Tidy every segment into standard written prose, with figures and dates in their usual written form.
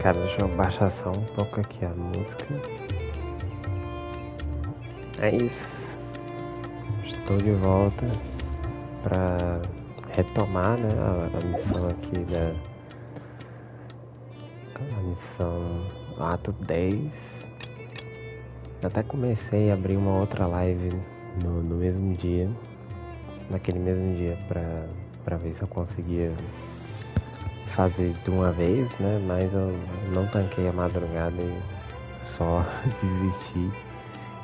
Cara, deixa eu baixar só um pouco aqui a música. É isso. Estou de volta para retomar, né, a missão aqui a missão ato 10. Até comecei a abrir uma outra live no mesmo dia, naquele mesmo dia, pra ver se eu conseguia fazer de uma vez, né? Mas eu não tanquei a madrugada e só desisti.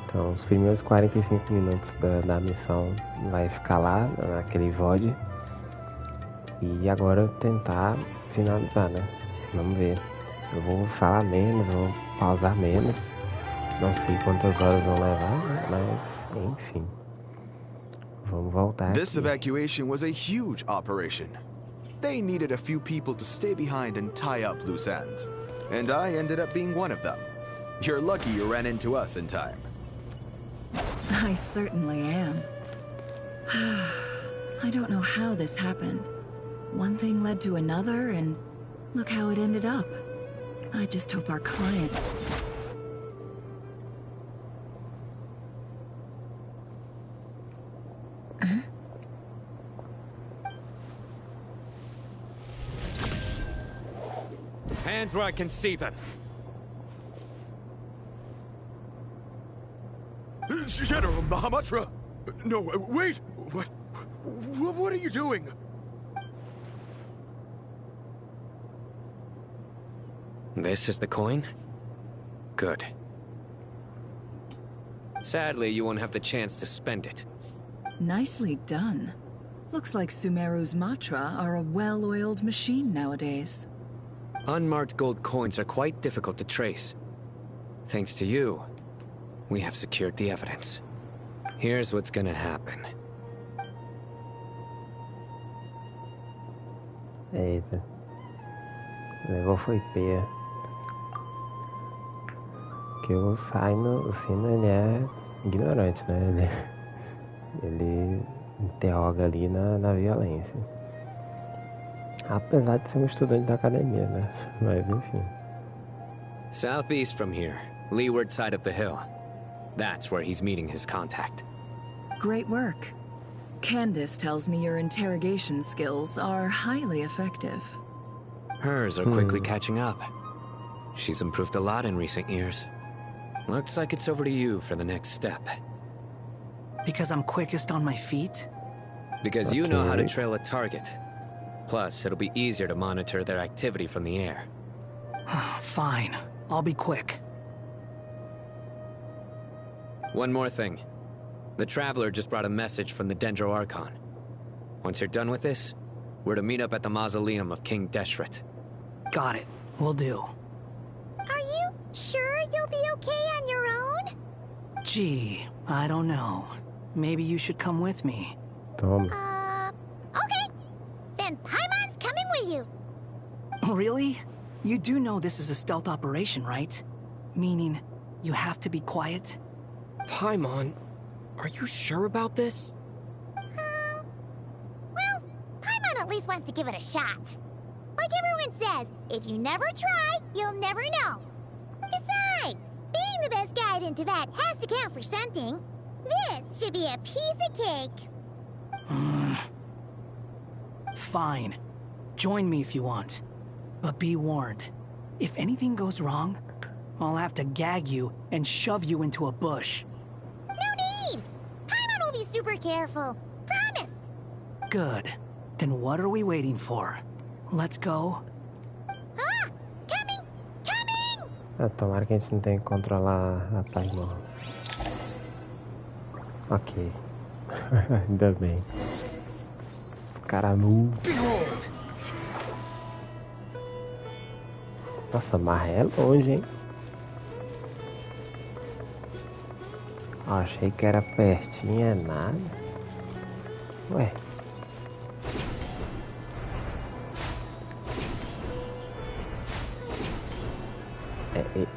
Então os primeiros 45 minutos da missão vai ficar lá, naquele VOD. E agora tentar finalizar, né? Vamos ver. Eu vou falar menos, vou pausar menos. Não sei quantas horas vão levar, mas enfim. Vamos voltar This aqui. evacuation was a huge operation. They needed a few people to stay behind and tie up loose ends. And I ended up being one of them. You're lucky you ran into us in time. I certainly am. I don't know how this happened. One thing led to another, and look how it ended up. I just hope our client... Hands where I can see them. General Mahamatra! No, wait! What are you doing? This is the coin? Good. Sadly, you won't have the chance to spend it. Nicely done. Looks like Sumeru's Matra are a well-oiled machine nowadays. Unmarked gold coins are quite difficult to trace. Thanks to you, we have secured the evidence. Here's what's gonna happen. Eita. Levou foi peia. Que o Sino ele é ignorante, né? Ele interroga ali na violência. Apesar de ser estudante da academia, né? Mas enfim. Southeast from here, leeward side of the hill. That's where he's meeting his contact. Great work. Candace tells me your interrogation skills are highly effective. Hers are quickly catching up. She's improved a lot in recent years. Looks like it's over to you for the next step. Because I'm quickest on my feet? Because you know how to trail a target. Plus, it'll be easier to monitor their activity from the air. Fine. I'll be quick. One more thing. The Traveler just brought a message from the Dendro Archon. Once you're done with this, we're to meet up at the mausoleum of King Deshret. Got it. Will do. Are you sure you'll be okay on your own? Gee, I don't know. Maybe you should come with me. Okay. Then Paimon's coming with you. Really? You do know this is a stealth operation, right? Meaning, you have to be quiet? Paimon, are you sure about this? Well, Paimon at least wants to give it a shot. Like everyone says, if you never try, you'll never know. Besides, being the best guide in Tibet has to count for something. This should be a piece of cake. Fine. Join me if you want. But be warned. If anything goes wrong, I'll have to gag you and shove you into a bush. No need! Paimon will be super careful. Promise! Good. Then what are we waiting for? Let's go. Ah! Coming! Coming! Tomara que a gente não tenha que controlar a Paimon. Ok. Ainda bem. Escaramu. Nossa, mas é longe, hein? Achei que era pertinho, é nada. Ué.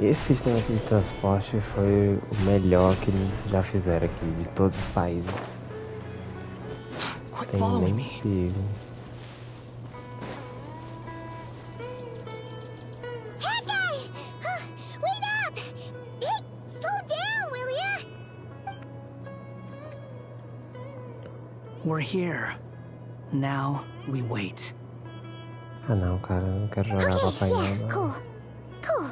Esse sistema aqui de transporte foi o melhor que eles já fizeram aqui, de todos os países. Tem nem perigo. Head We're here. Now we wait. Ah não, cara, eu não quero jogar com a Okay, Paimon, yeah, não. cool. Cool.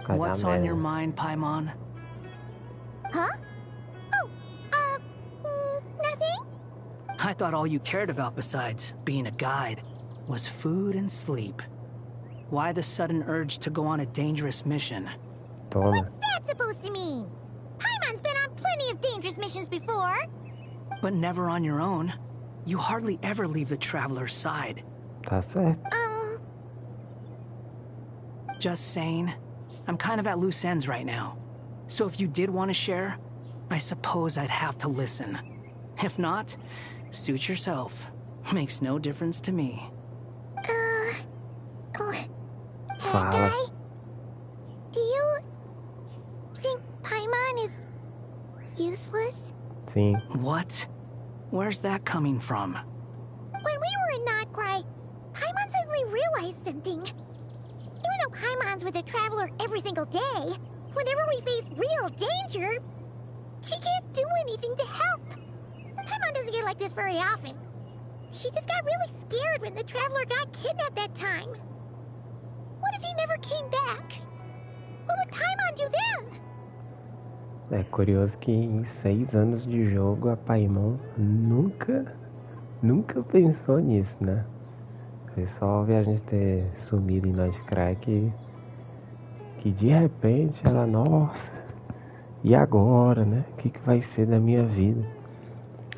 Vai dar What's on your merda. mind, Paimon? Huh? Oh, nothing? I thought all you cared about besides being a guide was food and sleep. Why the sudden urge to go on a dangerous mission? Toma. What's that supposed to mean? Paimon's been on plenty of dangerous missions before. But never on your own. You hardly ever leave the traveler's side. Tá certo. Just saying, I'm kind of at loose ends right now. So if you did want to share, I suppose I'd have to listen. If not, suit yourself. Makes no difference to me. Fala. Guy, do you think Paimon is useless? Sim. What? Where's that coming from? When we were in Notcry, Paimon suddenly realized something. Even though Paimon's with the Traveler every single day, whenever we face real danger, she can't do anything to help. Paimon doesn't get like this very often. She just got really scared when the Traveler got kidnapped that time. What if he never came back? What would Paimon do then? É curioso que em 6 anos de jogo a Paimon nunca pensou nisso, né? Foi só ver a gente ter sumido em Notcry que de repente ela, nossa, e agora, né? O que vai ser da minha vida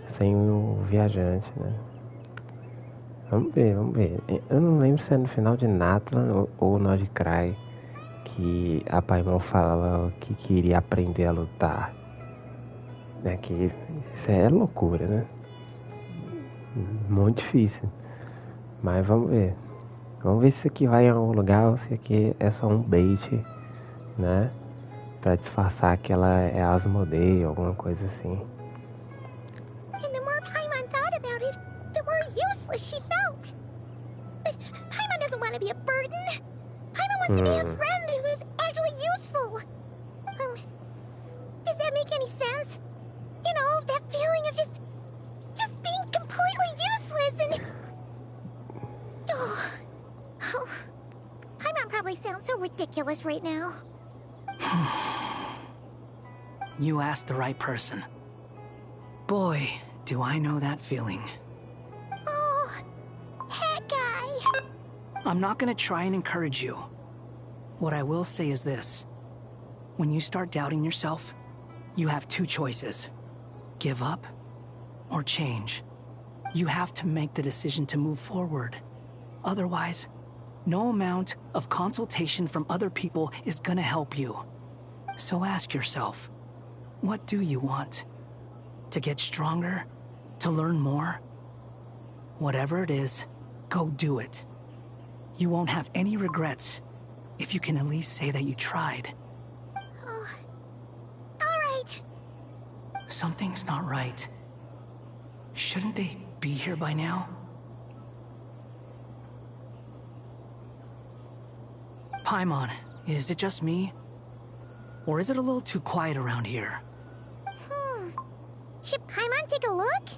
sem o viajante, né? Vamos ver. Eu não lembro se é no final de Natlan ou Notcry que a Paimon fala que queria aprender a lutar. Né? Que isso é loucura, né? Muito difícil. Mas vamos ver. Vamos ver se isso aqui vai em algum lugar ou se aqui é só um bait, né? Pra disfarçar que ela é Asmodee ou alguma coisa assim. And the more Paimon thought about it, the more useless she felt. But Paimon doesn't want to be a burden. Paimon wants to be a friend who's actually useful. Does that make any sense? You know, that feeling of just being completely useless and... Oh, Paimon probably sounds so ridiculous right now. You asked the right person. Boy, do I know that feeling. Oh, that guy. I'm not gonna try and encourage you. What I will say is this. When you start doubting yourself, you have two choices. Give up or change. You have to make the decision to move forward. Otherwise, no amount of consultation from other people is gonna help you. So ask yourself, what do you want? To get stronger? To learn more? Whatever it is, go do it. You won't have any regrets if you can at least say that you tried. Oh, all right. Something's not right. Shouldn't they be here by now? Paimon, is it just me? Or is it a little too quiet around here? Should Paimon take a look?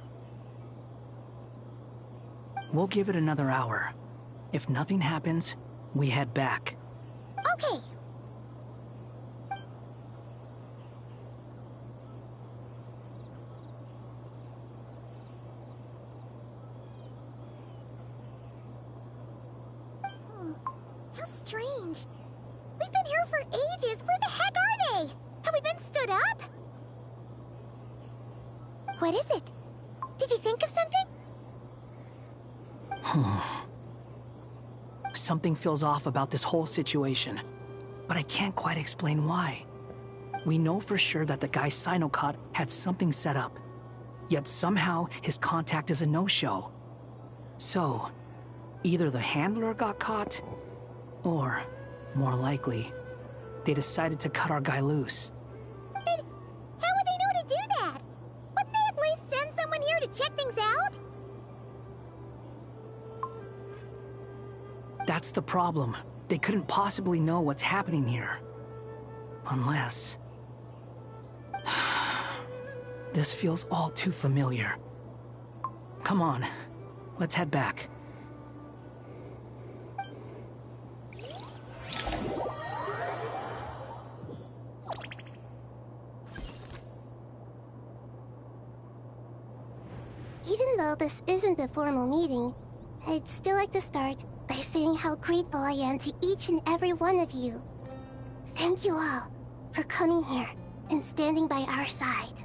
We'll give it another hour. If nothing happens, we head back. Okay. How strange. We've been here for ages. Where the heck are they? Have we been stood up? What is it? Did you think of something? Something feels off about this whole situation, but I can't quite explain why. We know for sure that the guy Sinocot had something set up, yet somehow his contact is a no-show. So, either the handler got caught, or, more likely, they decided to cut our guy loose. But how would they know to do that? Wouldn't they at least send someone here to check things out? That's the problem. They couldn't possibly know what's happening here. Unless... This feels all too familiar. Come on, let's head back. Even though this isn't a formal meeting, I'd still like to start by saying how grateful I am to each and every one of you. Thank you all for coming here and standing by our side.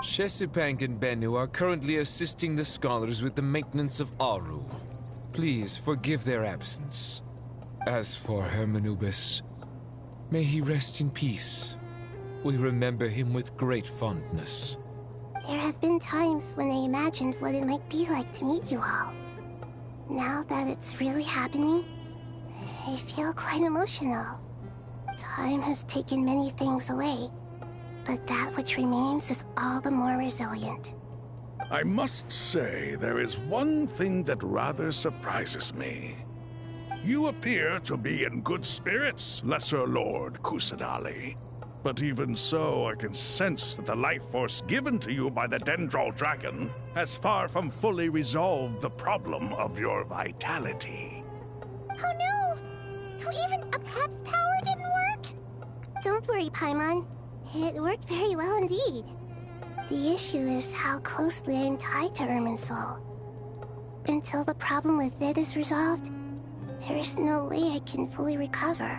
Shesipank and Bennu are currently assisting the scholars with the maintenance of Aru. Please forgive their absence. As for Hermanubis, may he rest in peace. We remember him with great fondness. There have been times when I imagined what it might be like to meet you all. Now that it's really happening, I feel quite emotional. Time has taken many things away, but that which remains is all the more resilient. I must say, there is one thing that rather surprises me. You appear to be in good spirits, Lesser Lord Kusanali. But even so, I can sense that the life force given to you by the Dendral Dragon has far from fully resolved the problem of your vitality. Oh no! So even Apep's power didn't work? Don't worry, Paimon. It worked very well indeed. The issue is how closely I'm tied to Irminsul. Until the problem with it is resolved, there is no way I can fully recover.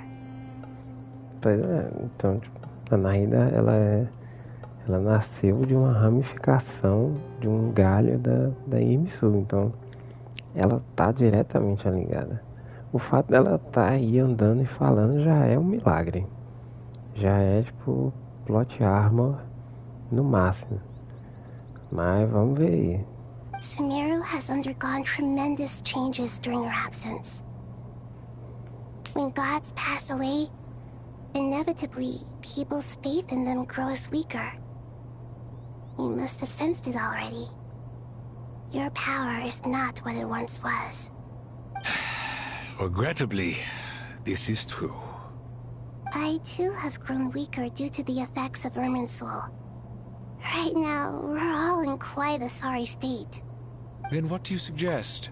Pois é, então, a Naida, ela nasceu de uma ramificação de um galho da Irminsul, então ela tá diretamente ligada. O fato dela tá aí andando e falando já é um milagre. Já é tipo plot armor no máximo. Mas vamos ver aí. Sumeru has undergone tremendous changes during her absence. When gods pass away, inevitably, people's faith in them grows weaker. You must have sensed it already. Your power is not what it once was. Regrettably, this is true. I too have grown weaker due to the effects of Irminsul. Right now, we're all in quite a sorry state. Then what do you suggest?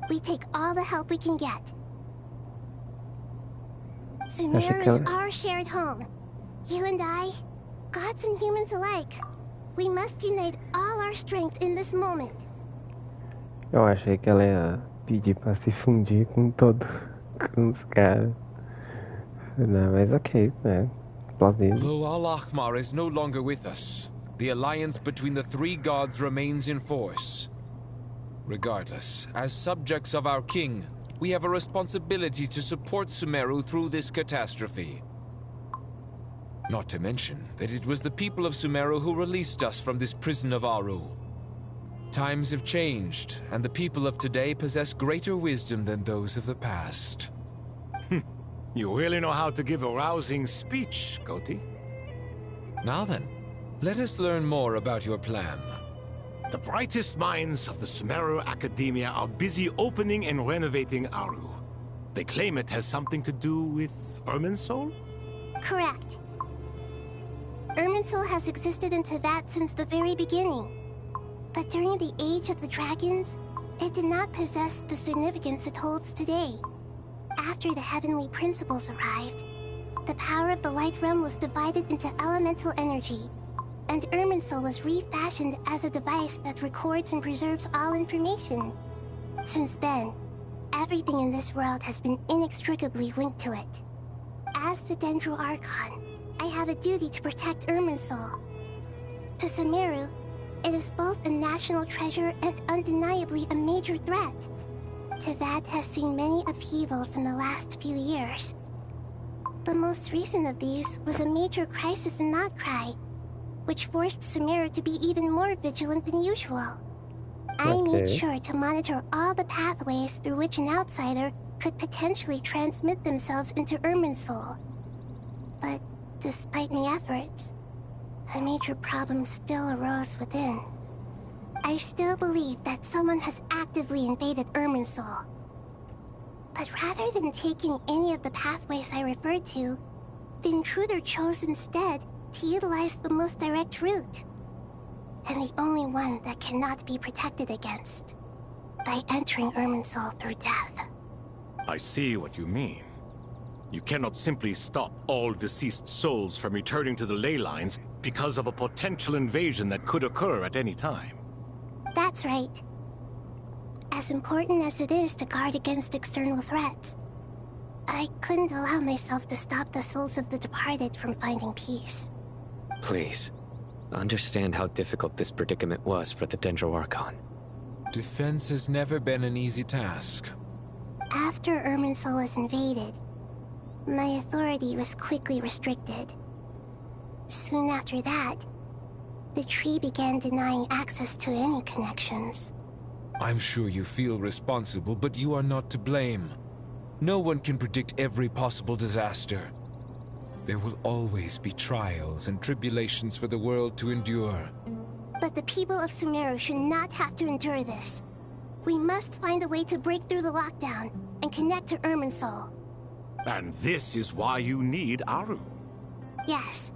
We take all the help we can get. Sumeru is our shared home. You and I, gods and humans alike. We must unite all our strength in this moment. Eu achei que ela ia pedir pra se fundir com os caras. Não, mas ok, né? Plausível. Though Al-Ahmar is no longer with us, the alliance between the three gods remains in force. Regardless, as subjects of our king, we have a responsibility to support Sumeru through this catastrophe. Not to mention that it was the people of Sumeru who released us from this prison of Aru. Times have changed, and the people of today possess greater wisdom than those of the past. You really know how to give a rousing speech, Goti. Now then, let us learn more about your plan. The brightest minds of the Sumeru Academia are busy opening and renovating Aru. They claim it has something to do with Irminsul? Correct. Irminsul has existed in Teyvat since the very beginning. But during the Age of the Dragons, it did not possess the significance it holds today. After the heavenly principles arrived, the power of the Light Realm was divided into elemental energy, and Irminsul was refashioned as a device that records and preserves all information. Since then, everything in this world has been inextricably linked to it. As the Dendro Archon, I have a duty to protect Irminsul. To Sumeru, it is both a national treasure and undeniably a major threat. Teyvat has seen many upheavals in the last few years. The most recent of these was a major crisis in Notcry, which forced Sumeru to be even more vigilant than usual. I made sure to monitor all the pathways through which an outsider could potentially transmit themselves into Irminsul. But despite my efforts, a major problem still arose within. I still believe that someone has actively invaded Irminsul. But rather than taking any of the pathways I referred to, the intruder chose instead to utilize the most direct route. and the only one that cannot be protected against. By entering Irminsul through death. I see what you mean. You cannot simply stop all deceased souls from returning to the ley lines because of a potential invasion that could occur at any time. That's right. As important as it is to guard against external threats, I couldn't allow myself to stop the souls of the departed from finding peace. Please, understand how difficult this predicament was for the Dendro Archon. Defense has never been an easy task. After Irminsul was invaded, my authority was quickly restricted. Soon after that, the tree began denying access to any connections. I'm sure you feel responsible, but you are not to blame. No one can predict every possible disaster. There will always be trials and tribulations for the world to endure. But the people of Sumeru should not have to endure this. We must find a way to break through the lockdown and connect to Irminsul. And this is why you need Aru. Yes.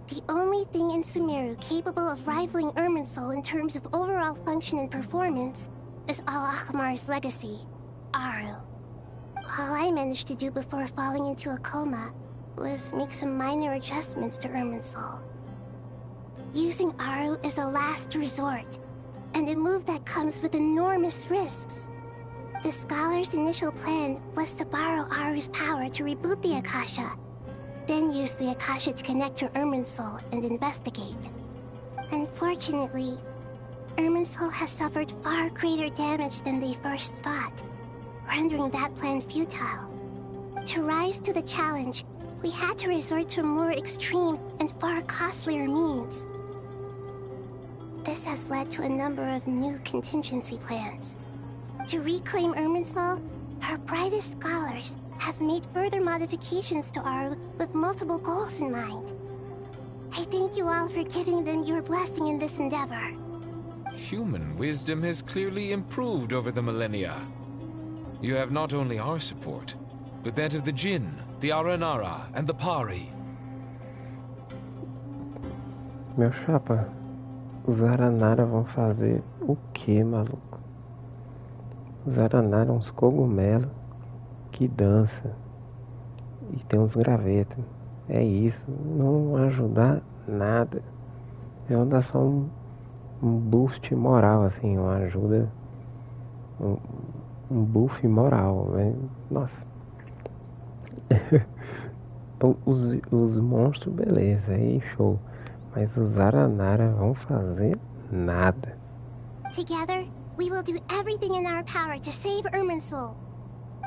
The only thing in Sumeru capable of rivaling Irminsul in terms of overall function and performance is Al-Akhmar's legacy, Aru. All I managed to do before falling into a coma was make some minor adjustments to Irminsul. Using Aru is a last resort, and a move that comes with enormous risks. The Scholar's initial plan was to borrow Aru's power to reboot the Akasha, then use the Akasha to connect to Irminsul and investigate. Unfortunately, Irminsul has suffered far greater damage than they first thought, rendering that plan futile. To rise to the challenge, we had to resort to more extreme and far costlier means. This has led to a number of new contingency plans. To reclaim Irminsul, our brightest scholars have made further modifications to Aru with multiple goals in mind. I thank you all for giving them your blessing in this endeavor. Human wisdom has clearly improved over the millennia. You have not only our support, but that of the Jinn, the Aranara, and the Pari. Meu chapa, os Aranara vão fazer o que, maluco? Os Aranara uns cogumelos que dança e tem uns gravetos. É isso, não ajudar nada. É dar só um boost moral, assim, uma ajuda, um buff moral, né? Nossa. os monstros, beleza, aí show. Mas os Aranara vão fazer nada. Together, we will do everything in our power to save Irminsul.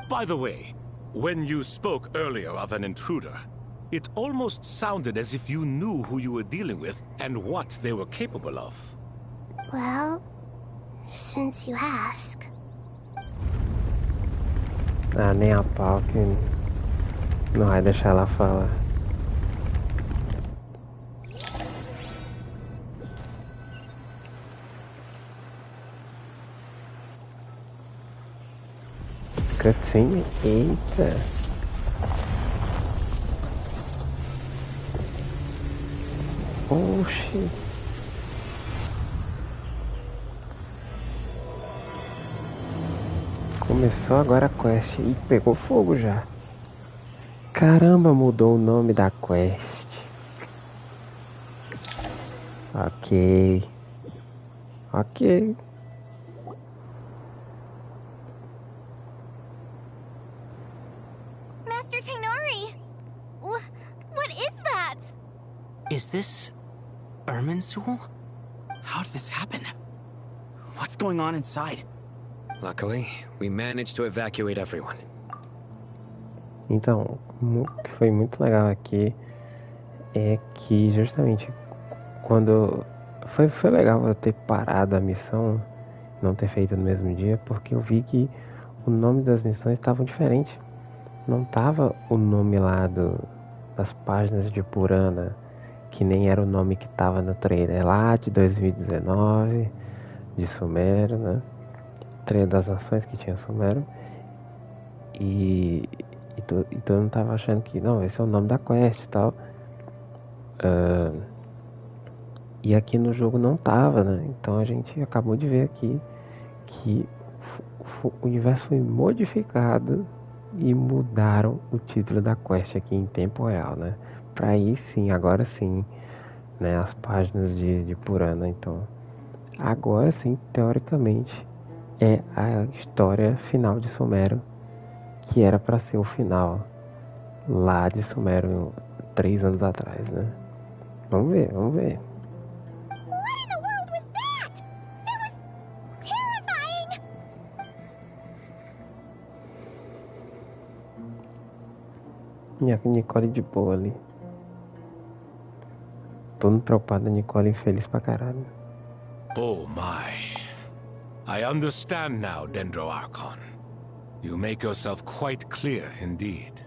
By the way, when you spoke earlier of an intruder, it almost sounded as if you knew who you were dealing with and what they were capable of. Well, since you ask. Ah, nem a pau que não vai deixar ela falar. Cutscene? Eita! Oxi! Começou agora a quest e pegou fogo já. Caramba, mudou o nome da quest. Ok. Ok. Master Tainari! What is that? Is this Irminsul? How did this happen? What's going on inside? Luckily, we managed to evacuate everyone. Então, o que foi muito legal aqui é que justamente quando foi legal eu ter parado a missão, não ter feito no mesmo dia, porque eu vi que o nome das missões estavam diferentes. Não tava o nome lá das páginas de Purana, que nem era o nome que tava no trailer lá de 2019, de Sumério, né? Trailer das nações que tinha Sumério. E todo mundo tava achando que, não, esse é o nome da quest e tal. E aqui no jogo não tava, né? Então a gente acabou de ver aqui que o universo foi modificado e mudaram o título da quest aqui em tempo real, né? Pra aí sim, agora sim, né? As páginas de Purana, então. Agora sim, teoricamente, é a história final de Sumero, que era pra ser o final lá de Sumero 3 anos atrás, né? Vamos ver, vamos ver. What in the world was that? That was terrifying! Minha Nicole de boa ali. Todo preocupado, Nicole infeliz pra caralho. Oh my. I understand now, Dendro Archon. You make yourself quite clear indeed.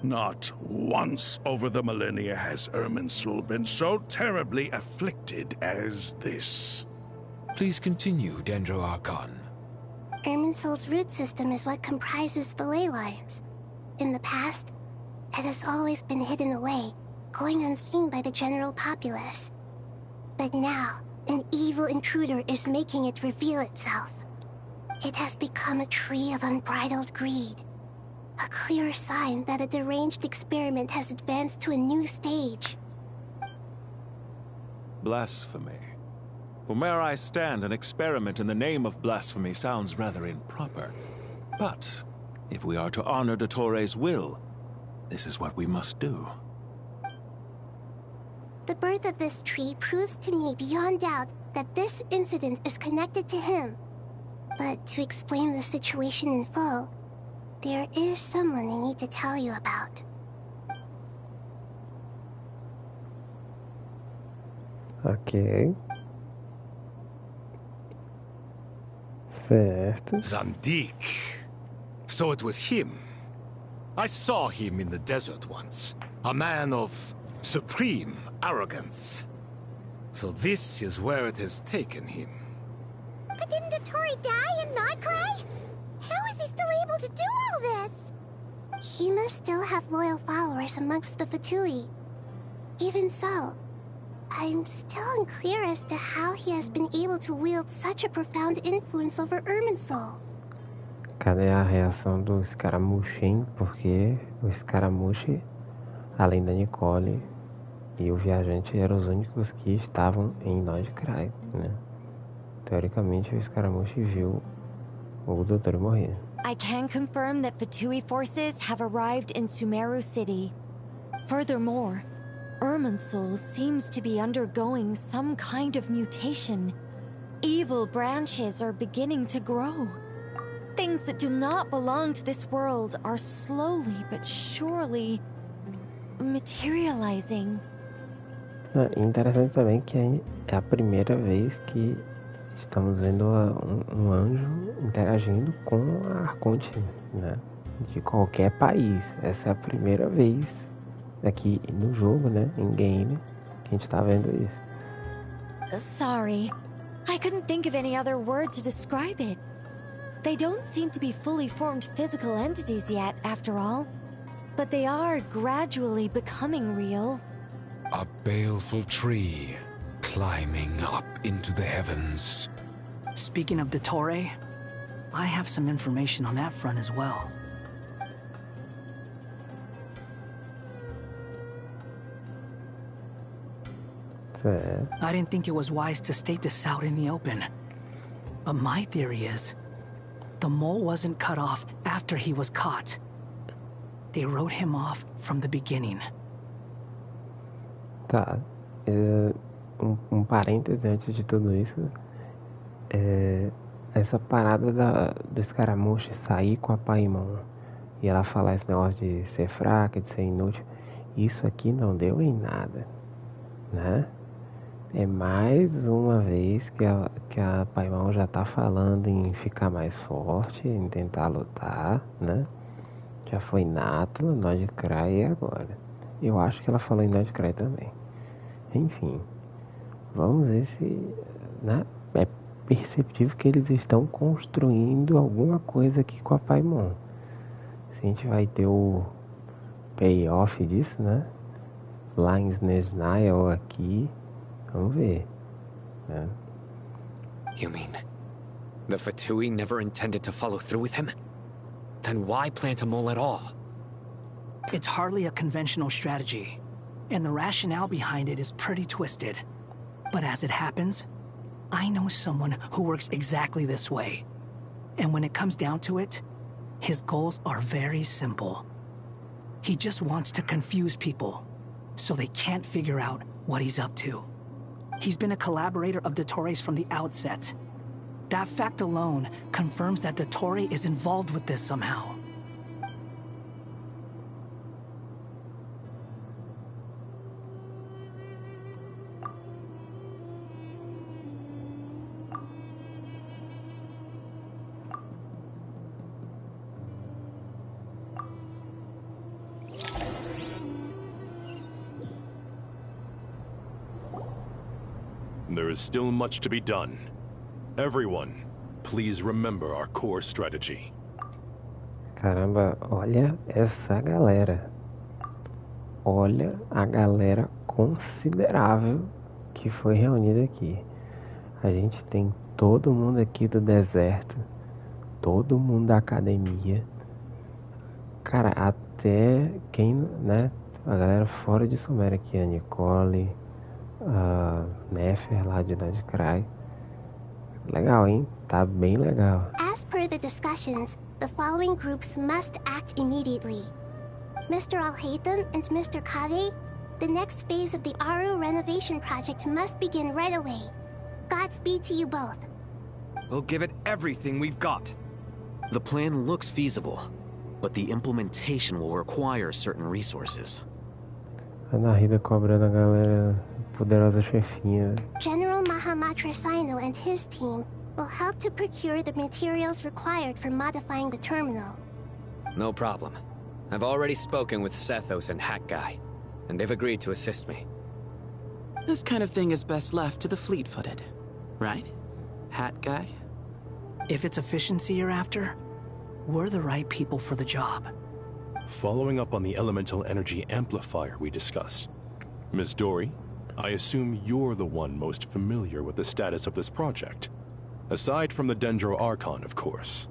Not once over the millennia has Irminsul been so terribly afflicted as this. Please continue, Dendro Archon. Irminsul's root system is what comprises the ley lines. In the past, it has always been hidden away, going unseen by the general populace. But now, an evil intruder is making it reveal itself. It has become a tree of unbridled greed. A clear sign that a deranged experiment has advanced to a new stage. Blasphemy. From where I stand, an experiment in the name of blasphemy sounds rather improper. But if we are to honor Dottores' will, this is what we must do. The birth of this tree proves to me beyond doubt that this incident is connected to him. But to explain the situation in full, there is someone I need to tell you about. Ok. Certo. Zandik. So it was him. I saw him in the desert once. A man of supreme arrogance. So this is where it has taken him. But didn't Dottore die and not cry? How is he still able to do all this? He must still have loyal followers amongst the Fatui. Even so, I'm still unclear as to how he has been able to wield such a profound influence over Irminsul. Cadê a reação do Escaramuche, hein? Porque o Escaramuche, além da Nicole e o viajante, eram os únicos que estavam em Nordcry, né? Teoricamente, o Escaramuche viu o doutor morrer. I can confirm that Fatui forces have arrived in Sumeru City. Furthermore, Irminsul seems to be undergoing some kind of mutation. Evil branches are beginning to grow. Things that do not belong to this world are slowly but surely materializing. Interessante também que é a primeira vez que estamos vendo um anjo interagindo com a Arconte, né? De qualquer país. Essa é a primeira vez aqui no jogo, né? Em game, que a gente tá vendo isso. Sorry, I couldn't think of any other word to describe it. They don't seem to be fully formed physical entities yet, after all. But they are gradually becoming real. A baleful tree, climbing up into the heavens. Speaking of Dottore, I have some information on that front as well. I didn't think it was wise to state this out in the open. But my theory is, the mole wasn't cut off after he was caught. They wrote him off from the beginning. Tá. Parêntese antes de tudo isso. Essa parada do Escaramuche sair com a Paimon e ela falar esse negócio de ser fraca, de ser inútil, isso aqui não deu em nada, né? É mais uma vez que a Paimon já tá falando em ficar mais forte, em tentar lutar, né? Já foi Natla, Nordcry e agora. Eu acho que ela falou em Nordcry também. Enfim, vamos ver se, né? É perceptível que eles estão construindo alguma coisa aqui com a Paimon. Se a gente vai ter o payoff disso, né? Lá em Snesnaia ou aqui, Vamos ver. Né? You mean the Fatui never intended to follow through with him? Then why plant a mole at all? It's hardly a conventional strategy, and the rationale behind it is pretty twisted. But as it happens, I know someone who works exactly this way. And when it comes down to it, his goals are very simple. He just wants to confuse people, so they can't figure out what he's up to. He's been a collaborator of Dottores from the outset. That fact alone confirms that Dottore is involved with this somehow. There is still much to be done. Everyone, please remember our core strategy. Caramba, olha essa galera. Olha a galera considerável que foi reunida aqui. A gente tem todo mundo aqui do deserto, todo mundo da academia. Cara, até quem, né? A galera fora de Suméria aqui, a Nicole, a Nefer lá de Nadcry. Legal, hein? Tá bem legal. As per the discussions, the following groups must act immediately. Mr. Al-Haytham and Mr. Kave, the next phase of the Aru renovation project must begin right away. Godspeed to you both. We'll give it everything we've got. The plan looks feasible, but the implementation will require certain resources. A Nahida cobrando a galera poderosa chefinha. General Mahamatra Sino and his team will help to procure the materials required for modifying the terminal. No problem. I've already spoken with Sethos and Hat Guy, and they've agreed to assist me. This kind of thing is best left to the fleet-footed, right? Hat Guy? If it's efficiency you're after, we're the right people for the job. Following up on the elemental energy amplifier we discussed, Ms. Dory, I assume you're the one most familiar with the status of this project. Aside from the Dendro Archon, of course.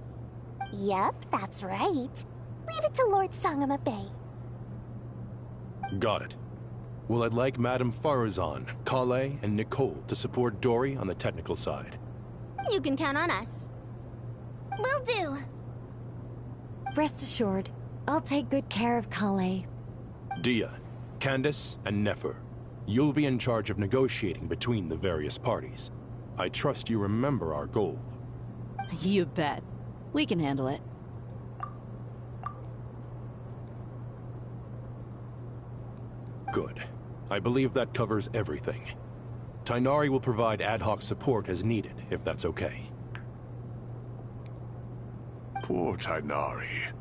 Yep, that's right. Leave it to Lord Sangama Bay. Got it. Well, I'd like Madame Farazan, Kale, and Nicole to support Dory on the technical side. You can count on us. Will do. Rest assured, I'll take good care of Kale. Dia, Candace, and Nefer, you'll be in charge of negotiating between the various parties. I trust you remember our goal. You bet. We can handle it. Good. I believe that covers everything. Tainari will provide ad hoc support as needed, if that's okay. Poor Tainari.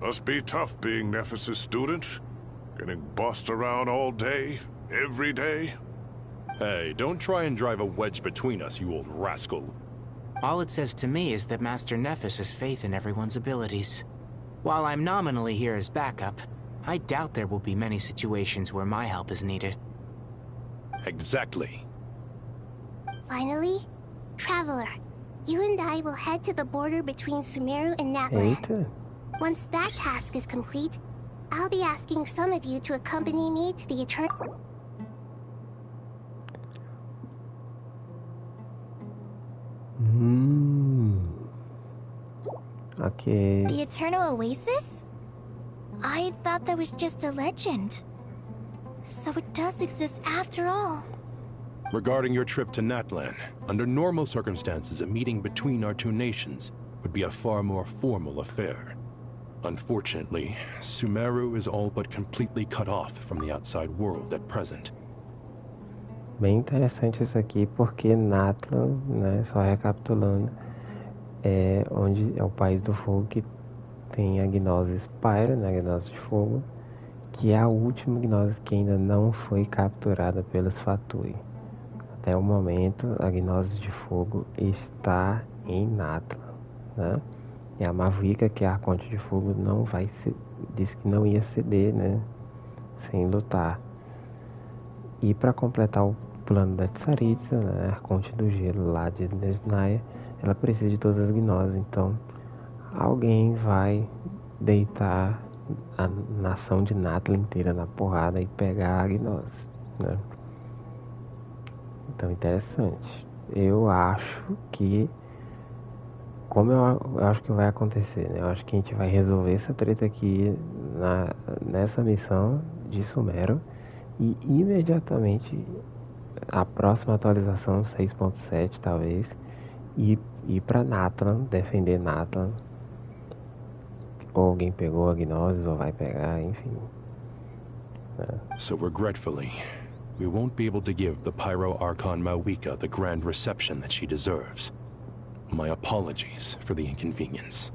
Must be tough being Nephis' student. Getting bossed around all day, every day. Hey, don't try and drive a wedge between us, you old rascal. All it says to me is that Master Nephis has faith in everyone's abilities. While I'm nominally here as backup, I doubt there will be many situations where my help is needed. Exactly. Finally, Traveler, you and I will head to the border between Sumeru and Natlan. Once that task is complete, I'll be asking some of you to accompany me to the Eternal... Okay. The Eternal Oasis? I thought that was just a legend. So it does exist after all. Regarding your trip to Natlan, under normal circumstances, a meeting between our two nations would be a far more formal affair. Unfortunately, Sumeru is all but completely cut off from the outside world at present. Bem interessante isso aqui, porque Natlan, né, só recapitulando, é onde é o país do fogo que tem a gnose Spyro, né, a gnose de fogo, que é a última gnose que ainda não foi capturada pelos Fatui. Até o momento, a gnose de fogo está em Natlan, né? E a Mavuika, que é a Arconte de Fogo, não vai disse que não ia ceder, né, sem lutar. E para completar plano da Tsaritsa, né, a Arconte do Gelo lá de Nesnaya, ela precisa de todas as gnoses, então alguém vai deitar a nação de Natla inteira na porrada e pegar a gnose, né? Então, interessante. Eu acho que, como eu acho que vai acontecer, né? Eu acho que a gente vai resolver essa treta aqui nessa missão de Sumero e imediatamente a próxima atualização 6.7 talvez e ir pra Natlan, defender Natlan. Ou alguém pegou a gnose ou vai pegar, enfim. So regretfully, we won't be able to give the Pyro Archon Mawika the grand reception that she deserves. My apologies for the inconvenience.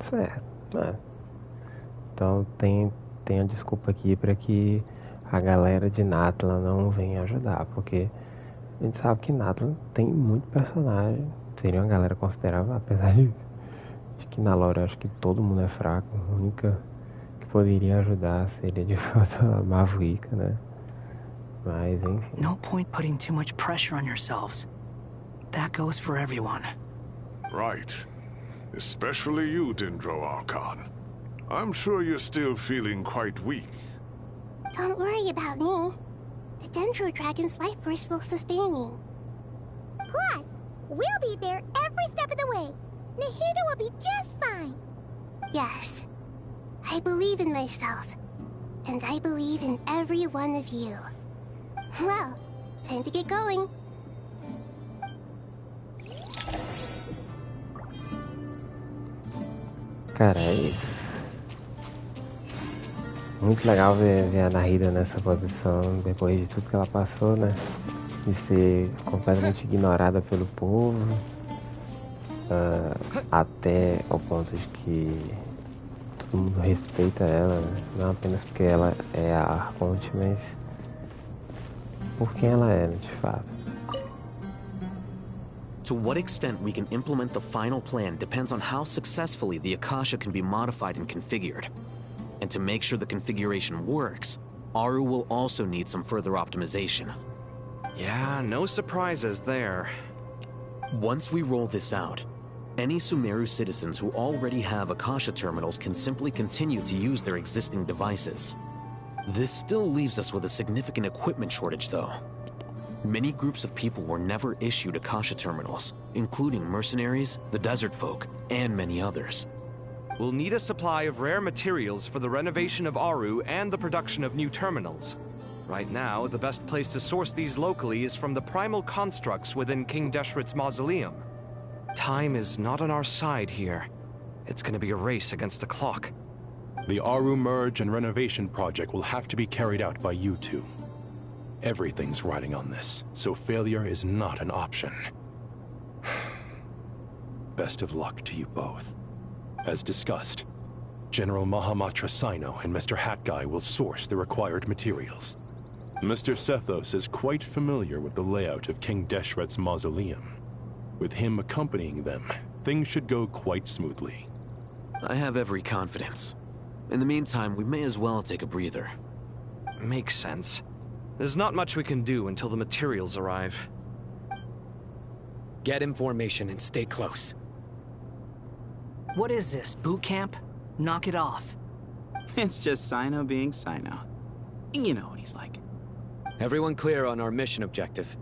Certo, né? Então tem a desculpa aqui para que a galera de Natlan não venha ajudar, porque a gente sabe que Natlan tem muito personagem, seria uma galera considerável, apesar de que na lore eu acho que todo mundo é fraco, a única que poderia ajudar seria de fato a Mawika, né? Mas enfim. No point putting too much pressure on yourselves. That goes for everyone. Right. Especially you, Dendro Archon. I'm sure you're still feeling quite weak. Don't worry about me. The Dendro Dragon's life force will sustain me. Plus, we'll be there every step of the way. Nahida will be just fine. Yes. I believe in myself. And I believe in every one of you. Well, time to get going. Cara, é isso. Muito legal ver a Nahida nessa posição depois de tudo que ela passou, né? De ser completamente ignorada pelo povo. Até ao ponto de que todo mundo respeita ela, né? Não apenas porque ela é a Arconte, mas por quem ela é, de fato. To what extent we can implement the final plan depends on how successfully the Akasha can be modified and configured. And to make sure the configuration works, Aru will also need some further optimization. Yeah, no surprises there. Once we roll this out, any Sumeru citizens who already have Akasha terminals can simply continue to use their existing devices. This still leaves us with a significant equipment shortage, though. Many groups of people were never issued Akasha terminals, including mercenaries, the desert folk, and many others. We'll need a supply of rare materials for the renovation of Aru and the production of new terminals. Right now, the best place to source these locally is from the primal constructs within King Deshret's mausoleum. Time is not on our side here. It's gonna be a race against the clock. The Aru merge and renovation project will have to be carried out by you two. Everything's riding on this, so failure is not an option. Best of luck to you both. As discussed, General Mahamatra Sino and Mr. Hat Guy will source the required materials. Mr. Sethos is quite familiar with the layout of King Deshret's mausoleum. With him accompanying them, things should go quite smoothly. I have every confidence. In the meantime, we may as well take a breather. Makes sense. There's not much we can do until the materials arrive. Get in formation and stay close. What is this, boot camp? Knock it off. It's just Sino being Sino. You know what he's like. Everyone clear on our mission objective.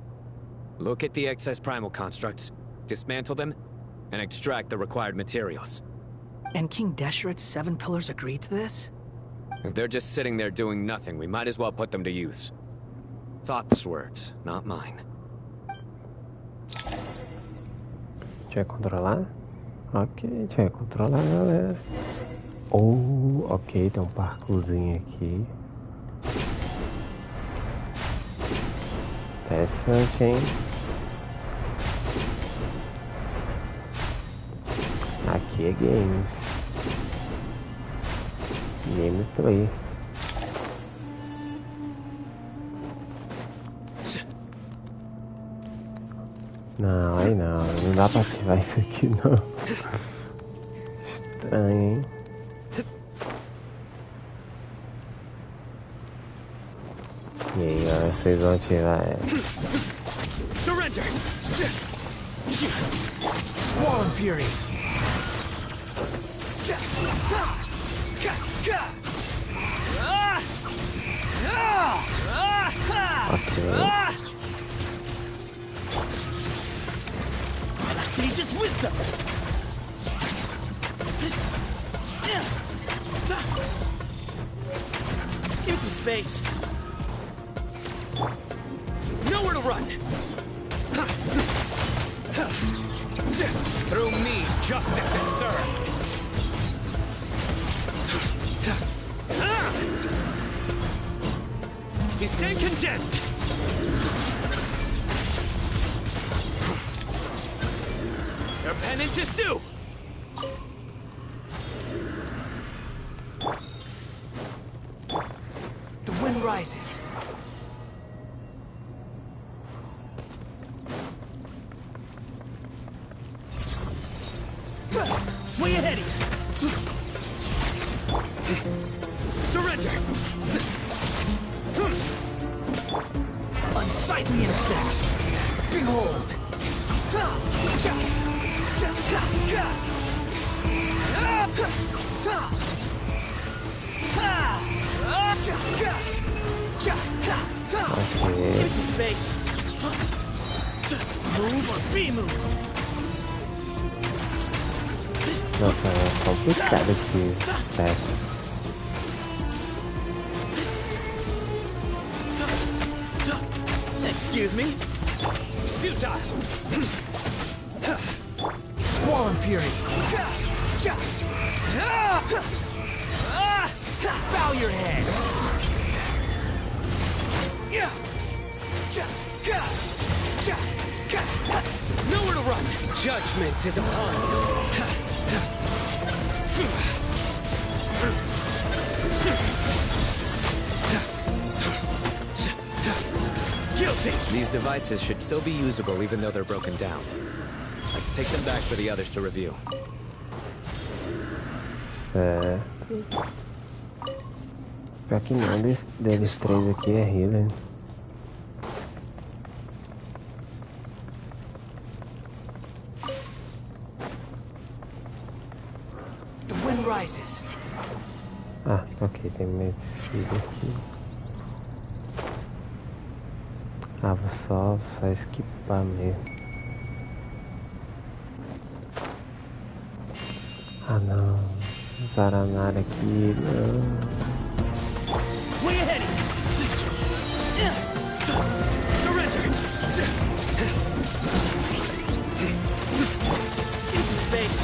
Look at the excess primal constructs, dismantle them, and extract the required materials. And King Deshret's 7 pillars agreed to this? If they're just sitting there doing nothing, we might as well put them to use. Thoth's words, not mine. Deixa eu controlar? Ok, deixa eu controlar, galera. Oh, ok, tem um parkourzinho aqui. Interessante, hein? Aqui é games. Gameplay. Não, aí não. Não dá pra ativar isso aqui, não. Estranho, hein? E aí, agora vocês vão atirar ela. Surrender! Squall Fury! Sage's wisdom! Give me some space. Nowhere to run. Through me, justice is served. You stand condemned. Your penance is due. The wind rises. Way ahead of you. Surrender. Unsightly insects. Behold. Give me some space. Move or be moved. Nossa, é complicado aqui, certo? Excuse me? Futile! Squall and Fury! Bow your head! Nowhere to run! Judgment is upon you! Guilty! These devices should still be usable even though they're broken down. Let's take them back for the others to review. Certo. Pior que nenhum deles três aqui é healer. The wind rises. Ah, ok, tem mais filho aqui. Ah, vou só esquipar mesmo. Ah não, Zaranara aqui, não. Way ahead! Surrender! Give some space.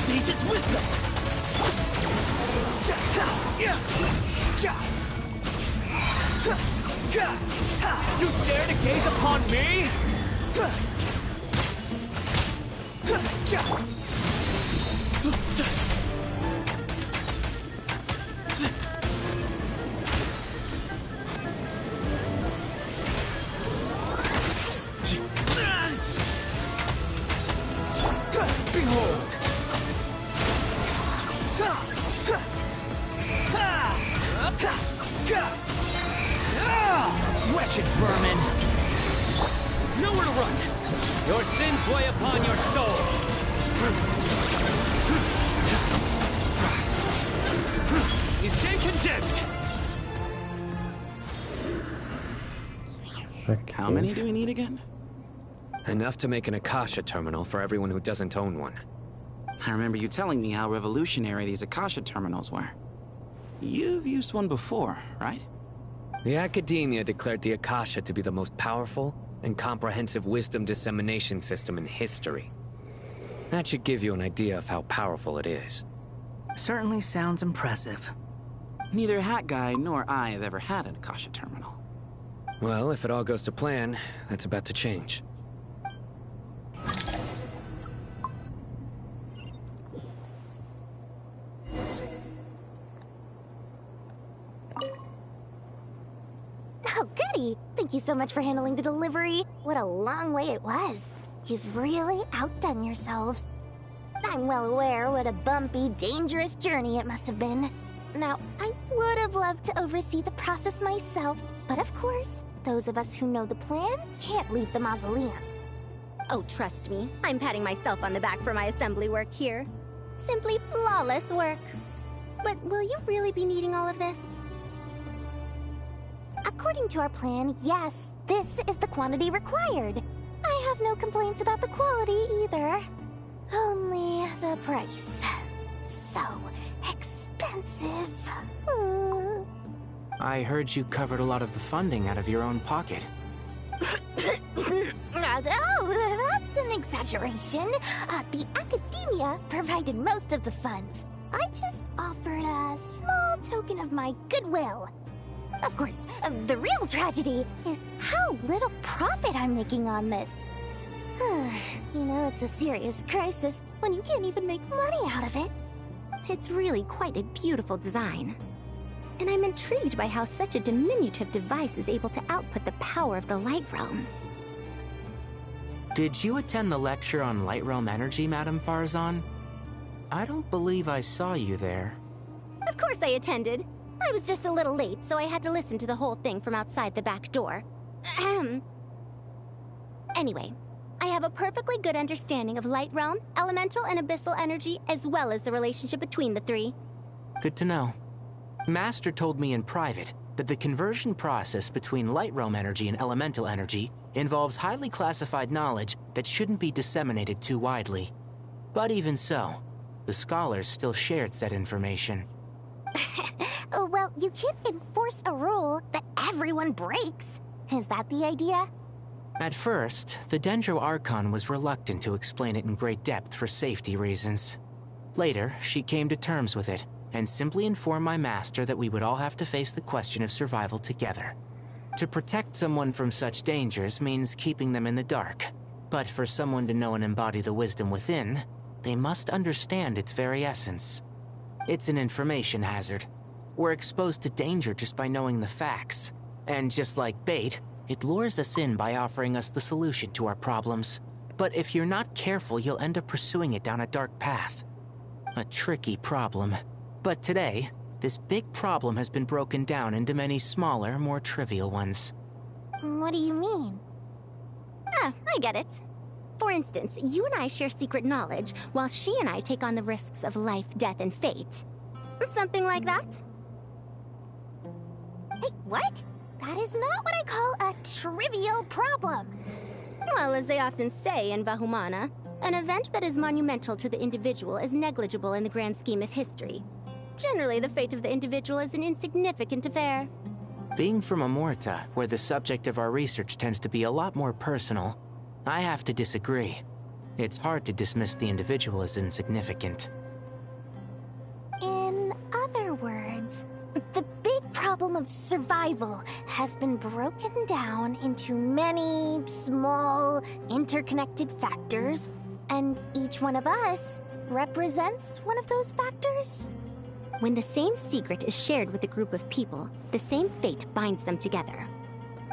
Sage's wisdom! You dare to gaze upon me? Behold! Wretched vermin! Nowhere to run! Your sins weigh upon your soul! You stand condemned! Okay. How many do we need again? Enough to make an Akasha terminal for everyone who doesn't own one. I remember you telling me how revolutionary these Akasha terminals were. You've used one before, right? The Academia declared the Akasha to be the most powerful and comprehensive wisdom dissemination system in history. That should give you an idea of how powerful it is. Certainly sounds impressive. Neither Hat Guy nor I have ever had an Akasha terminal. Well, if it all goes to plan, that's about to change. Oh, goody! Thank you so much for handling the delivery. What a long way it was. You've really outdone yourselves. I'm well aware what a bumpy, dangerous journey it must have been. Now, I would have loved to oversee the process myself, But of course, those of us who know the plan can't leave the mausoleum. Oh, trust me, I'm patting myself on the back for my assembly work here. Simply flawless work. But will you really be needing all of this? According to our plan, yes, this is the quantity required. I have no complaints about the quality either. Only the price. So expensive. I heard you covered a lot of the funding out of your own pocket. Oh, that's an exaggeration. The academia provided most of the funds. I just offered a small token of my goodwill. Of course, the real tragedy is how little profit I'm making on this. You know, it's a serious crisis when you can't even make money out of it. It's really quite a beautiful design. And I'm intrigued by how such a diminutive device is able to output the power of the Light Realm. Did you attend the lecture on Light Realm energy, Madame Farzan? I don't believe I saw you there. Of course I attended. I was just a little late, so I had to listen to the whole thing from outside the back door. Anyway, I have a perfectly good understanding of Light Realm, elemental and abyssal energy, as well as the relationship between the three. Good to know. Master told me in private that the conversion process between Light Realm energy and elemental energy involves highly classified knowledge that shouldn't be disseminated too widely. But even so, the scholars still shared said information. Well, you can't enforce a rule that everyone breaks. Is that the idea? At first, the Dendro Archon was reluctant to explain it in great depth for safety reasons. Later, she came to terms with it, and simply informed my master that we would all have to face the question of survival together. To protect someone from such dangers means keeping them in the dark, but for someone to know and embody the wisdom within, they must understand its very essence. It's an information hazard. We're exposed to danger just by knowing the facts, and just like bait, it lures us in by offering us the solution to our problems. But if you're not careful, you'll end up pursuing it down a dark path. A tricky problem. But today, this big problem has been broken down into many smaller, more trivial ones. What do you mean? Ah, I get it. For instance, you and I share secret knowledge, while she and I take on the risks of life, death, and fate. Something like that? Hey, what? That is not what I call a trivial problem. Well, as they often say in Vahumana, an event that is monumental to the individual is negligible in the grand scheme of history. Generally, the fate of the individual is an insignificant affair. Being from Amorta, where the subject of our research tends to be a lot more personal, I have to disagree. It's hard to dismiss the individual as insignificant. In other words, the big problem of survival has been broken down into many small, interconnected factors, and each one of us represents one of those factors? When the same secret is shared with a group of people, the same fate binds them together.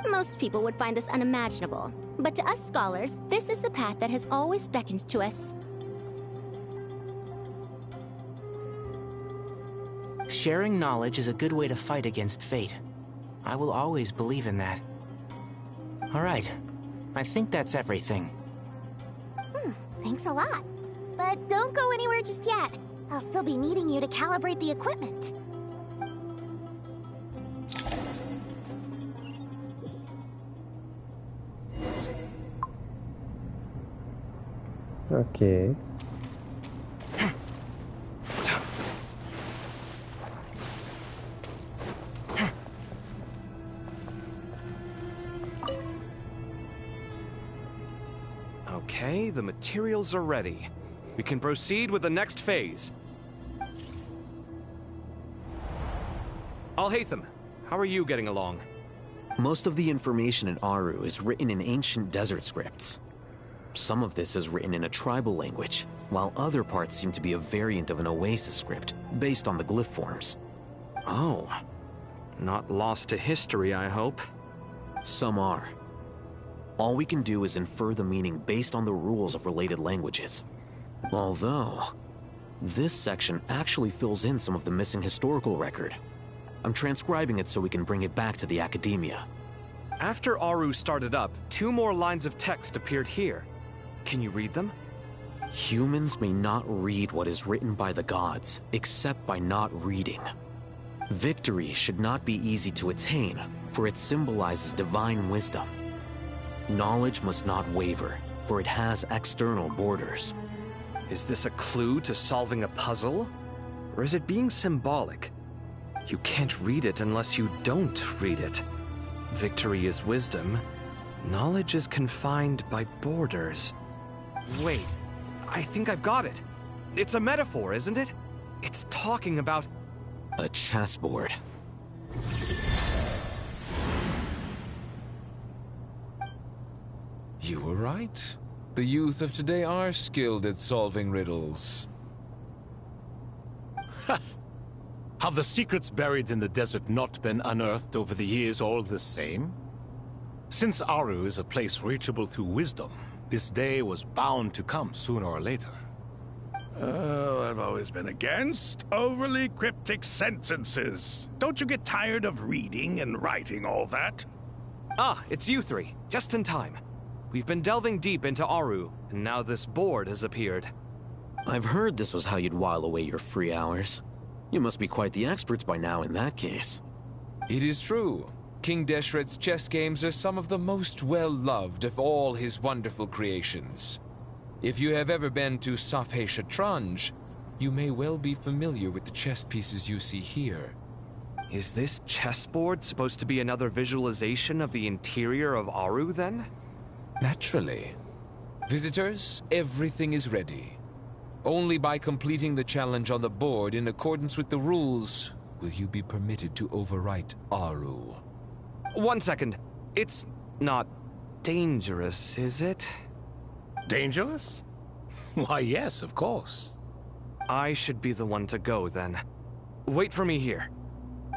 Most people would find this unimaginable, but to us scholars, this is the path that has always beckoned to us. Sharing knowledge is a good way to fight against fate. I will always believe in that. All right, I think that's everything. Thanks a lot. But don't go anywhere just yet. I'll still be needing you to calibrate the equipment. Ok. Okay, the materials are ready. We can proceed with the next phase. Al-Haytham, how are you getting along? Most of the information in Aru is written in ancient desert scripts. Some of this is written in a tribal language, while other parts seem to be a variant of an Oasis script, based on the glyph forms. Oh. Not lost to history, I hope. Some are. All we can do is infer the meaning based on the rules of related languages. Although, this section actually fills in some of the missing historical record. I'm transcribing it so we can bring it back to the Academia. After Aru started up, 2 more lines of text appeared here. Can you read them? Humans may not read what is written by the gods, except by not reading. Victory should not be easy to attain, for it symbolizes divine wisdom. Knowledge must not waver, for it has external borders. Is this a clue to solving a puzzle? Or is it being symbolic? You can't read it unless you don't read it. Victory is wisdom. Knowledge is confined by borders. Wait, I think I've got it. It's a metaphor, isn't it? It's talking about... a chessboard. You were right. The youth of today are skilled at solving riddles. Have the secrets buried in the desert not been unearthed over the years all the same? Since Aru is a place reachable through wisdom, this day was bound to come sooner or later. Oh, I've always been against overly cryptic sentences. Don't you get tired of reading and writing all that? Ah, it's you 3. Just in time. We've been delving deep into Aru, and now this board has appeared. I've heard this was how you'd while away your free hours. You must be quite the experts by now in that case. It is true. King Deshret's chess games are some of the most well-loved of all his wonderful creations. If you have ever been to Safhe Shatranj, you may well be familiar with the chess pieces you see here. Is this chessboard supposed to be another visualization of the interior of Aru, then? Naturally. Visitors, everything is ready. Only by completing the challenge on the board in accordance with the rules will you be permitted to overwrite Aru. 1 second. It's not dangerous, is it? Dangerous? Why, yes, of course. I should be the one to go, then. Wait for me here.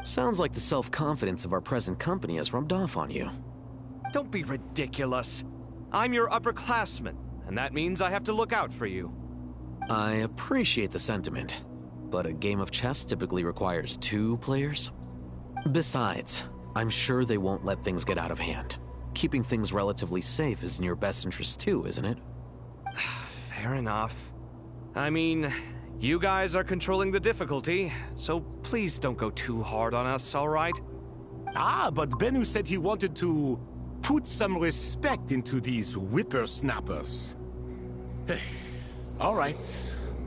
Sounds like the self-confidence of our present company has rubbed off on you. Don't be ridiculous. I'm your upperclassman, and that means I have to look out for you. I appreciate the sentiment, but a game of chess typically requires 2 players. Besides, I'm sure they won't let things get out of hand. Keeping things relatively safe is in your best interest too, isn't it? Fair enough. I mean, you guys are controlling the difficulty, so please don't go too hard on us, all right? Ah, but Bennu said he wanted to put some respect into these whippersnappers. All right,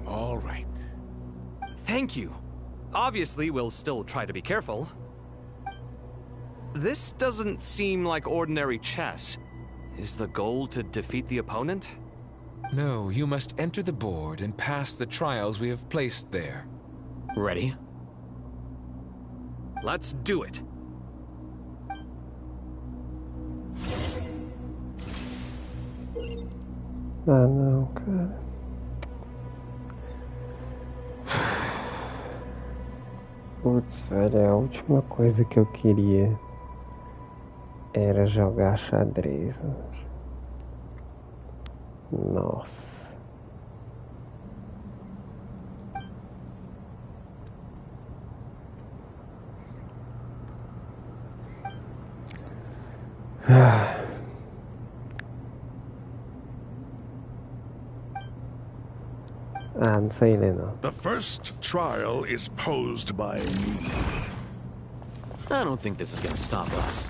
all right. Thank you. Obviously, we'll still try to be careful. This doesn't seem like ordinary chess. Is the goal to defeat the opponent? No, you must enter the board and pass the trials we have placed there. Ready? Let's do it. Ah, não, cara. Putz, velho, a última coisa que eu queria era jogar xadrez. Nossa. Ah, não sei ler não. The first trial is posed by me. I don't think this is gonna stop us.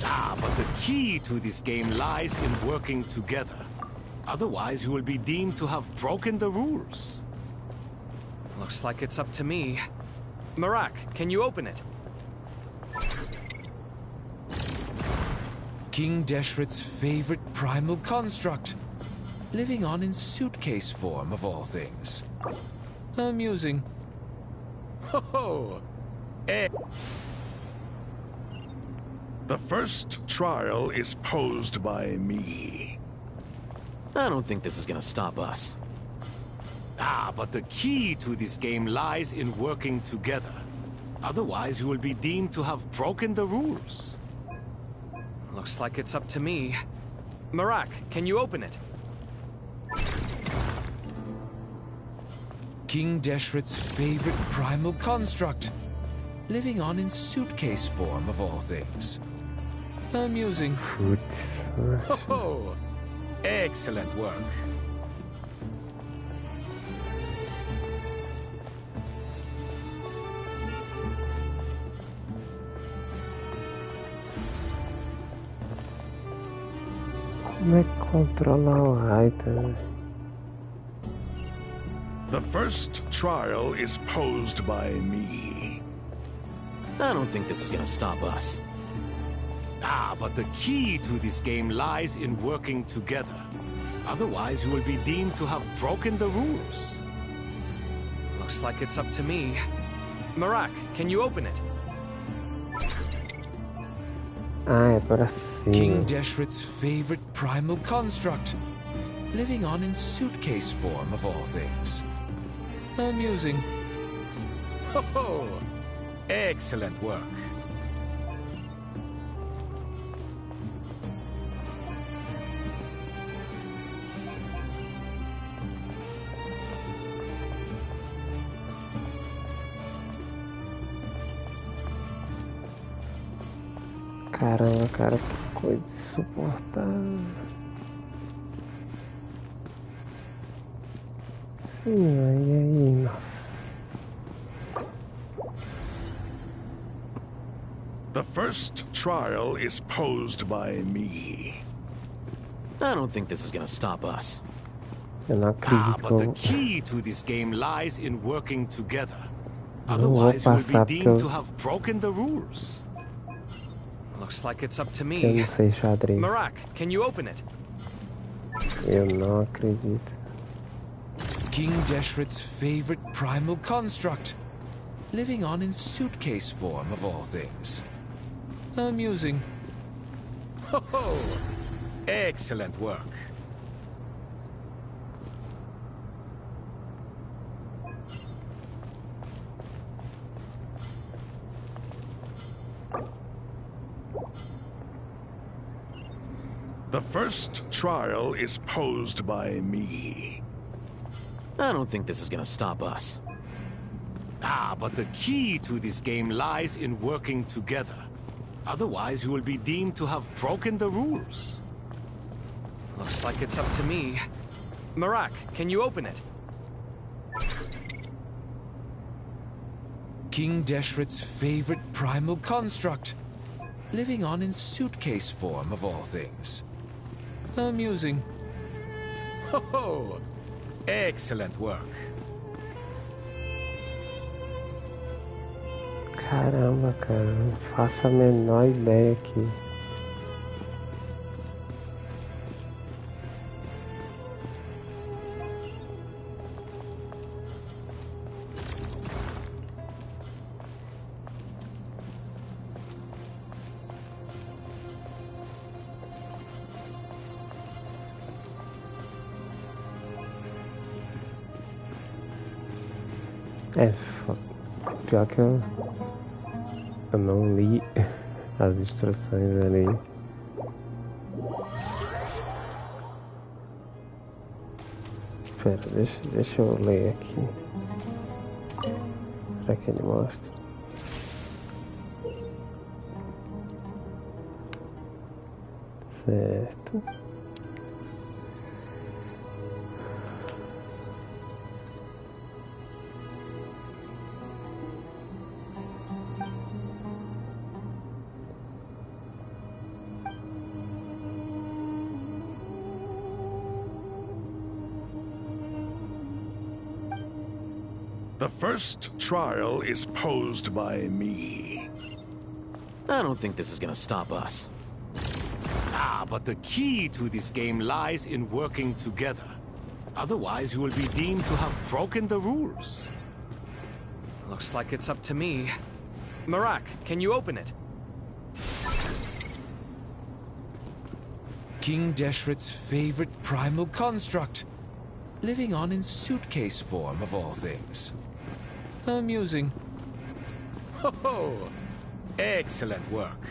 Ah, but the key to this game lies in working together. Otherwise, you will be deemed to have broken the rules. Looks like it's up to me. Marak, can you open it? King Deshret's favorite primal construct. Living on in suitcase form, of all things. Amusing. Ho-ho! The first trial is posed by me. I don't think this is gonna stop us. Ah, but the key to this game lies in working together. Otherwise, you will be deemed to have broken the rules. Looks like it's up to me. Marak, can you open it? King Deshret's favorite primal construct. living on in suitcase form of all things. Amusing. Oh, excellent work. Como é que controla o Raiden? The first trial is posed by me. I don't think this is gonna stop us. Ah, but the key to this game lies in working together. Otherwise, you will be deemed to have broken the rules. Looks like it's up to me. Marak, can you open it? Ah, é por assim. King Deshret's favorite primal construct, living on in suitcase form of all things. Amusing. Oh, excellent work. Caramba, cara, que coisa insuportável. Sim, aí, nossa. The first trial is posed by me. I don't think this is gonna stop us. Eu não Ah, acredito but the como... key to this game lies in working together. Não vou Otherwise, you will passar be porque deemed eu, to have broken the rules. Looks like it's up to que eu me. não sei xadrez. Marak, can you open it? Eu não acredito. King Deshret's favorite primal construct, living on in suitcase form of all things. Amusing. Oh, excellent work. The first trial is posed by me. I don't think this is gonna stop us. Ah, but the key to this game lies in working together. Otherwise, you will be deemed to have broken the rules. Looks like it's up to me. Marak, can you open it? King Deshret's favorite primal construct, living on in suitcase form of all things. Amusing. Oh, excellent work. Caramba, cara, não faço a menor ideia aqui. É, pior que eu não li as instruções ali. Espera, deixa eu ler aqui. Será que ele mostra? Certo. The first trial is posed by me. I don't think this is gonna stop us. Ah, but the key to this game lies in working together. Otherwise, you will be deemed to have broken the rules. Looks like it's up to me. Marak, can you open it? King Deshret's favorite primal construct, living on in suitcase form of all things. Amusing. Oh, excellent work.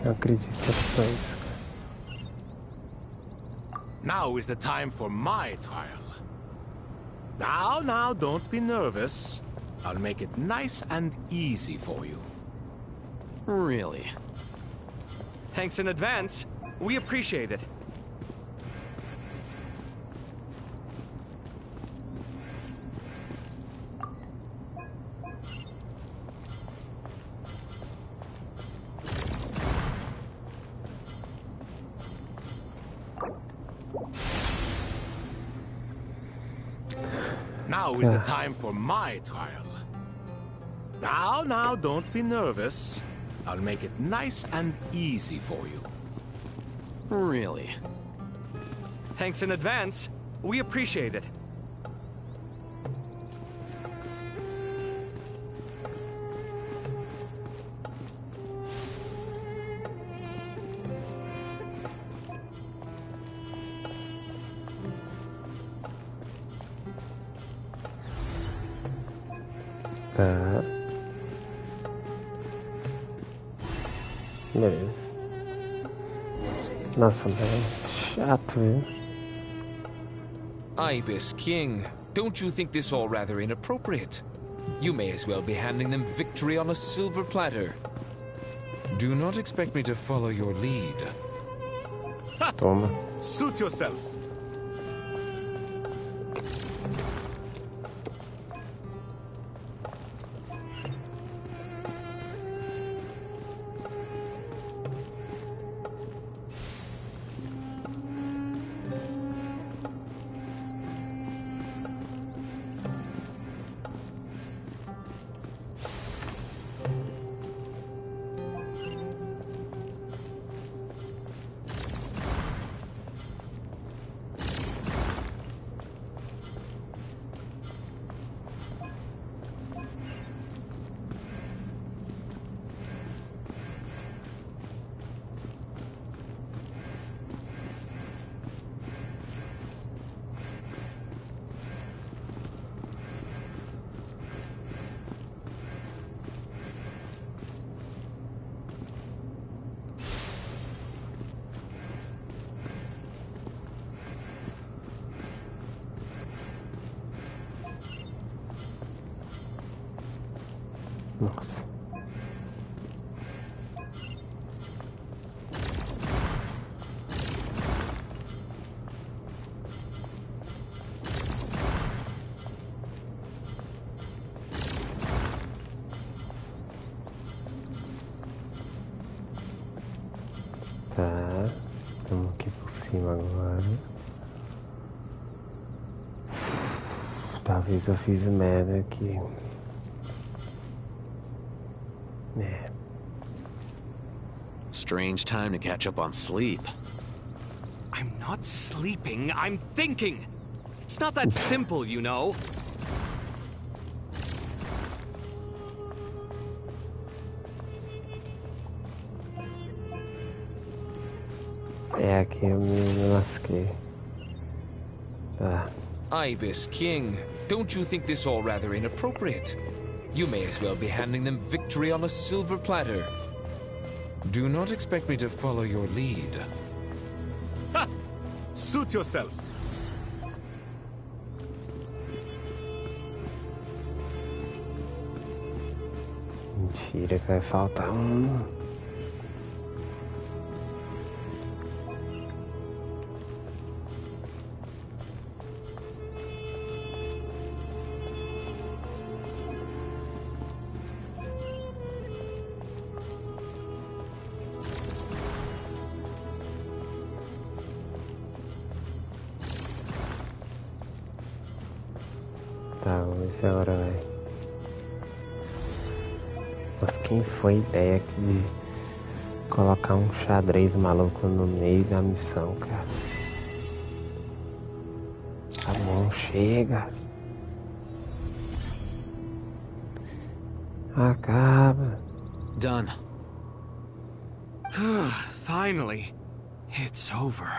Não acredito que é só isso, cara. Now is the time for my trial. Now, don't be nervous. I'll make it nice and easy for you. Really? Thanks in advance. We appreciate it. Now is the time for my trial. Now, don't be nervous. I'll make it nice and easy for you. Really? Thanks in advance. We appreciate it. Tá. Beleza. Nossa, velho. Chato, viu? Ibis King, don't you think this all rather inappropriate? You may as well be handing them victory on a silver platter. Do not expect me to follow your lead. Toma. Suit yourself. Nossa. Tá, estamos aqui por cima agora. Talvez eu fiz merda aqui. Yeah. Strange time to catch up on sleep. I'm not sleeping, I'm thinking! It's not that simple, you know. É, aqui eu me lasquei. Tá. Ibis King, don't you think this all rather inappropriate? You may as well be handing them victory on a silver platter. Do not expect me to follow your lead. Ha! Suit yourself. Mentira que vai faltar um. Tá, vamos ver se agora vai. Mas quem foi a ideia aqui de colocar um xadrez maluco no meio da missão, cara? Tá bom, chega. Acaba. Done. Finally. It's over.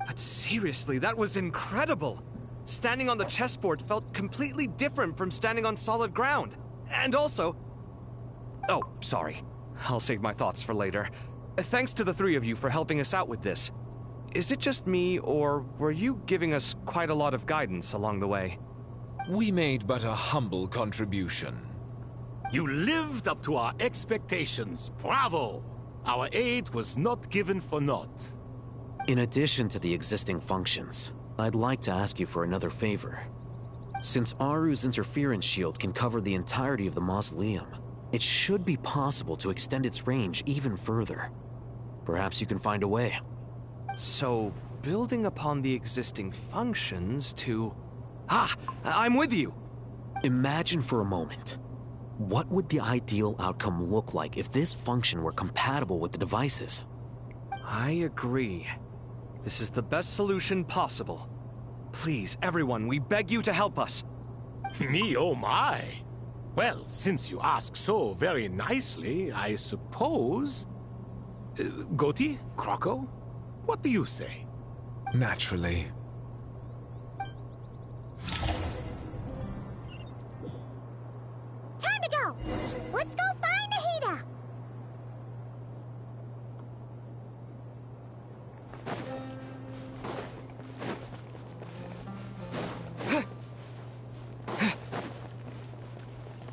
But seriously, that was incredible. Standing on the chessboard felt completely different from standing on solid ground. And also... Oh, sorry. I'll save my thoughts for later. Thanks to the three of you for helping us out with this. is it just me, or were you giving us quite a lot of guidance along the way? We made but a humble contribution. You lived up to our expectations. Bravo! Our aid was not given for naught. In addition to the existing functions, I'd like to ask you for another favor. Since Aru's interference shield can cover the entirety of the mausoleum, it should be possible to extend its range even further. Perhaps you can find a way. So, building upon the existing functions to... Ah! I'm with you! Imagine for a moment. What would the ideal outcome look like if this function were compatible with the devices? I agree. This is the best solution possible. Please, everyone, we beg you to help us. Me, oh my! Well, since you ask so very nicely, I suppose... Goti? Kroko? What do you say? Naturally. Time to go! Let's go find Nahida!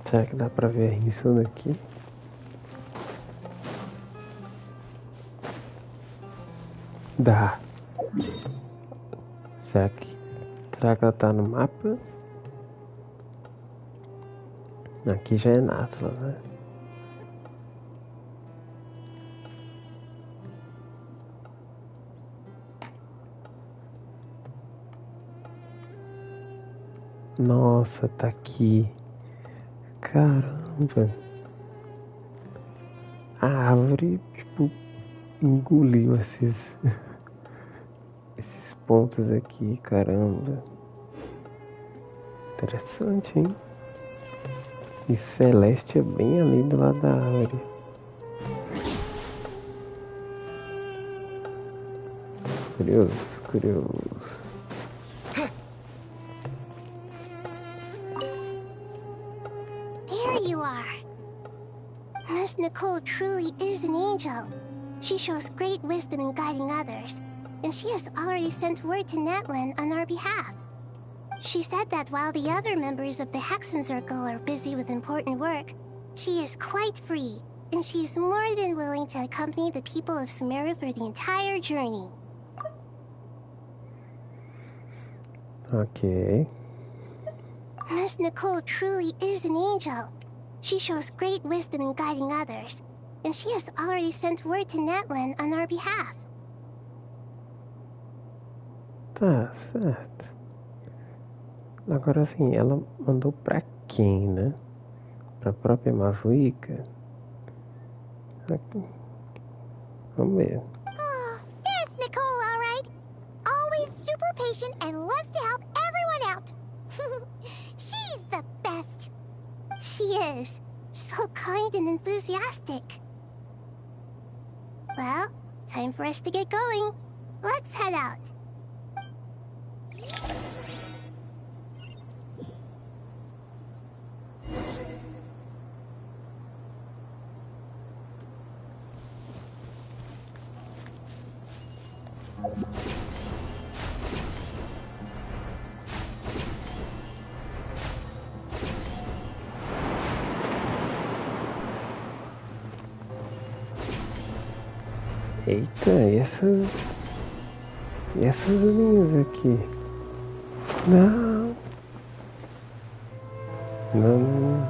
Será que dá pra ver isso daqui? Dá. Será que ela tá no mapa? Aqui já é Natla, né? Nossa, tá aqui. Caramba. A árvore, tipo, engoliu esses pontos aqui, caramba. Interessante, hein? E Celeste é bem ali do lado da árvore. Curioso, curioso. There you are. Miss Nicole truly is an angel. She shows great wisdom in guiding others, and she has already sent word to Natlan on our behalf. She said that while the other members of the Hexen Circle are busy with important work, she is quite free, and she's more than willing to accompany the people of Sumeru for the entire journey. Ok. Miss Nicole truly is an angel. She shows great wisdom in guiding others, and she has already sent word to Natlan on our behalf. Tá certo. Agora sim, ela mandou pra quem, né? Pra própria Mavuica? Aqui. Vamos ver. Oh, there's Nicole, all right. Always super patient and loves to help everyone out. She's the best. She is. So kind and enthusiastic. Well, time for us to get going. Let's head out. Eita, e essas linhas aqui? Não. Não.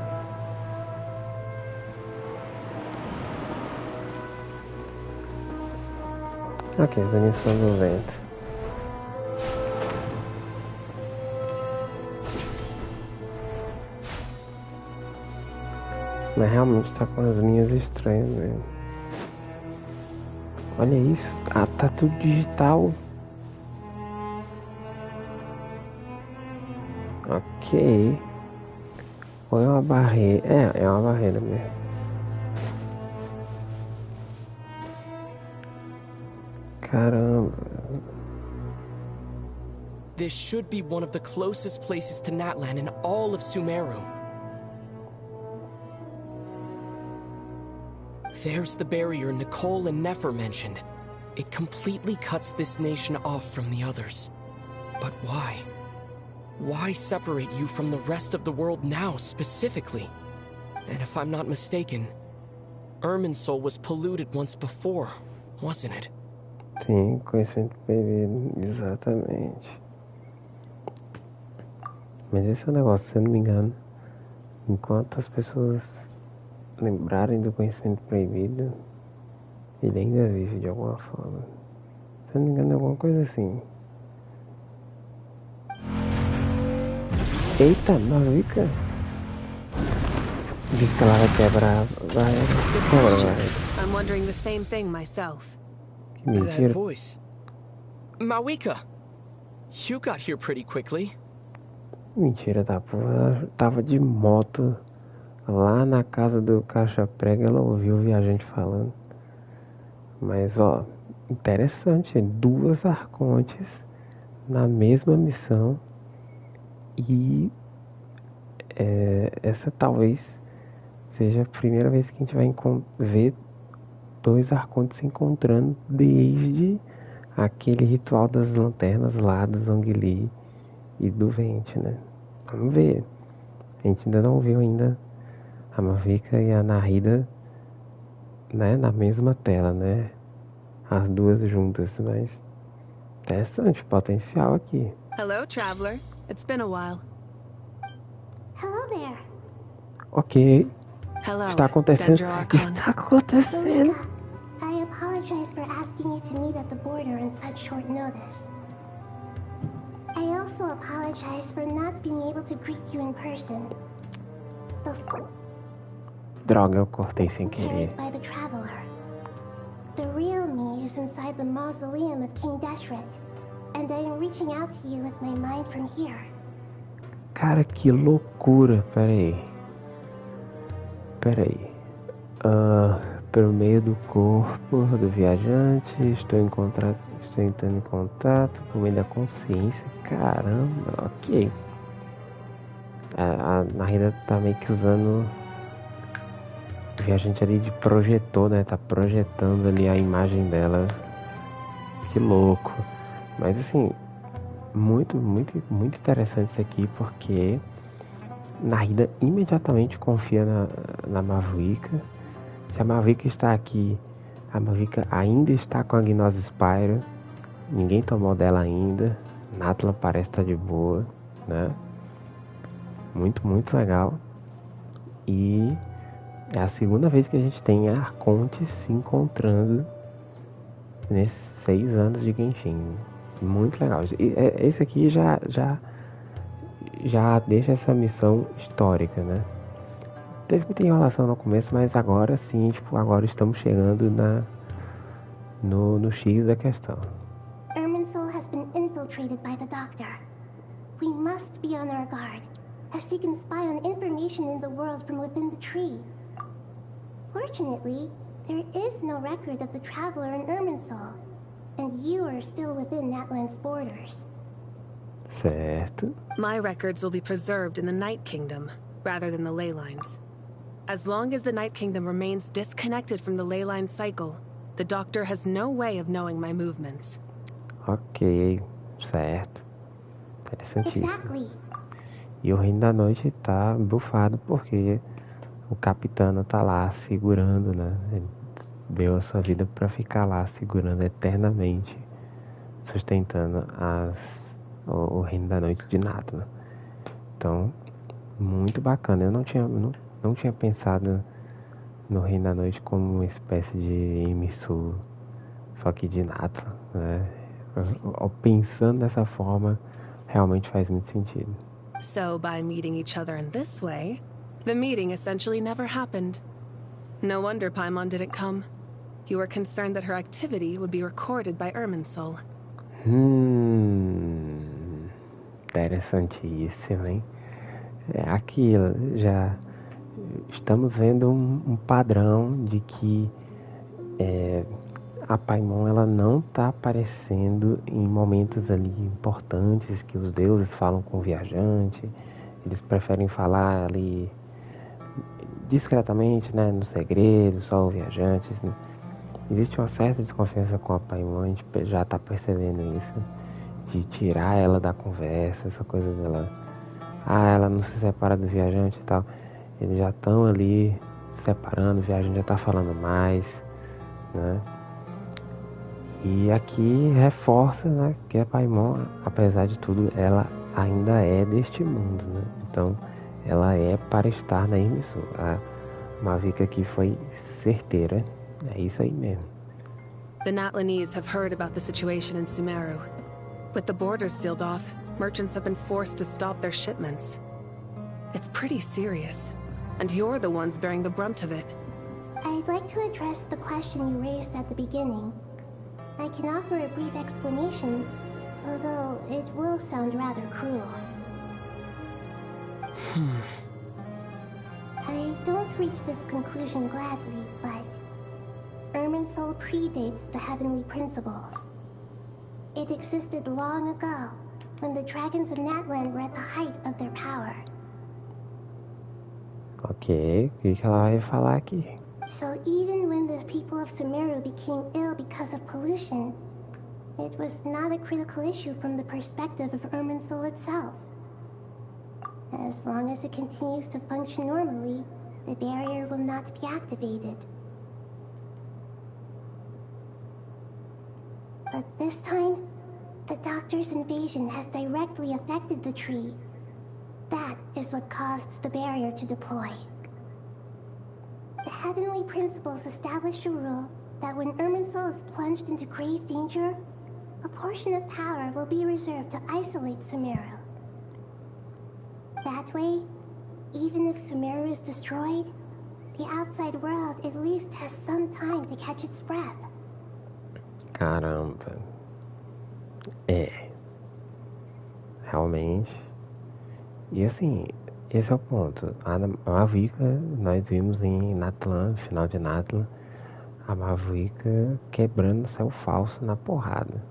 Ok, as linhas são do vento. Mas realmente tá com as linhas estranhas mesmo. Olha isso. Ah, tá tudo digital. Ok. Ou é uma barreira? É uma barreira mesmo. Caramba. This should be one of the closest places to Natlan in all of Sumeru. There's the barrier Nicole and Nefer mentioned. It completely cuts this nation off from the others. But why? Why separate you from the rest of the world now, specifically? And if I'm not mistaken, Irminsul was polluted once before, wasn't it? Sim, conhecimento proibido, exatamente. Mas esse é o negócio, se eu não me engano, enquanto as pessoas lembrarem do conhecimento proibido, ele ainda vive de alguma forma. Se eu não me engano, é alguma coisa assim. Eita, Mavica! Diz que ela vai quebrar. I'm wondering the same thing myself. Que mentira. That voice. Mawika! You got here pretty quickly. Mentira, tá, pô. Ela tava de moto lá na casa do Caixa Prega, ela ouviu o viajante falando. Mas, ó, interessante. 2 arcontes na mesma missão. E essa talvez seja a primeira vez que a gente vai ver 2 arcontes se encontrando desde aquele ritual das lanternas lá do Zhongli e do Vente, né? Vamos ver. A gente ainda não viu ainda a Mavica e a Nahida, né, na mesma tela, né? As duas juntas, mas interessante, potencial aqui. Hello, traveler. It's been a while. Hello there. Ok. Hello, Está acontecendo. Está acontecendo. I apologize for asking you to meet at the border on such short notice. I also apologize for not being able to greet you in person. Droga, eu cortei sem querer. Carried by the traveler. The real me is inside the mausoleum of King Deshret, and I am reaching out to you with my mind from here. Cara, que loucura. Pera aí. Pelo meio do corpo do viajante, estou entrando em contato por meio da consciência. Caramba, ok. A Nahida tá meio que usando o viajante ali de projetor, né? Tá projetando ali a imagem dela. Que louco. Mas assim, muito interessante isso aqui, porque Nahida imediatamente confia na Mavica. Se a Mavica está aqui, a Mavica ainda está com a Gnose Spyro. Ninguém tomou dela ainda. Natla parece estar de boa, né? Muito legal. E é a segunda vez que a gente tem arcontes se encontrando nesses 6 anos de Genshin. Muito legal. E esse aqui já deixa essa missão histórica, né? Teve muita enrolação no começo, mas agora sim, agora estamos chegando no X da questão. Irminsul has been infiltrated by the Doctor. We must be on our guard, as he can spy on information in the world from within the tree. Fortunately, there is no record of the Traveler in Irminsul, and you are still within Natlan's borders. Certo. My records will be preserved in the Night Kingdom, rather than the ley lines. As long as the Night Kingdom remains disconnected from the ley line cycle, the Doctor has no way of knowing my movements. Ok, certo. Interessantíssimo. Exactly. E o Reino da Noite tá bufado porque o Capitano tá lá segurando, né? Ele deu a sua vida pra ficar lá segurando eternamente, sustentando o Reino da Noite de Natla. Então, muito bacana. Eu não tinha pensado no Reino da Noite como uma espécie de Irminsul, só que de Natla, né? Pensando dessa forma, realmente faz muito sentido. So, by meeting each other in this way, the meeting essentially never happened. No wonder Paimon didn't come. You were concerned that her activity would be recorded by Irminsul. Interessantíssimo, hein? Aqui já estamos vendo um padrão de que a Paimon ela não está aparecendo em momentos ali importantes que os deuses falam com o viajante. Eles preferem falar ali discretamente, né, no segredo, só o viajante. Assim. existe uma certa desconfiança com a Paimon, a gente já tá percebendo isso. De tirar ela da conversa, essa coisa dela. Ela não se separa do viajante e tal. Eles já estão ali se separando, o viajante já tá falando mais, né? E aqui reforça, né, que a Paimon, apesar de tudo, ela ainda é deste mundo, né? Então, ela é para estar na Irmissô. A Mavica aqui foi certeira, é isso aí mesmo. The Natlanese have heard about the situation in Sumeru. With the borders sealed off, merchants have been forced to stop their shipments. It's pretty serious, and you're the ones bearing the brunt of it. I'd like to address the question you raised at the beginning. I can offer a brief explanation, although it will sound rather cruel. I don't reach this conclusion gladly, but Irminsul predates the heavenly principles. It existed long ago, when the dragons of Natland were at the height of their power. Ok, o que ela vai falar aqui? So even when the people of Sumeru became ill because of pollution, it was not a critical issue from the perspective of Irminsul itself. As long as it continues to function normally, the barrier will not be activated. But this time, the Doctor's invasion has directly affected the tree. That is what caused the barrier to deploy. The heavenly principles established a rule that when Irminsul is plunged into grave danger, a portion of power will be reserved to isolate Sumeru. That way, even if Sumeru is destroyed, the outside world at least has some time to catch its breath. Caramba. Realmente. E assim, esse é o ponto. A Mavica, nós vimos em Natlan, final de Natlan, a Mavica quebrando o céu falso na porrada.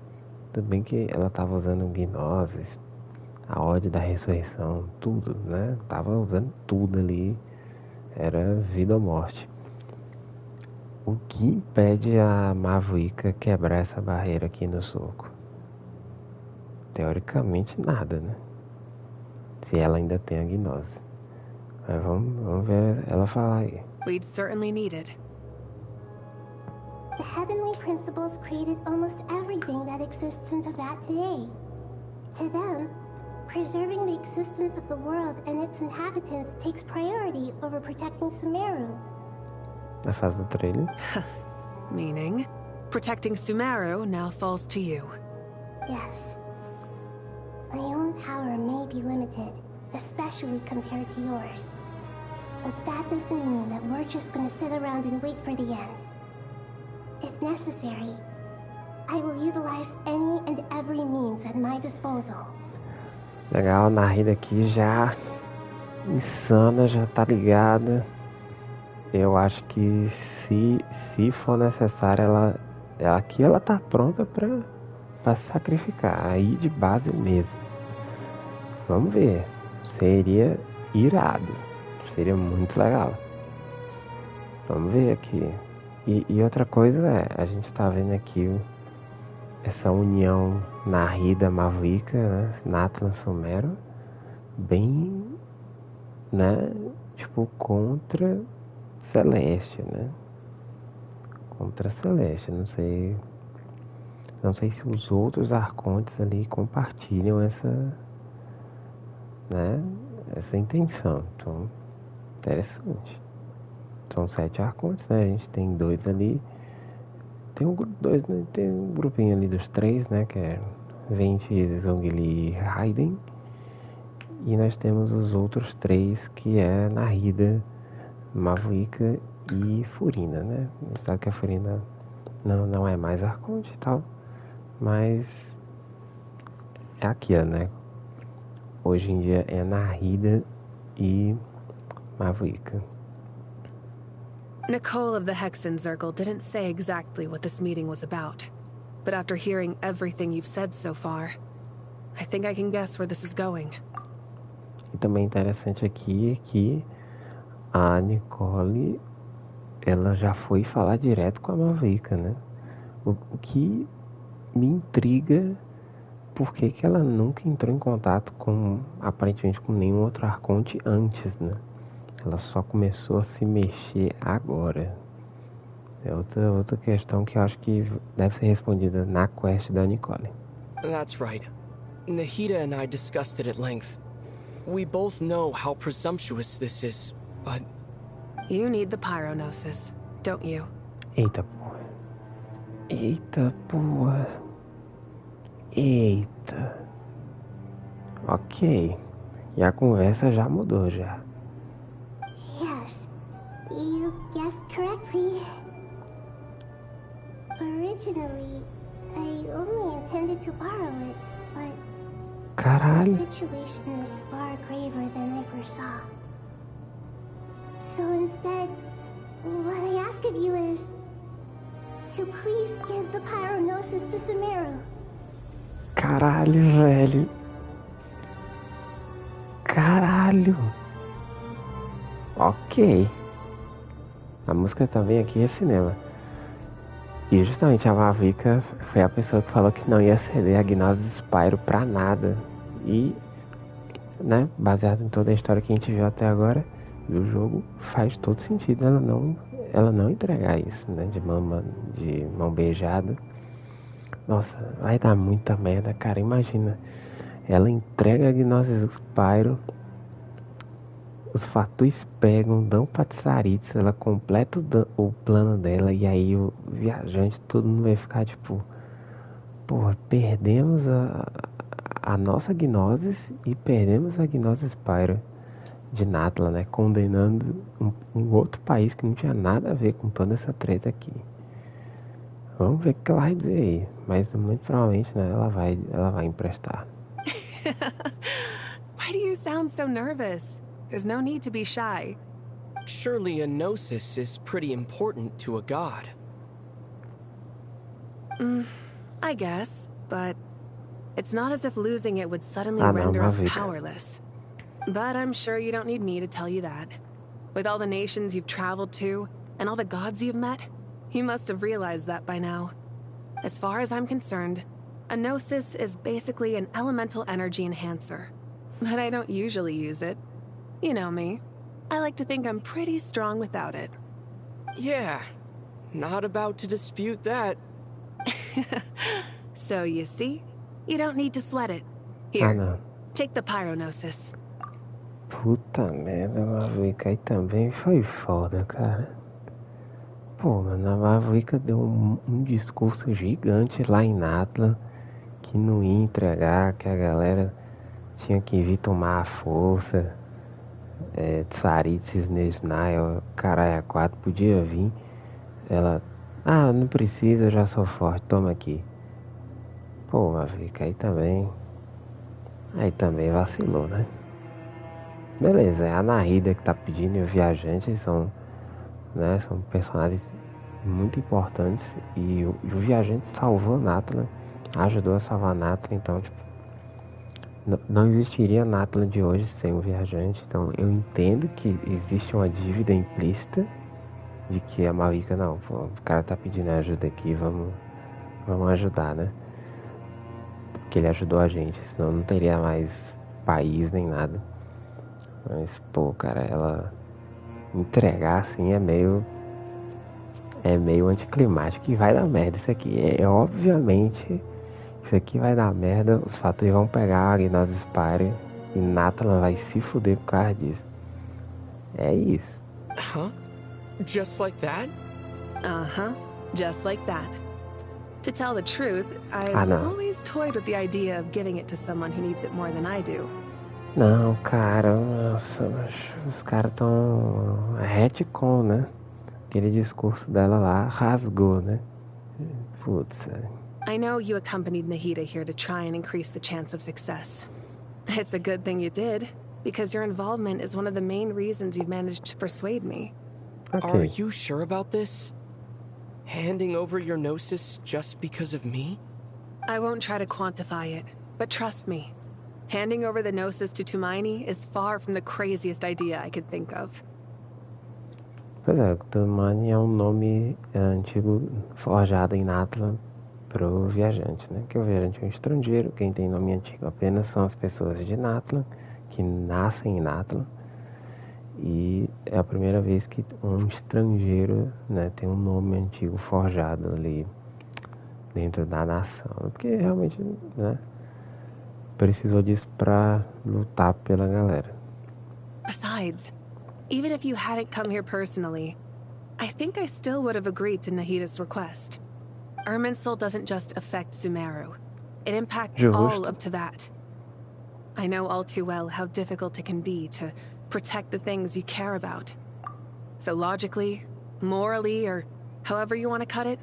Tudo bem que ela tava usando gnoses, a Ode da ressurreição, tudo, né? Tava usando tudo ali. Era vida ou morte. O que impede a Mavica quebrar essa barreira aqui no soco? Teoricamente nada, né? Se ela ainda tem a gnose. Mas vamos ver ela falar aí. We'd certainly need it. The heavenly principles created almost everything that exists in Teyvat today. To them, preserving the existence of the world and its inhabitants takes priority over protecting Sumeru. Na fase do trailer. Meaning, protecting Sumeru now falls to you. Yes. My own power may be limited, especially compared to yours. But that doesn't mean that we're just gonna sit around and wait for the end. If necessary, I will utilize any and every means at my disposal. Legal, a Narida aqui já insana, já tá ligada. Eu acho que se for necessário, ela tá pronta pra se sacrificar. Aí de base mesmo. Vamos ver. Seria irado. Seria muito legal. Vamos ver aqui. E outra coisa a gente tá vendo aqui essa união Narida Mavica, né? Natlan Sumeru, bem, né? Tipo, contra Celeste, né? Contra Celeste, não sei se os outros arcontes ali compartilham essa, né? Essa intenção. Então, interessante. São 7 arcontes, né? A gente tem 2 ali. Tem um grupo 2, né? Tem um grupinho ali dos 3, né? Que é Venti, Zhongli e Raiden. E nós temos os outros 3, que é Narida, Mavica e Furina, né? Sabe que a Furina não é mais arconte e tal. Mas é aqui, né? Hoje em dia é Narida e Mavica. Nicole of the Hexen Circle didn't say exactly what this meeting was about. But after hearing everything you've said so far, I think I can guess where this is going. E também interessante aqui é que a Nicole, ela já foi falar direto com a Mavica, né? O que me intriga, por que ela nunca entrou em contato com, aparentemente, com nenhum outro arconte antes, né? Ela só começou a se mexer agora. É outra questão que eu acho que deve ser respondida na quest da Nicole. That's right. Nahida and I discussed it at length. We both know how presumptuous this is, but... You need the pyronosis, don't you? Eita porra. Eita porra. Eita. Ok. E a conversa já mudou já. Yes, you guessed correctly. Originally, I only intended to borrow it, but Caralho. the situation is far graver than I foresaw. So instead, what I ask of you is to please give the pyronosis to Sumeru. Caralho, velho. Caralho. Ok. A música também aqui é cinema. E justamente a Mavica foi a pessoa que falou que não ia ceder a Gnose Spyro pra nada. E, né, baseado em toda a história que a gente viu até agora do jogo, faz todo sentido ela não entregar isso, né, de mão beijada. Nossa, vai dar muita merda, cara. Imagina, ela entrega a Gnose Spyro, os Fatuis pegam, dão pra Tsaritsa, ela completa o plano dela, e aí o viajante, todo mundo vai ficar tipo, porra, perdemos a nossa Gnosis e perdemos a Gnose Spyro de Natla, né, condenando um outro país que não tinha nada a ver com toda essa treta aqui. Vamos ver o que ela vai dizer aí, mas muito provavelmente, né, ela vai emprestar. Why do you sound so nervous? There's no need to be shy. Surely a gnosis is pretty important to a god. I guess, but it's not as if losing it would suddenly no, render us Mavica. powerless. But I'm sure you don't need me to tell you that. With all the nations you've traveled to, and all the gods you've met, you must have realized that by now. As far as I'm concerned, a gnosis is basically an elemental energy enhancer. But I don't usually use it. You know me. I like to think I'm pretty strong without it. Yeah, not about to dispute that. So you see, you don't need to sweat it. Here, take the pyronosis. Puta merda, Mavica aí também foi foda, cara. Pô, mano, a Mavica deu um discurso gigante lá em Natla, que não ia entregar, que a galera tinha que vir tomar a força. Tsaritsa, Snezhnaya, caralho, a 4 podia vir. Ela, não precisa, eu já sou forte, toma aqui. Pô, Mavica, aí também vacilou, né? Beleza, é a Nahida que tá pedindo, e o viajante são personagens muito importantes, e o viajante salvou Natla, ajudou a salvar Natla, então tipo, não existiria Natla de hoje sem o viajante. Então eu entendo que existe uma dívida implícita de que a Mavica, não, pô, o cara tá pedindo ajuda aqui, vamos ajudar, né? Porque ele ajudou a gente, senão não teria mais país nem nada. Mas, pô, cara, ela entregar assim é meio anticlimático, e vai dar merda isso aqui. Obviamente, isso aqui vai dar merda, os Fatui vão pegar a Gnose Spyro e Nathan vai se fuder por causa disso. É isso. Huh? Just like that? Uh-huh, just like that. To tell the truth, I've always toyed with the idea of giving it to someone who needs it more than I do. Não, cara, nossa, os caras tão retcon, né? Aquele discurso dela lá rasgou, né? Putz. I know you accompanied Nahida here to try and increase the chance of success. It's a good thing you did, because your involvement is one of the main reasons you've managed to persuade me. Okay. Are you sure about this? Handing over your gnosis just because of me? I won't try to quantify it, but trust me. Handing over the gnosis to Tumaini is far from the craziest idea I could think of. Pois é, Cthulhu é um nome antigo forjado em Natlan pro viajante, né? Que o viajante é um estrangeiro, quem tem nome antigo apenas são as pessoas de Natlan, que nascem em Natlan. E é a primeira vez que um estrangeiro, né, tem um nome antigo forjado ali dentro da nação. Porque realmente, né, precisou disso pra lutar pela galera. Besides, even if you hadn't come here personally, I think I still would have agreed to Nahida's request. Irminsul doesn't just affect Sumeru. It impacts all of Teyvat. I know all too well how difficult it can be to protect the things you care about. So logically, morally, or however you want to cut it,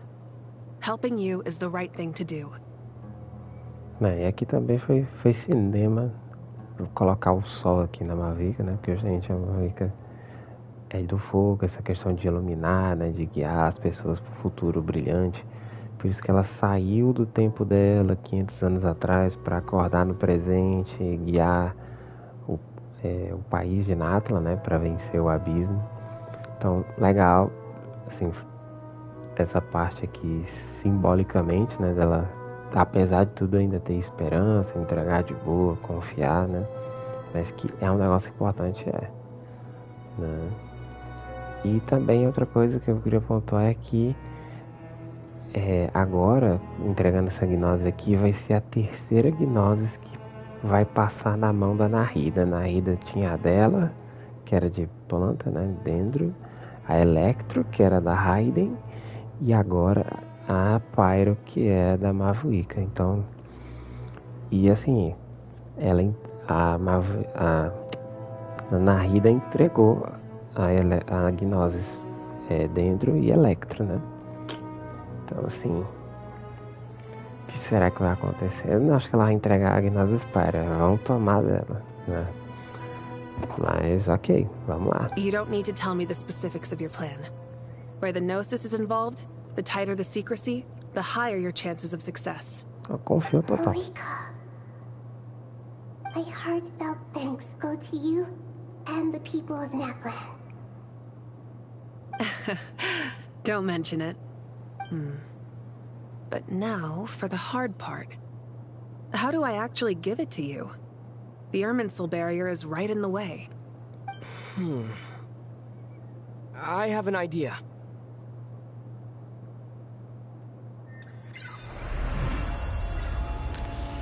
helping you is the right thing to do. E aqui também foi cinema. Vou colocar o sol aqui na Mavica, né? Porque, gente, a Mavica é do fogo, essa questão de iluminar, né? De guiar as pessoas para o futuro brilhante. Por isso que ela saiu do tempo dela, 500 anos atrás, para acordar no presente, guiar o país de Natlan, né? Para vencer o abismo. Então, legal, assim, essa parte aqui, simbolicamente, né? Dela, apesar de tudo, ainda ter esperança, entregar de boa, confiar, né? Mas que é um negócio importante, né? E também outra coisa que eu queria pontuar é que agora, entregando essa gnose aqui, vai ser a terceira gnose que vai passar na mão da Nahida. A Nahida tinha a dela, que era de planta, né? Dendro. A Electro, que era da Raiden. E agora a Pyro, que é da Mavuika. Então, e assim, a Nahida entregou a Gnosis Dendro e Electro, né? Então, assim, o que será que vai acontecer? Eu não acho que ela vai entregar a Gnosis Pyro. Vão tomar dela, né? Mas, ok, vamos lá. You don't need to tell me the specifics of your plan. Where the Gnosis is involved, the tighter the secrecy, the higher your chances of success. Eu confio total. Marika, my heartfelt thanks go to you and the people of Natlan. Don't mention it. But now, for the hard part. How do I actually give it to you? The Irminsul barrier is right in the way. I have an idea.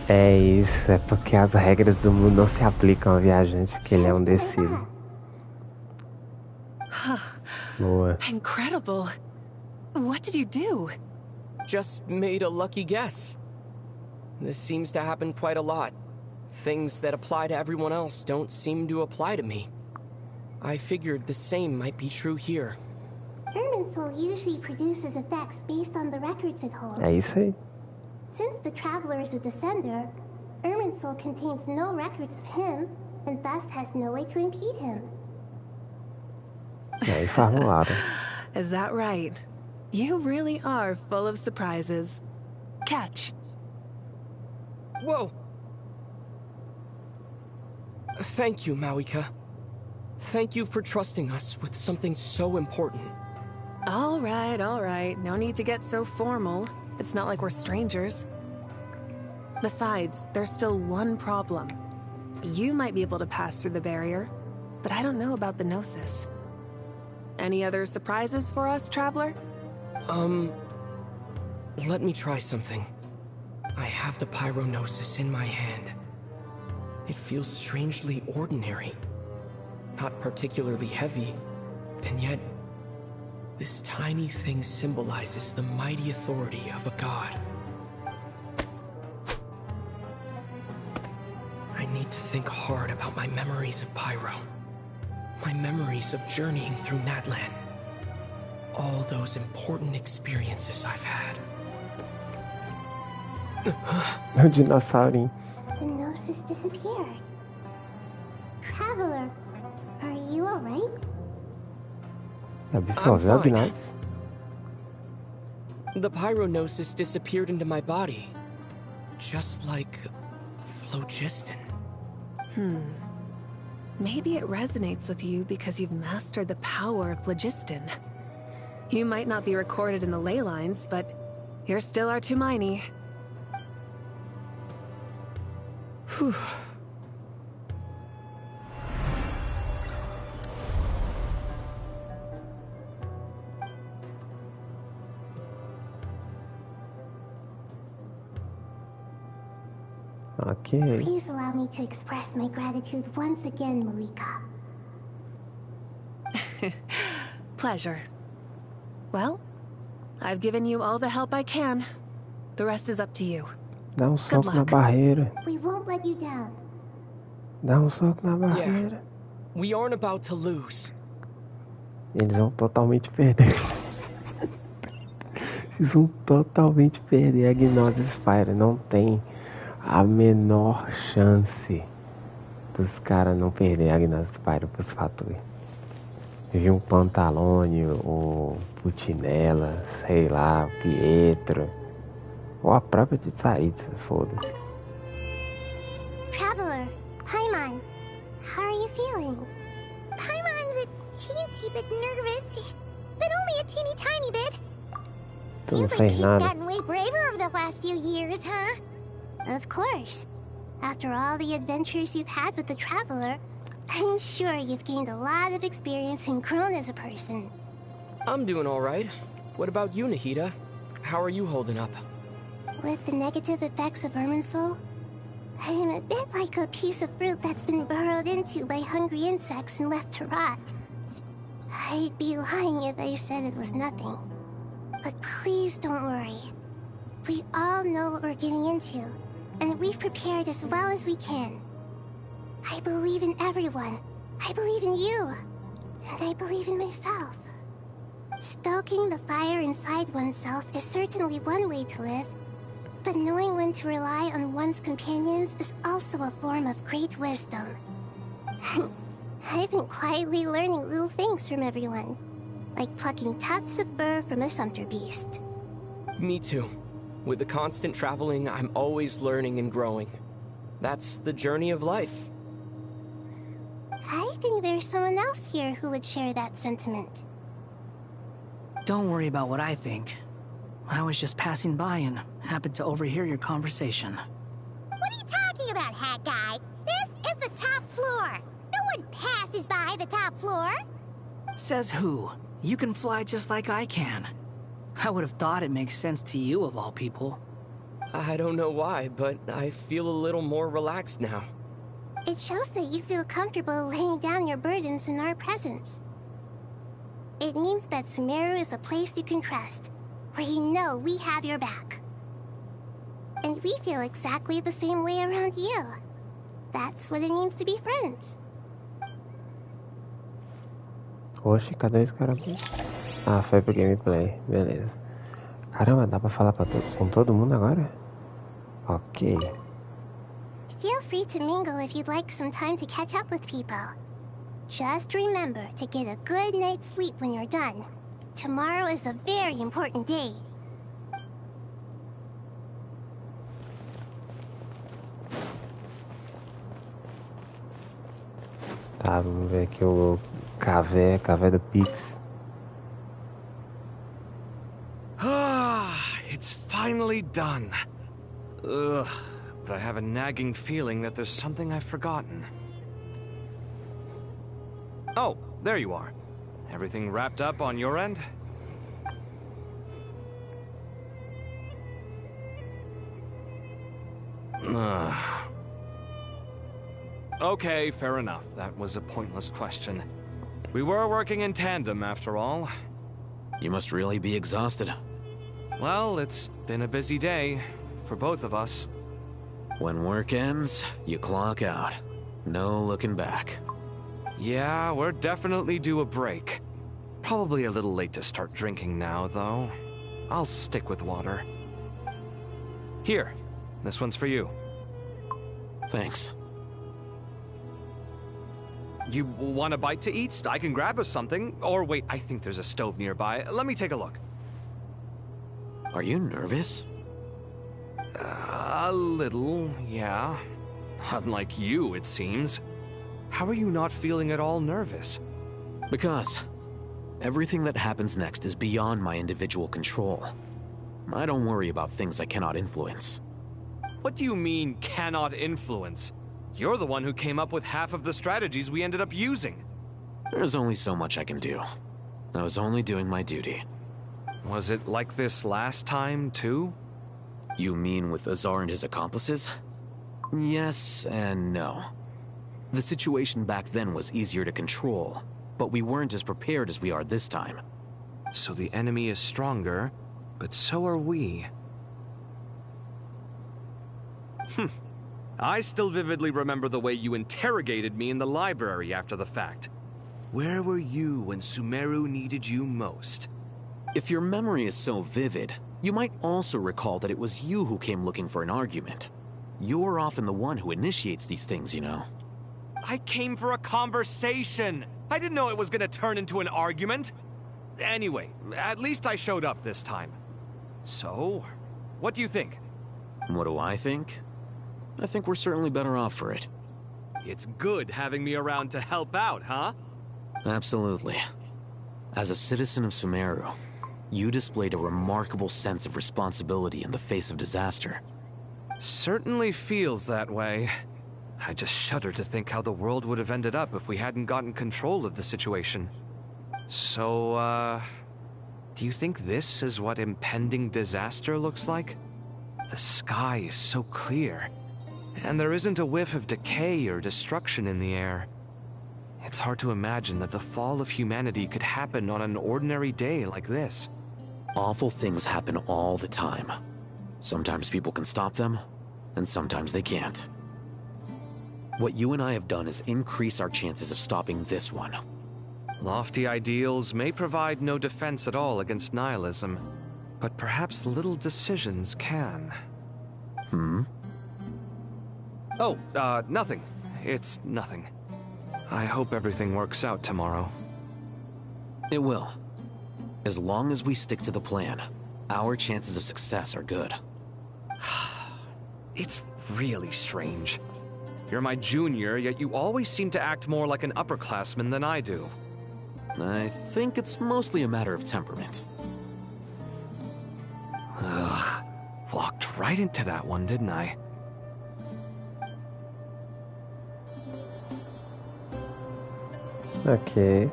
É isso, é porque as regras do mundo não se aplicam ao viajante, que ele é um descido. Boa. Incredible. What did you do? Just made a lucky guess. This seems to happen quite a lot. Things that apply to everyone else don't seem to apply to me. I figured the same might be true here. Irminsul usually produces effects based on the records it holds. É isso aí. Since the Traveler is a descender, Irminsul contains no records of him, and thus has no way to impede him. Aí formularam. Is that right? You really are full of surprises. Catch. Whoa! Thank you, Mawika. Thank you for trusting us with something so important. All right. No need to get so formal. It's not like we're strangers. Besides, there's still one problem. You might be able to pass through the barrier, but I don't know about the Gnosis. Any other surprises for us, Traveler? Let me try something. I have the Pyronosis in my hand. It feels strangely ordinary. Not particularly heavy, and yet this tiny thing symbolizes the mighty authority of a god. I need to think hard about my memories of Pyro. My memories of journeying through Natlan. All those important experiences I've had. O dinossaurinho. The Gnosis disappeared. Traveler, are you alright? Absorveu a Gnosis. The Pyronosis disappeared into my body. Just like Phlogiston. Maybe it resonates with you because you've mastered the power of phlogiston. You might not be recorded in the ley lines, but you're still our Tumaini. Whew. Okay. Please allow me to express my gratitude once again, Malika. Pleasure. Well, I've given you all the help I can. The rest is up to you. Dá soco na barreira. We won't let you down. Dá soco na barreira. Yeah. We aren't about to lose. Eles vão totalmente perder. Eles vão totalmente perder a Gnosis Spire. Não tem a menor chance dos caras não perder a Gnosis Spire pros Fatui. Vi um Pantalone, o Putinella, sei lá, o Pietro. Ou a própria de Saitsa, foda-se. Traveler, Paimon, how are you feeling? Paimon's a teensy bit nervous, but only a teeny tiny bit. Tu não Feels like fez she's nada. gotten way braver over the last few years, huh? Of course. After all the adventures you've had with the Traveler, I'm sure you've gained a lot of experience and grown as a person. I'm doing all right. What about you, Nahida? How are you holding up? With the negative effects of Irminsul, I'm a bit like a piece of fruit that's been burrowed into by hungry insects and left to rot. I'd be lying if I said it was nothing. But please don't worry. We all know what we're getting into, and we've prepared as well as we can. I believe in everyone. I believe in you. And I believe in myself. Stoking the fire inside oneself is certainly one way to live, but knowing when to rely on one's companions is also a form of great wisdom. I've been quietly learning little things from everyone, like plucking tufts of fur from a sumpter beast. Me too. With the constant traveling, I'm always learning and growing. That's the journey of life. I think there's someone else here who would share that sentiment. Don't worry about what I think. I was just passing by and happened to overhear your conversation. What are you talking about, Hat Guy? This is the top floor. No one passes by the top floor. Says who? You can fly just like I can. I would have thought it makes sense to you of all people. I don't know why, but I feel a little more relaxed now. It shows that you feel comfortable laying down your burdens in our presence. It means that Sumeru is a place you can trust, where you know we have your back. And we feel exactly the same way around you. That's what it means to be friends. Oxe, cadê esse cara? Ah, foi pro gameplay, beleza. Caramba, dá pra falar com todo mundo agora? Ok. Feel free to mingle if you'd like some time to catch up with people. Just remember to get a good night's sleep when you're done. Tomorrow is a very important day. Tá, vamos ver aqui o Cavé do Pix. It's finally done. Ugh, but I have a nagging feeling that there's something I've forgotten. Oh, there you are. Everything wrapped up on your end? Okay, fair enough. That was a pointless question. We were working in tandem, after all. You must really be exhausted. Well, it's been a busy day, for both of us. When work ends, you clock out. No looking back. Yeah, we're definitely due a break. Probably a little late to start drinking now, though. I'll stick with water. Here, this one's for you. Thanks. You want a bite to eat? I can grab us something. Or wait, I think there's a stove nearby. Let me take a look. Are you nervous? A little, yeah. Unlike you, it seems. How are you not feeling at all nervous? Because everything that happens next is beyond my individual control. I don't worry about things I cannot influence. What do you mean, cannot influence? You're the one who came up with half of the strategies we ended up using. There's only so much I can do. I was only doing my duty. Was it like this last time, too? You mean with Azar and his accomplices? Yes and no. The situation back then was easier to control, but we weren't as prepared as we are this time. So the enemy is stronger, but so are we. I still vividly remember the way you interrogated me in the library after the fact. Where were you when Sumeru needed you most? If your memory is so vivid, you might also recall that it was you who came looking for an argument. You're often the one who initiates these things, you know. I came for a conversation! I didn't know it was gonna turn into an argument! Anyway, at least I showed up this time. So, what do you think? What do I think? I think we're certainly better off for it. It's good having me around to help out, huh? Absolutely. As a citizen of Sumeru, you displayed a remarkable sense of responsibility in the face of disaster. Certainly feels that way. I just shudder to think how the world would have ended up if we hadn't gotten control of the situation. So, do you think this is what impending disaster looks like? The sky is so clear, and there isn't a whiff of decay or destruction in the air. It's hard to imagine that the fall of humanity could happen on an ordinary day like this. Awful things happen all the time. Sometimes people can stop them, and sometimes they can't. What you and I have done is increase our chances of stopping this one. Lofty ideals may provide no defense at all against nihilism, but perhaps little decisions can. Oh, nothing. It's nothing. I hope everything works out tomorrow. It will. As long as we stick to the plan, our chances of success are good. It's really strange. You're my junior, yet you always seem to act more like an upperclassman than I do. I think it's mostly a matter of temperament. Ugh. Walked right into that one, didn't I? Ok.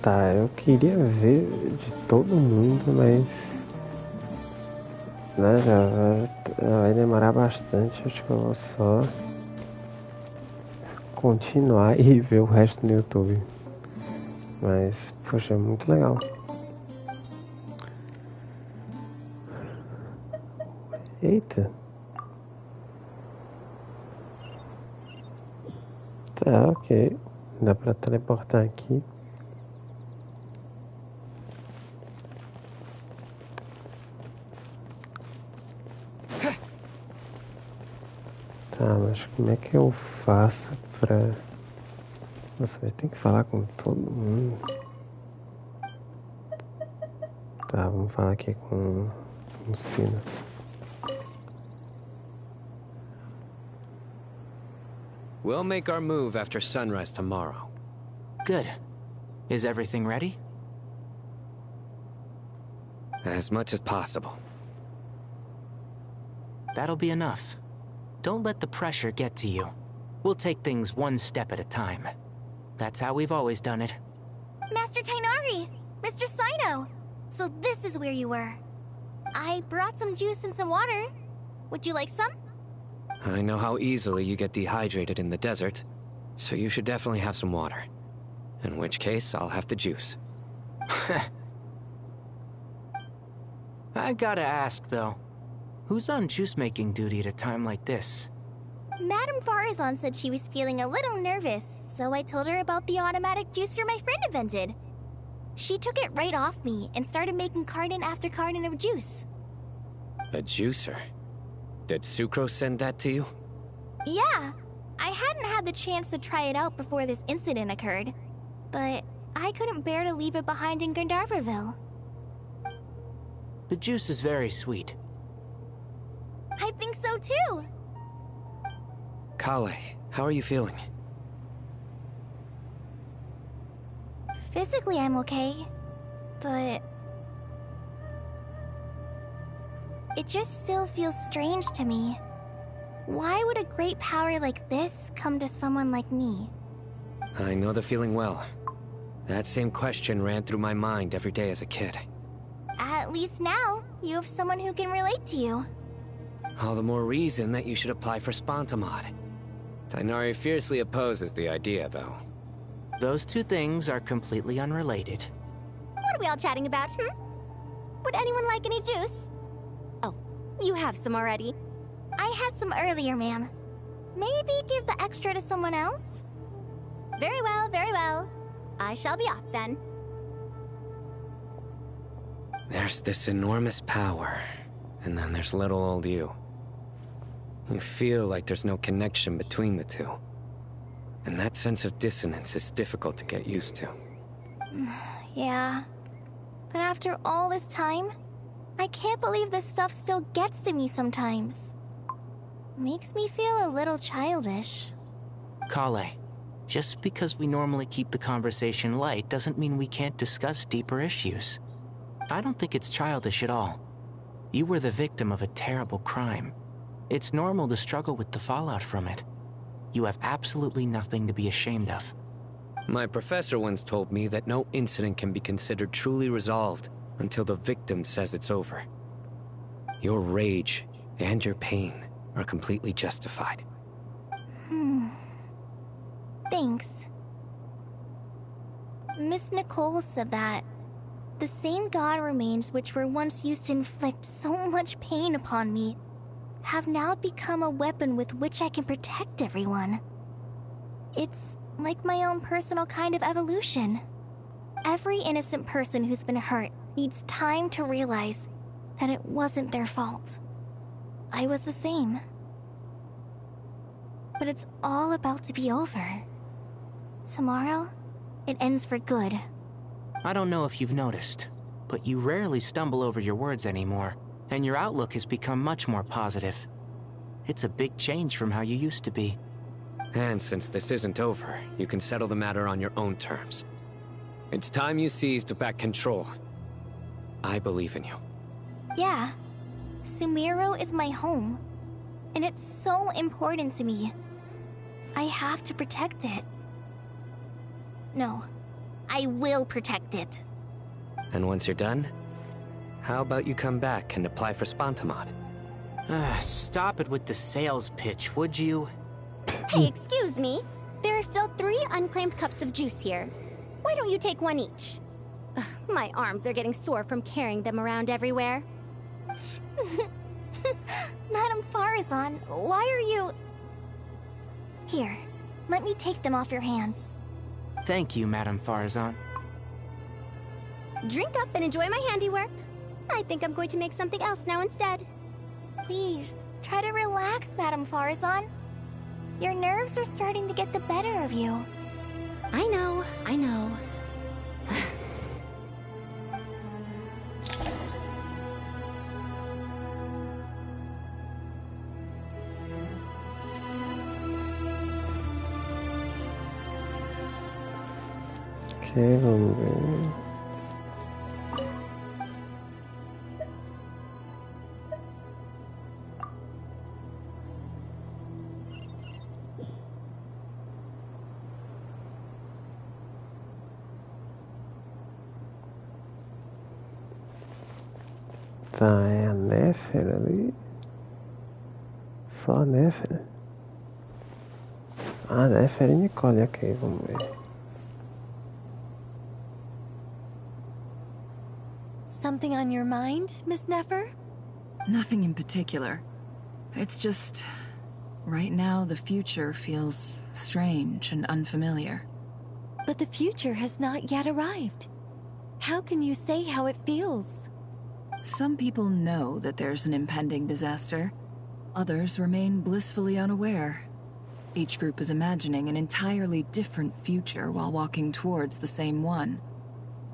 Tá, eu queria ver de todo mundo, mas... né, já vai demorar bastante. Acho que eu vou só continuar e ver o resto no YouTube. Mas, poxa, é muito legal. Eita. Tá, ok. Dá pra teleportar aqui. Tá, mas como é que eu faço pra... Nossa, mas tem que falar com todo mundo. Tá, vamos falar aqui com o Sino. We'll make our move after sunrise tomorrow. Good. Is everything ready? As much as possible. That'll be enough. Don't let the pressure get to you. We'll take things one step at a time. That's how we've always done it. Master Tainari! Mr. Sino! So this is where you were. I brought some juice and some water. Would you like some? I know how easily you get dehydrated in the desert, so you should definitely have some water. In which case, I'll have the juice. I gotta ask, though. Who's on juice-making duty at a time like this? Madame Farazan said she was feeling a little nervous, so I told her about the automatic juicer my friend invented. She took it right off me and started making carton after carton of juice. A juicer? Did Sucrose send that to you? Yeah. I hadn't had the chance to try it out before this incident occurred, but I couldn't bear to leave it behind in Gandharvaville. The juice is very sweet. I think so too. Kale, how are you feeling? Physically, I'm okay. But... it just still feels strange to me. Why would a great power like this come to someone like me? I know the feeling well. That same question ran through my mind every day as a kid. At least now, you have someone who can relate to you. All the more reason that you should apply for Spantamod. Tighnari fiercely opposes the idea, though. Those two things are completely unrelated. What are we all chatting about, Would anyone like any juice? Oh, you have some already. I had some earlier, ma'am. Maybe give the extra to someone else? Very well, very well. I shall be off then. There's this enormous power, and then there's little old you. You feel like there's no connection between the two. And that sense of dissonance is difficult to get used to. Yeah. But after all this time, I can't believe this stuff still gets to me sometimes. Makes me feel a little childish. Kale, just because we normally keep the conversation light doesn't mean we can't discuss deeper issues. I don't think it's childish at all. You were the victim of a terrible crime. It's normal to struggle with the fallout from it. You have absolutely nothing to be ashamed of. My professor once told me that no incident can be considered truly resolved until the victim says it's over. Your rage and your pain are completely justified. Thanks. Miss Nicole said that the same god remains which were once used to inflict so much pain upon me have now become a weapon with which I can protect everyone. It's like my own personal kind of evolution. Every innocent person who's been hurt needs time to realize that it wasn't their fault. I was the same. But it's all about to be over. Tomorrow, it ends for good. I don't know if you've noticed, but you rarely stumble over your words anymore, and your outlook has become much more positive. It's a big change from how you used to be. And since this isn't over, you can settle the matter on your own terms. It's time you seized back control. I believe in you. Yeah. Sumeru is my home. And it's so important to me. I have to protect it. No. I will protect it. And once you're done, how about you come back and apply for Spantamod? Stop it with the sales pitch, would you? Hey, excuse me. There are still 3 unclaimed cups of juice here. Why don't you take one each? Ugh, my arms are getting sore from carrying them around everywhere. Madame Farazan, why are you... Here, let me take them off your hands. Thank you, Madame Farazan. Drink up and enjoy my handiwork. I think I'm going to make something else now instead. Please, try to relax, Madame Farazan. Your nerves are starting to get the better of you. I know, I know. Ok, vamos ver. Tá, é a Néfer ali. Só a Néfer. Ah, Néfer e Nicole, ok, vamos ver. Something on your mind, Miss Nefer? Nothing in particular. It's just... right now, the future feels strange and unfamiliar. But the future has not yet arrived. How can you say how it feels? Some people know that there's an impending disaster. Others remain blissfully unaware. Each group is imagining an entirely different future while walking towards the same one.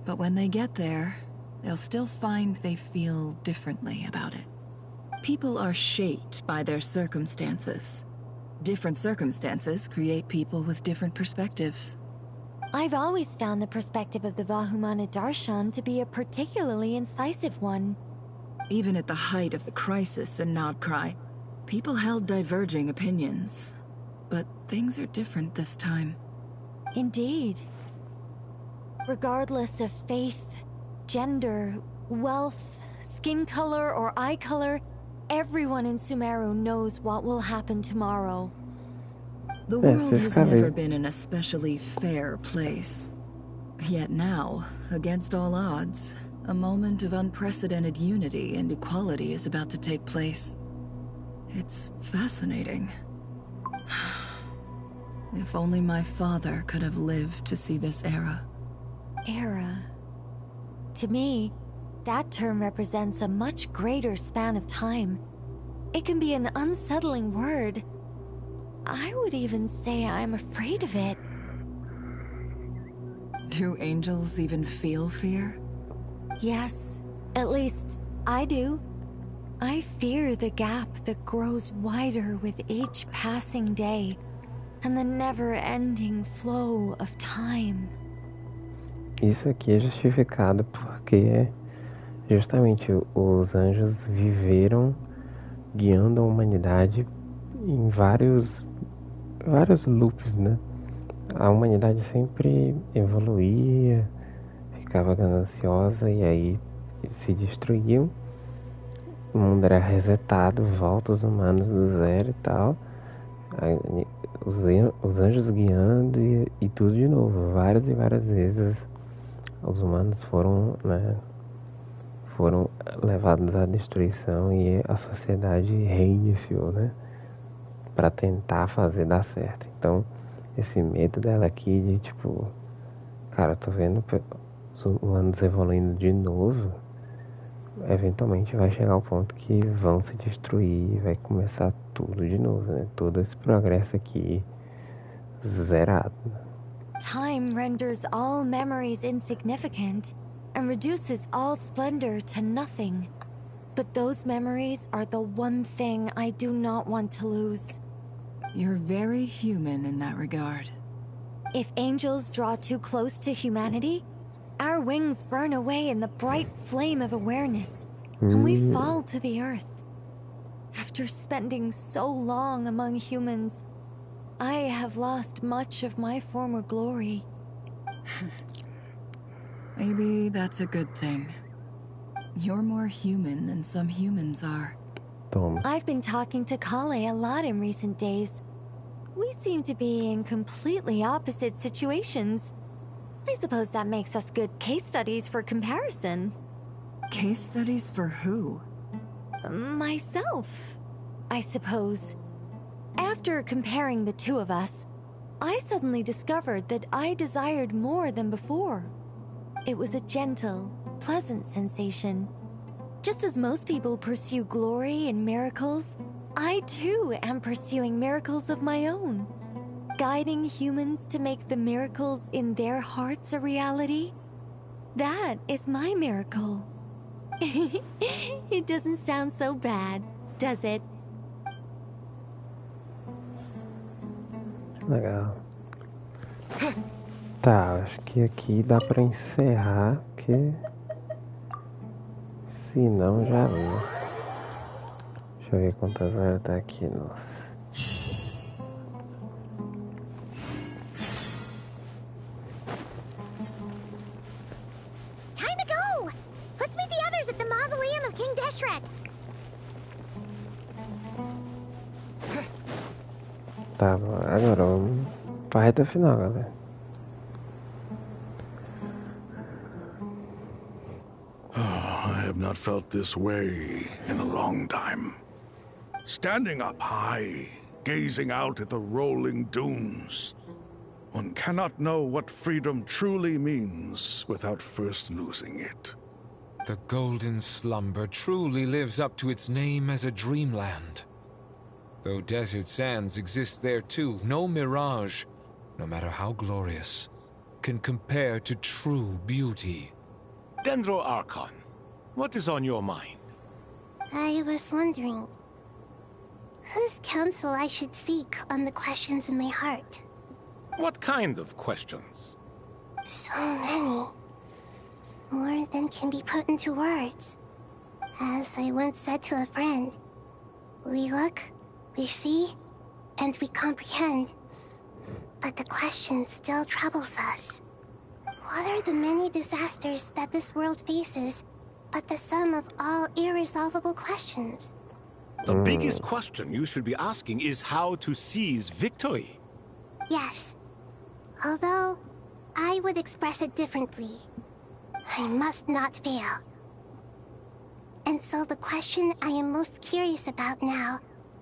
But when they get there, they'll still find they feel differently about it. People are shaped by their circumstances. Different circumstances create people with different perspectives. I've always found the perspective of the Vahumana Darshan to be a particularly incisive one. Even at the height of the crisis in Nodcry, people held diverging opinions. But things are different this time. Indeed. Regardless of faith, gender, wealth, skin color, or eye color, everyone in Sumeru knows what will happen tomorrow. The world has never been an especially fair place. Yet now, against all odds, a moment of unprecedented unity and equality is about to take place. It's fascinating. If only my father could have lived to see this era. Era. To me, that term represents a much greater span of time. It can be an unsettling word. I would even say I'm afraid of it. Do angels even feel fear? Yes, at least I do. I fear the gap that grows wider with each passing day, and the never-ending flow of time. Isso aqui é justificado porque justamente os anjos viveram guiando a humanidade em vários loops, né? A humanidade sempre evoluía, ficava gananciosa e aí se destruíam. O mundo era resetado, volta os humanos do zero e tal. Aí, os anjos guiando e tudo de novo. Várias e várias vezes os humanos foram levados à destruição e a sociedade reiniciou, né? Pra tentar fazer dar certo. Então, esse medo dela aqui de tipo, cara, tô vendo os humanos evoluindo de novo, eventualmente vai chegar ao ponto que vão se destruir e vai começar tudo de novo, né? Todo esse progresso aqui zerado. Time renders all memories insignificant and reduces all splendor to nothing. But those memories are the one thing I do not want to lose. You're very human in that regard. If angels draw too close to humanity, our wings burn away in the bright flame of awareness, and we fall to the earth. After spending so long among humans, I have lost much of my former glory. Maybe that's a good thing. You're more human than some humans are. I've been talking to Kale a lot in recent days. We seem to be in completely opposite situations. I suppose that makes us good case studies for comparison. Case studies for who? Myself, I suppose. After comparing the two of us, I suddenly discovered that I desired more than before. It was a gentle, pleasant sensation. Just as most people pursue glory and miracles, I too am pursuing miracles of my own. Guiding humans to make the miracles in their hearts a reality. That is my miracle. It doesn't sound so bad, does it? Legal. Tá, acho que aqui dá pra encerrar, porque se não já viu. Deixa eu ver quantas horas tá aqui, nossa. Time to go! Let's meet the others at the mausoleum of King Deshret. Tá, agora vamos pra reta final, galera. I have not felt this way in a long time. Standing up high, gazing out at the rolling dunes. One cannot know what freedom truly means without first losing it. The golden slumber truly lives up to its name as a dreamland. Though desert sands exist there too, no mirage, no matter how glorious, can compare to true beauty. Dendro Archon, what is on your mind? I was wondering... Whose counsel I should seek on the questions in my heart? What kind of questions? So many. More than can be put into words. As I once said to a friend, we look, we see, and we comprehend. But the question still troubles us. What are the many disasters that this world faces, but the sum of all irresolvable questions? The biggest question you should be asking is how to seize victory. Yes. Although, I would express it differently. I must not fail. And so the question I am most curious about now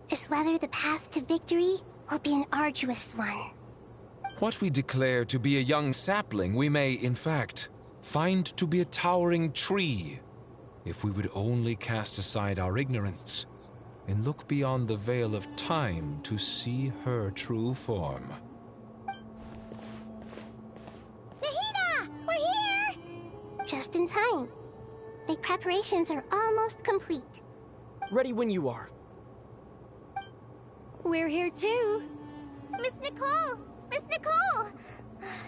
is whether the path to victory will be an arduous one. What we declare to be a young sapling, we may, in fact, find to be a towering tree, if we would only cast aside our ignorance and look beyond the veil of time to see her true form. Nahida! We're here! Just in time. My preparations are almost complete. Ready when you are. We're here too. Miss Nicole! Miss Nicole!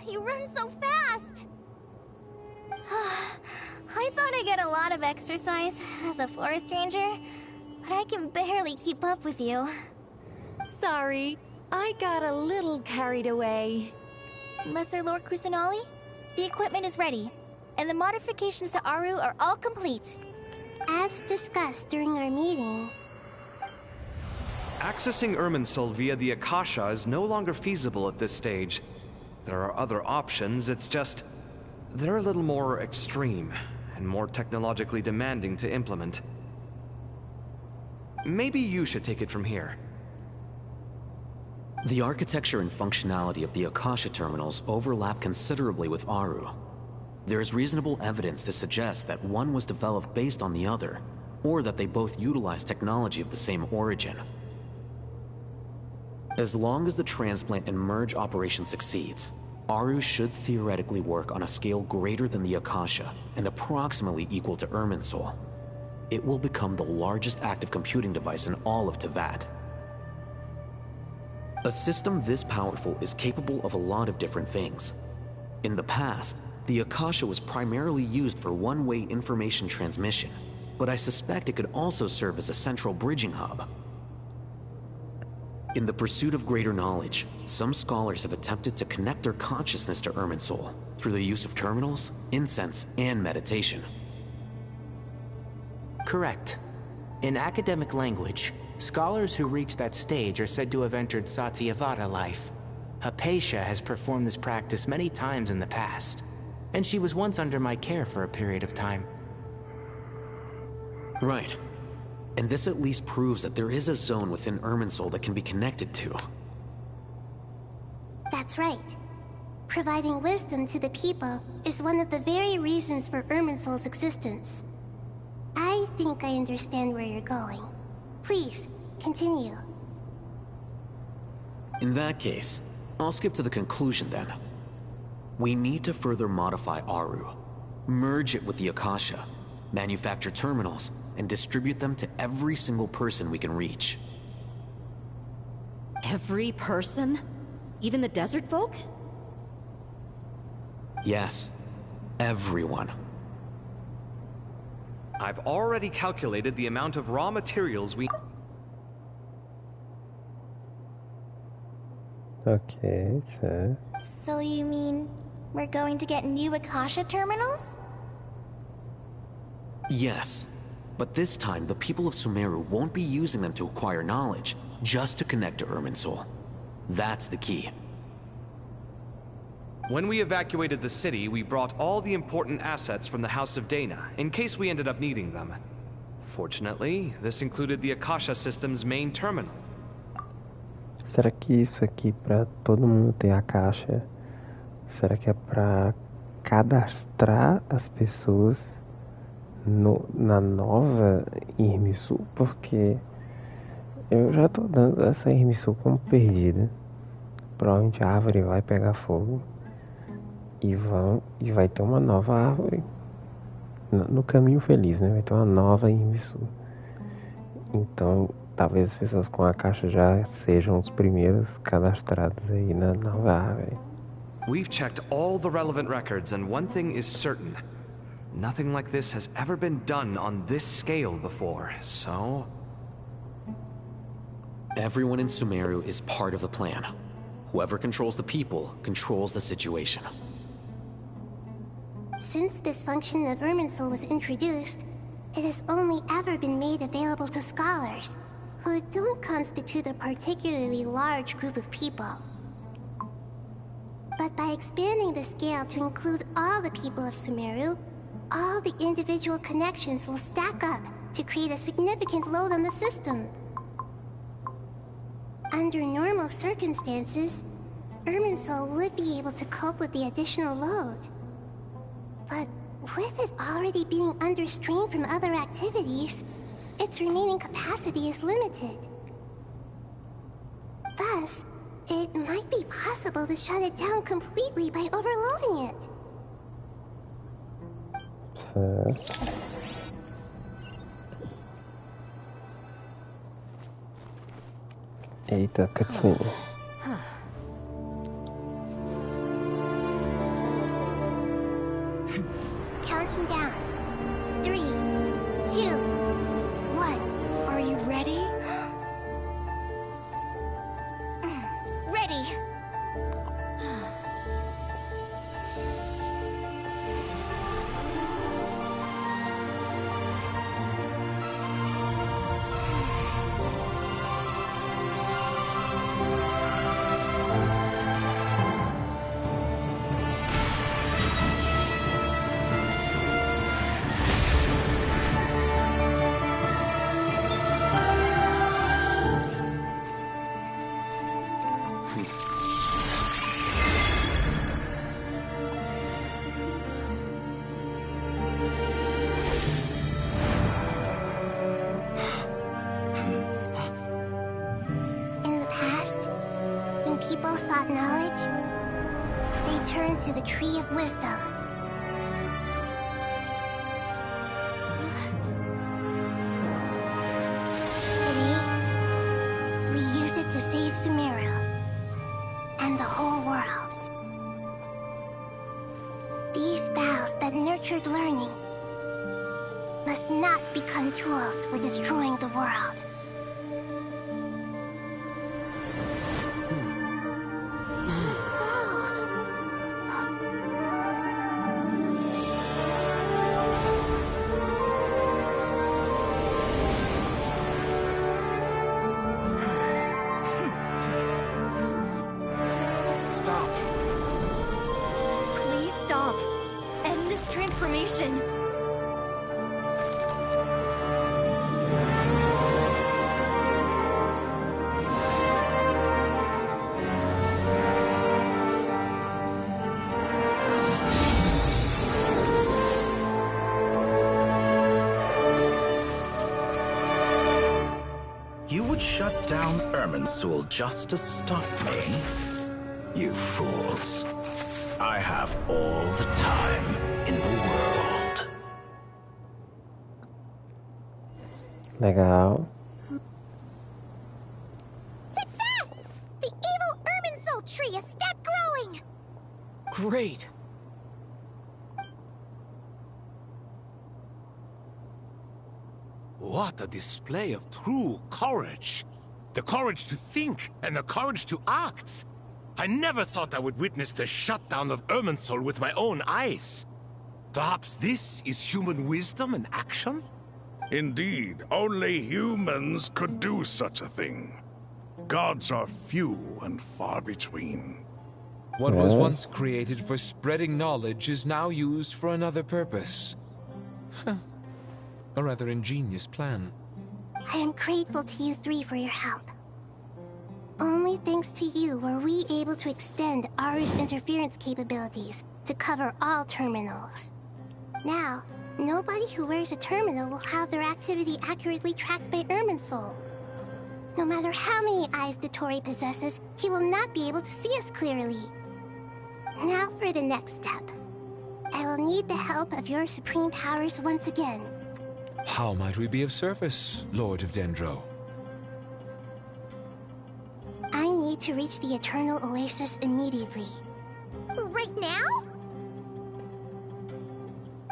You run so fast! I thought I'd get a lot of exercise as a forest ranger, but I can barely keep up with you. Sorry, I got a little carried away. Lesser Lord Kusanali, the equipment is ready, and the modifications to Aru are all complete. As discussed during our meeting, Accessing Irminsul via the Akasha is no longer feasible at this stage. There are other options, it's just... they're a little more extreme, and more technologically demanding to implement. Maybe you should take it from here. The architecture and functionality of the Akasha terminals overlap considerably with Aru. There is reasonable evidence to suggest that one was developed based on the other, or that they both utilize technology of the same origin. As long as the transplant and merge operation succeeds, Aru should theoretically work on a scale greater than the Akasha and approximately equal to Irminsul. It will become the largest active computing device in all of Teyvat. A system this powerful is capable of a lot of different things. In the past, the Akasha was primarily used for one-way information transmission, but I suspect it could also serve as a central bridging hub. In the pursuit of greater knowledge, some scholars have attempted to connect their consciousness to Irminsul through the use of terminals, incense, and meditation. Correct. In academic language, scholars who reach that stage are said to have entered Satyavada life. Hypatia has performed this practice many times in the past, and she was once under my care for a period of time. Right. And this at least proves that there is a zone within Irminsul that can be connected to. that's right. Providing wisdom to the people is one of the very reasons for Irminsul's existence. I think I understand where you're going. Please, continue. In that case, I'll skip to the conclusion then. We need to further modify Aru, merge it with the Akasha, manufacture terminals, and distribute them to every single person we can reach. Every person? Even the desert folk? Yes, everyone. I've already calculated the amount of raw materials we... Okay, so... So you mean we're going to get new Akasha terminals? Yes, but this time the people of Sumeru won't be using them to acquire knowledge, just to connect to Irminsul. That's the key. When we evacuated the city, we brought all the important assets from the House of Dana, in case we ended up needing them. Fortunately, this included the Akasha system's main terminal. Será que isso aqui para todo mundo ter a caixa? Será que é para cadastrar as pessoas na nova Irminsul? Porque eu já tô dando essa Irminsul como perdida. Provavelmente a árvore vai pegar fogo e vai ter uma nova árvore no caminho feliz, né? Vai ter uma nova Irminsul. Então talvez as pessoas com a caixa já sejam os primeiros cadastrados aí na Algarra, velho. We've checked all the relevant records, and one thing is certain. Nothing like this has ever been done on this scale before, so... Everyone in Sumeru is part of the plan. Whoever controls the people controls the situation. Since this function of Irminsul was introduced, it has only ever been made available to scholars, who don't constitute a particularly large group of people. But by expanding the scale to include all the people of Sumeru, all the individual connections will stack up to create a significant load on the system. Under normal circumstances, Irminsul would be able to cope with the additional load. But with it already being under strain from other activities, its remaining capacity is limited. Thus, it might be possible to shut it down completely by overloading it. Eita, cutscene. Counting down. 3, 2, 1. Are you ready? Ready! People sought knowledge, they turned to the Tree of Wisdom. Today, we use it to save Sumeru and the whole world. These vows that nurtured learning must not become tools for destroying the world. You would shut down Irminsul just to stop me? You fools. I have all the time in the world. Legal. Success! The evil Irminsul tree has stopped growing! Great! What a display of true courage. The courage to think and the courage to act. I never thought I would witness the shutdown of Irminsul with my own eyes. Perhaps this is human wisdom in action? Indeed, only humans could do such a thing. Gods are few and far between. What was once created for spreading knowledge is now used for another purpose. A rather ingenious plan. I am grateful to you three for your help. Only thanks to you were we able to extend Aru's interference capabilities to cover all terminals. Now, nobody who wears a terminal will have their activity accurately tracked by Irminsul. No matter how many eyes Dottore possesses, he will not be able to see us clearly. Now for the next step. I will need the help of your supreme powers once again. How might we be of service, Lord of Dendro? to reach the Eternal Oasis immediately. Right now?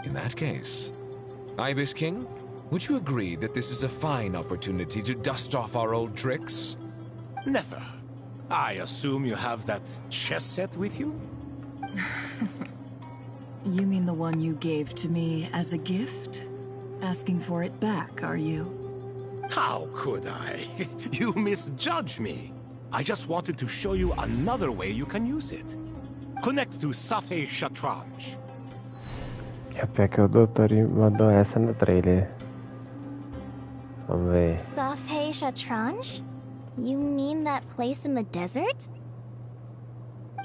In that case, Ibis King, would you agree that this is a fine opportunity to dust off our old tricks? Never. I assume you have that chess set with you? You mean the one you gave to me as a gift? Asking for it back, are you? How could I? You misjudge me. I just wanted to show you another way you can use it. Connect to Safei Shatranj. É pior que o doutor mandou essa no trailer. Vamos ver. Safei Shatranj? You mean that place in the desert?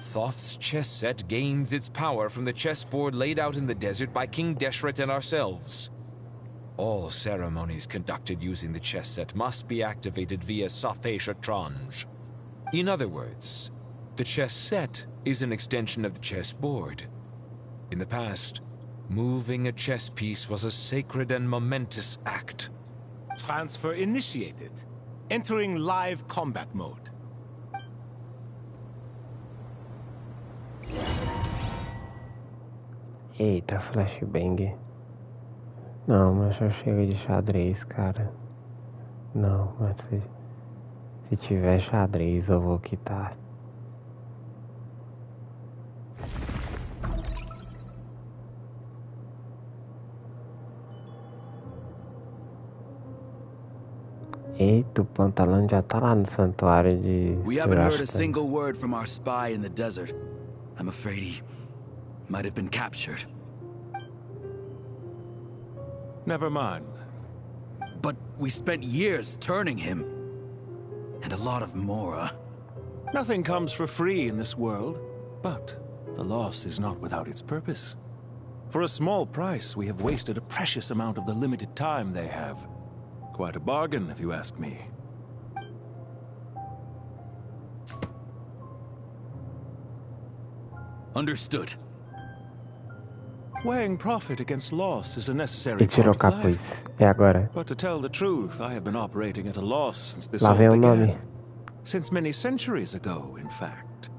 Thoth's chess set gains its power from the chessboard laid out in the desert by King Deshret and ourselves. All ceremonies conducted using the chess set must be activated via Safei Shatranj. In other words, the chess set is an extension of the chessboard. In the past, moving a chess piece was a sacred and momentous act. Transfer initiated. Entering live combat mode. Eita, flashbang. Não, mas já chega de xadrez, cara. Não, mas se tiver xadrez eu vou quitar. Eita, o pantalão já tá lá no santuário de... We haven't heard a single word from our spy in the desert. I'm afraid he might have been captured. Never mind. But we spent years turning him. And a lot of Mora. Nothing comes for free in this world, but the loss is not without its purpose. For a small price, we have wasted a precious amount of the limited time they have. Quite a bargain, if you ask me. Understood. Weighing profit against loss is a necessary E tirou o part of capuz. life. É agora. But to tell the truth, I have been operating at a loss since this Lá all vem o began. nome. Since many centuries ago, in fact.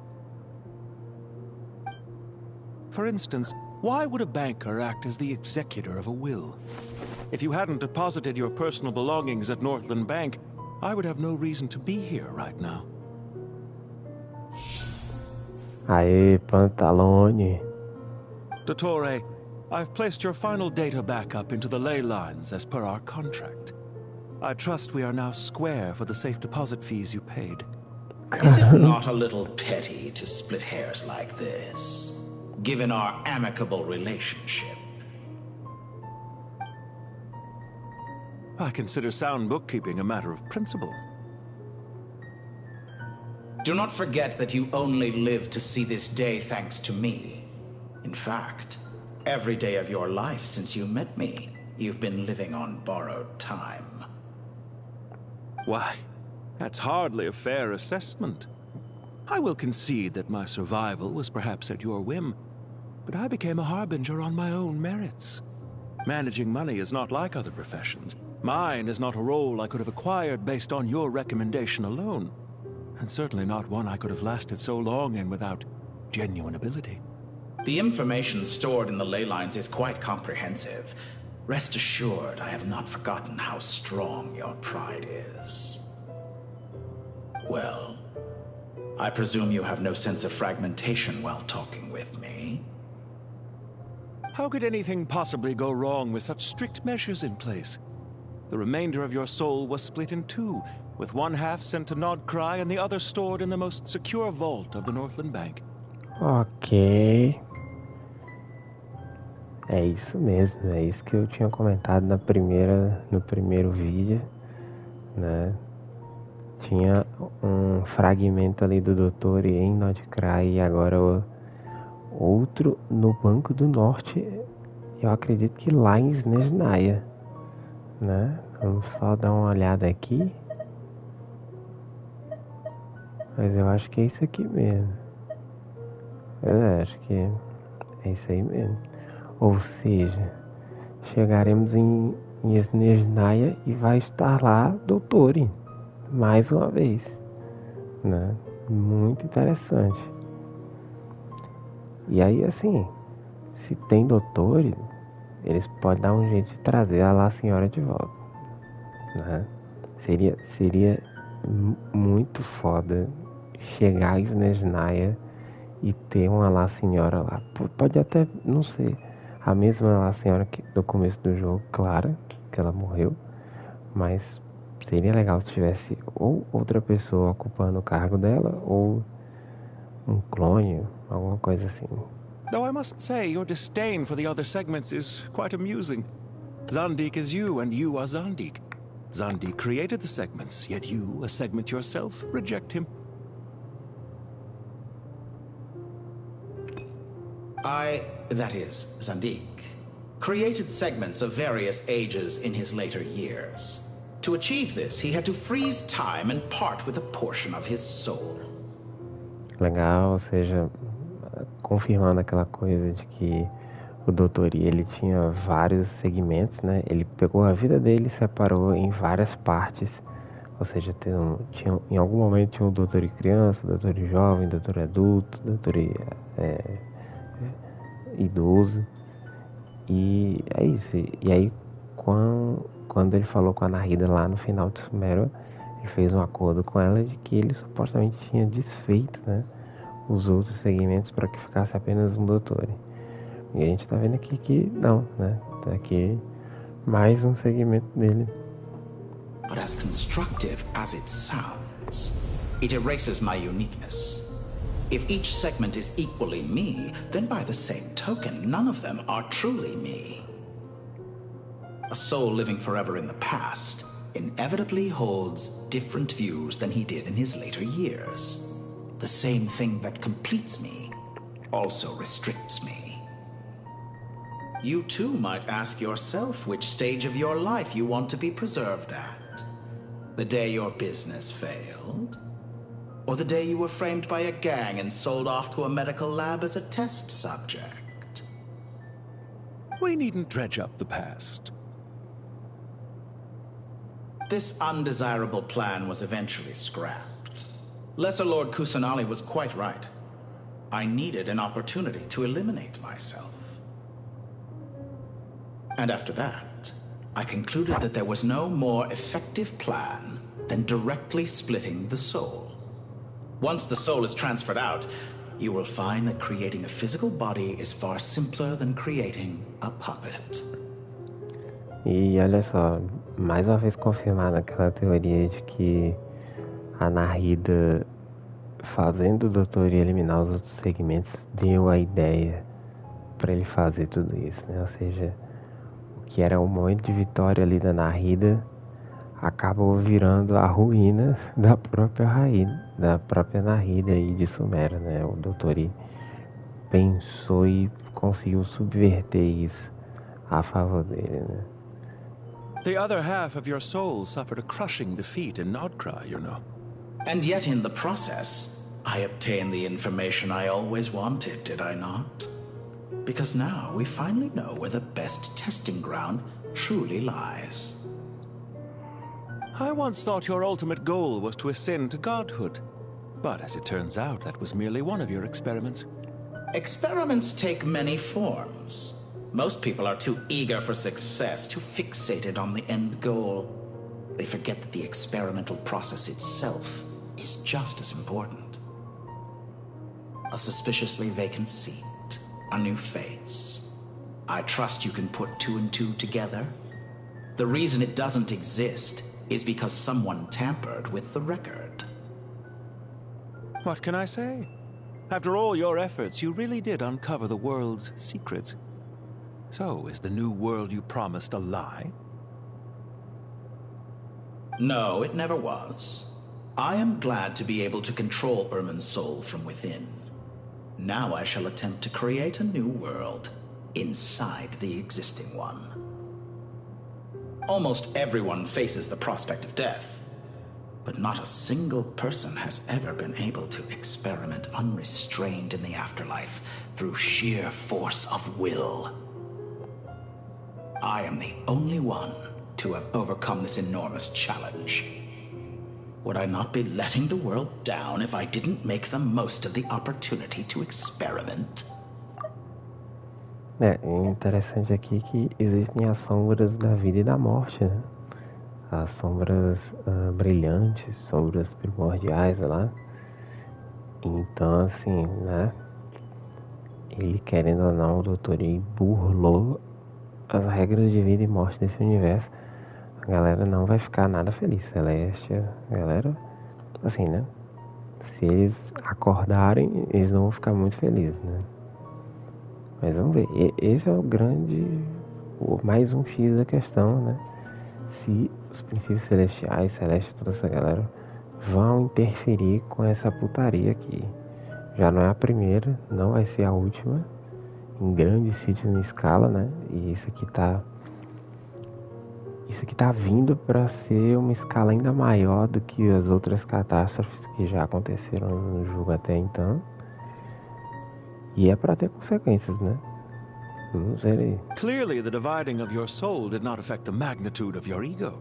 For instance, why would a banker act as the executor of a will? If you hadn't deposited your personal belongings at Northland Bank, I would have no reason to be here right now. Aê, Pantalone. Dottore, I've placed your final data backup into the ley lines as per our contract. I trust we are now square for the safe deposit fees you paid. Is it not a little petty to split hairs like this, given our amicable relationship? I consider sound bookkeeping a matter of principle. Do not forget that you only live to see this day thanks to me. In fact, every day of your life since you met me, you've been living on borrowed time. Why, that's hardly a fair assessment. I will concede that my survival was perhaps at your whim, but I became a harbinger on my own merits. Managing money is not like other professions. Mine is not a role I could have acquired based on your recommendation alone, and certainly not one I could have lasted so long in without genuine ability. The information stored in the ley lines is quite comprehensive. Rest assured, I have not forgotten how strong your pride is. Well, I presume you have no sense of fragmentation while talking with me. How could anything possibly go wrong with such strict measures in place? The remainder of your soul was split in two, with one half sent to Nodcry and the other stored in the most secure vault of the Northland Bank. Ok. É isso mesmo, é isso que eu tinha comentado no primeiro vídeo, né? Tinha um fragmento ali do Doutor em Nodcry e agora outro no Banco do Norte, eu acredito que lá em Snezhnaya, né? Vamos só dar uma olhada aqui. Mas eu acho que é isso aqui mesmo. Eu acho que é isso aí mesmo. Ou seja, chegaremos em Snezhnaya e vai estar lá Doutor mais uma vez, né? Muito interessante. E aí, assim, se tem doutores, eles podem dar um jeito de trazer a lá senhora de volta, né? Seria muito foda chegar a Snezhnaya e ter uma lá senhora lá. Pode até não ser a mesma lá senhora que do começo do jogo, claro, que ela morreu, mas seria legal se tivesse ou outra pessoa ocupando o cargo dela ou um clone, alguma coisa assim. Though I must say, your disdain for the other segments is quite amusing. Zandik is you, and you are Zandik. Zandik created the segments, yet you, a segment yourself, reject him. That is, Zandik, created segments of various ages in his later years. To achieve this, he had to freeze time and part with a portion of his soul. Legal, ou seja, confirmando aquela coisa de que o Doutor ele tinha vários segmentos, né? Ele pegou a vida dele e separou em várias partes. Ou seja, em algum momento tinha um doutor criança, doutor jovem, doutor adulto, doutor idoso. E é isso. E aí, quando ele falou com a Nahida lá no final de Suméria, ele fez um acordo com ela de que ele supostamente tinha desfeito, né, os outros segmentos para que ficasse apenas um doutor. E a gente tá vendo aqui que não, né? Tá aqui mais um segmento dele. But as constructive as it sounds, it erases my uniqueness. If each segment is equally me, then by the same token, none of them are truly me. A soul living forever in the past inevitably holds different views than he did in his later years. The same thing that completes me also restricts me. You too might ask yourself which stage of your life you want to be preserved at. The day your business failed? Or the day you were framed by a gang and sold off to a medical lab as a test subject? We needn't dredge up the past. This undesirable plan was eventually scrapped. Lesser Lord Kusanali was quite right. I needed an opportunity to eliminate myself. And after that, I concluded that there was no more effective plan than directly splitting the soul. Once the soul is transferred out, you will find that creating a physical body is far simpler than creating a puppet. E olha só, mais uma vez confirmada aquela teoria de que a Nahida fazendo o doutor e eliminar os outros segmentos deu a ideia para ele fazer tudo isso, né? Ou seja, o que era o momento de vitória ali da Nahida acabou virando a ruína da própria Nahida e de Suméria, né? O doutor pensou e conseguiu subverter isso a favor dele, né? The other half of your soul suffered a crushing defeat in Nodcry, you know. And yet in the process, I obtained the information I always wanted, did I not? Because now we finally know where the best testing ground truly lies. I once thought your ultimate goal was to ascend to godhood. But as it turns out, that was merely one of your experiments. Experiments take many forms. Most people are too eager for success, too fixated on the end goal. They forget that the experimental process itself is just as important. A suspiciously vacant seat, a new face. I trust you can put two and two together. The reason it doesn't exist is because someone tampered with the record. What can I say? After all your efforts, you really did uncover the world's secrets. So, is the new world you promised a lie? No, it never was. I am glad to be able to control Irmin's soul from within. Now I shall attempt to create a new world inside the existing one. Almost everyone faces the prospect of death, but not a single person has ever been able to experiment unrestrained in the afterlife through sheer force of will. I am the only one to have overcome this enormous challenge. Would I not be letting the world down if I didn't make the most of the opportunity to experiment? É interessante aqui que existem as sombras da vida e da morte, né? As sombras brilhantes, sombras primordiais lá. Então, assim, né? Ele, querendo ou não, o Doutor Yi burlou as regras de vida e morte desse universo. A galera não vai ficar nada feliz. Celestia, a galera, assim, né? Se eles acordarem, eles não vão ficar muito felizes, né? Mas vamos ver. Esse é o grande, mais um X da questão, né? Se os princípios celestiais, celestes, toda essa galera vão interferir com essa putaria aqui. Já não é a primeira, não vai ser a última. Em grandes sítios em escala, né? E isso aqui tá vindo para ser uma escala ainda maior do que as outras catástrofes que já aconteceram no jogo até então. E é para ter consequências, né? Vamos ver aí. Clearly, the dividing of your soul did not affect the magnitude of your ego.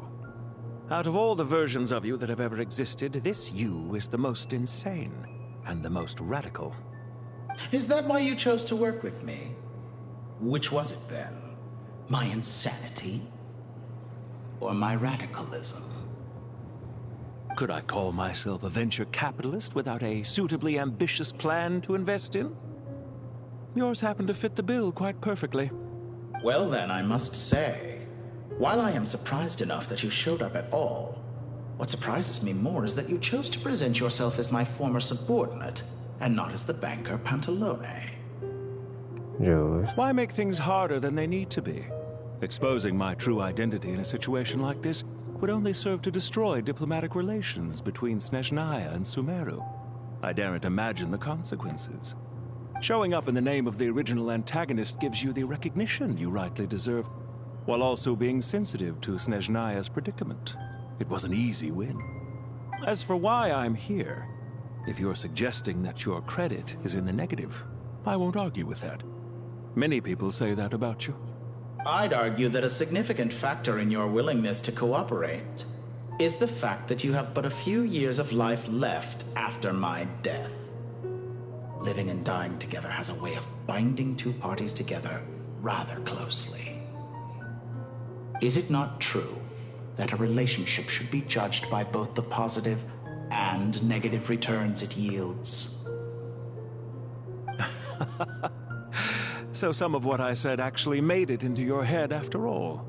Out of all the versions of you that have ever existed, this you is the most insane and the most radical. Is that why you chose to work with me? Which was it then? My insanity? Or my radicalism? Could I call myself a venture capitalist without a suitably ambitious plan to invest in? Yours happen to fit the bill quite perfectly. Well then, I must say, while I am surprised enough that you showed up at all, what surprises me more is that you chose to present yourself as my former subordinate, and not as the banker Pantalone. Why make things harder than they need to be? Exposing my true identity in a situation like this would only serve to destroy diplomatic relations between Snezhnaya and Sumeru. I daren't imagine the consequences. Showing up in the name of the original antagonist gives you the recognition you rightly deserve, while also being sensitive to Snezhnaya's predicament. It was an easy win. As for why I'm here, if you're suggesting that your credit is in the negative, I won't argue with that. Many people say that about you. I'd argue that a significant factor in your willingness to cooperate is the fact that you have but a few years of life left after my death. Living and dying together has a way of binding two parties together rather closely. Is it not true that a relationship should be judged by both the positive and negative returns it yields? So some of what I said actually made it into your head after all.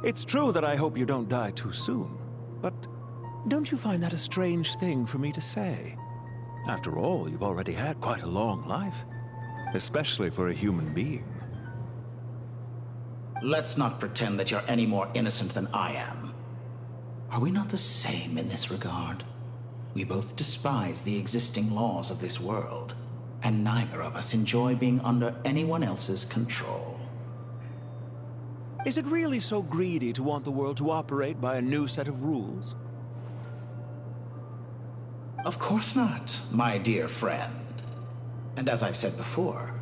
It's true that I hope you don't die too soon, but don't you find that a strange thing for me to say? After all, you've already had quite a long life, especially for a human being. Let's not pretend that you're any more innocent than I am. Are we not the same in this regard? We both despise the existing laws of this world, and neither of us enjoy being under anyone else's control. Is it really so greedy to want the world to operate by a new set of rules? Of course not, my dear friend. And as I've said before,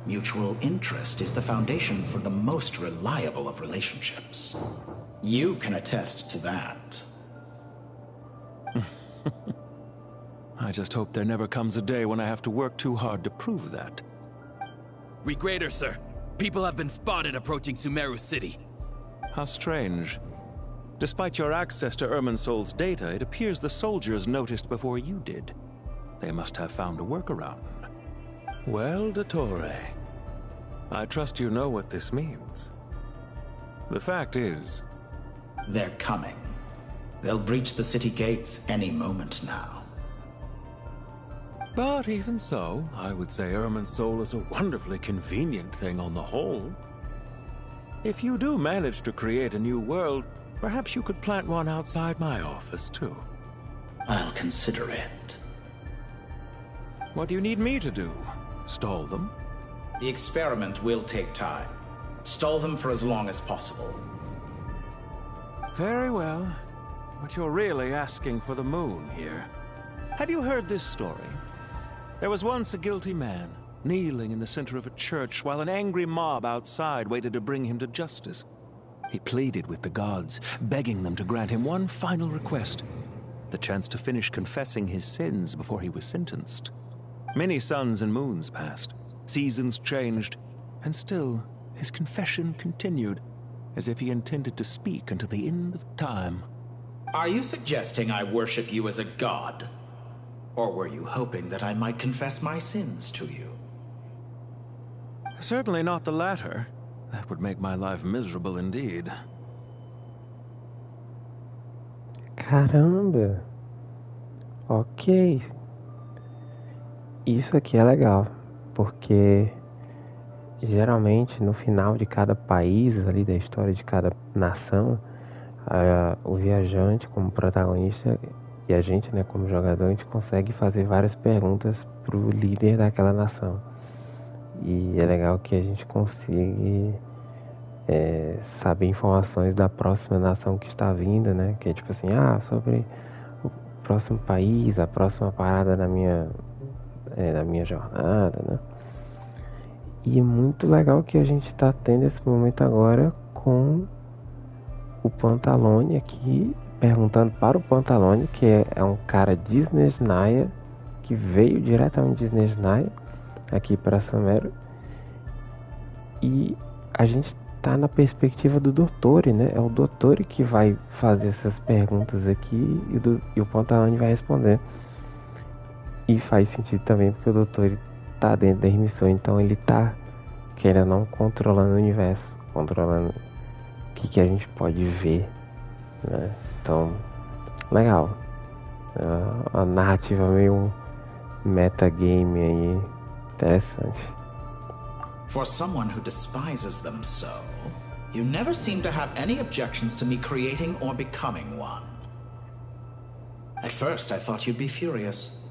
mutual interest is the foundation for the most reliable of relationships. You can attest to that. I just hope there never comes a day when I have to work too hard to prove that. Read greater, sir. People have been spotted approaching Sumeru City. How strange. Despite your access to Irminsol's data, it appears the soldiers noticed before you did. They must have found a workaround. Well, Dottore, I trust you know what this means. The fact is... They're coming. They'll breach the city gates any moment now. But even so, I would say Irminsol is a wonderfully convenient thing on the whole. If you do manage to create a new world, perhaps you could plant one outside my office, too. I'll consider it. What do you need me to do? Stall them? The experiment will take time. Stall them for as long as possible. Very well. But you're really asking for the moon here. Have you heard this story? There was once a guilty man, kneeling in the center of a church while an angry mob outside waited to bring him to justice. He pleaded with the gods, begging them to grant him one final request. the chance to finish confessing his sins before he was sentenced. Many suns and moons passed, seasons changed, and still his confession continued, as if he intended to speak until the end of time. Are you suggesting I worship you as a god? Or were you hoping that I might confess my sins to you? Certainly not the latter. That would make my life miserable indeed. Caramba! Ok. Isso aqui é legal, porque geralmente no final de cada país ali da história de cada nação, o viajante como protagonista e a gente, né, como jogador, a gente consegue fazer várias perguntas pro líder daquela nação. E é legal que a gente consiga saber informações da próxima nação que está vindo, né? Que é tipo assim, sobre o próximo país, a próxima parada da minha jornada, né? E é muito legal que a gente está tendo esse momento agora com o Pantalone aqui, perguntando para o Pantalone, que é um cara Disneysnaia, que veio diretamente de Disneysnaia aqui para Sumério. E a gente tá na perspectiva do Dottore, né? É o Dottore que vai fazer essas perguntas aqui e o Pantalone vai responder. E faz sentido também porque o Dottore tá dentro da remissão, então ele tá, querendo ou não, controlando o universo, controlando o que a gente pode ver, né? Então, legal. A narrativa meio metagame aí, interessante. For someone who despises them so, you never seem to have any objections to me creating or becoming one. At first, I thought you'd be furious.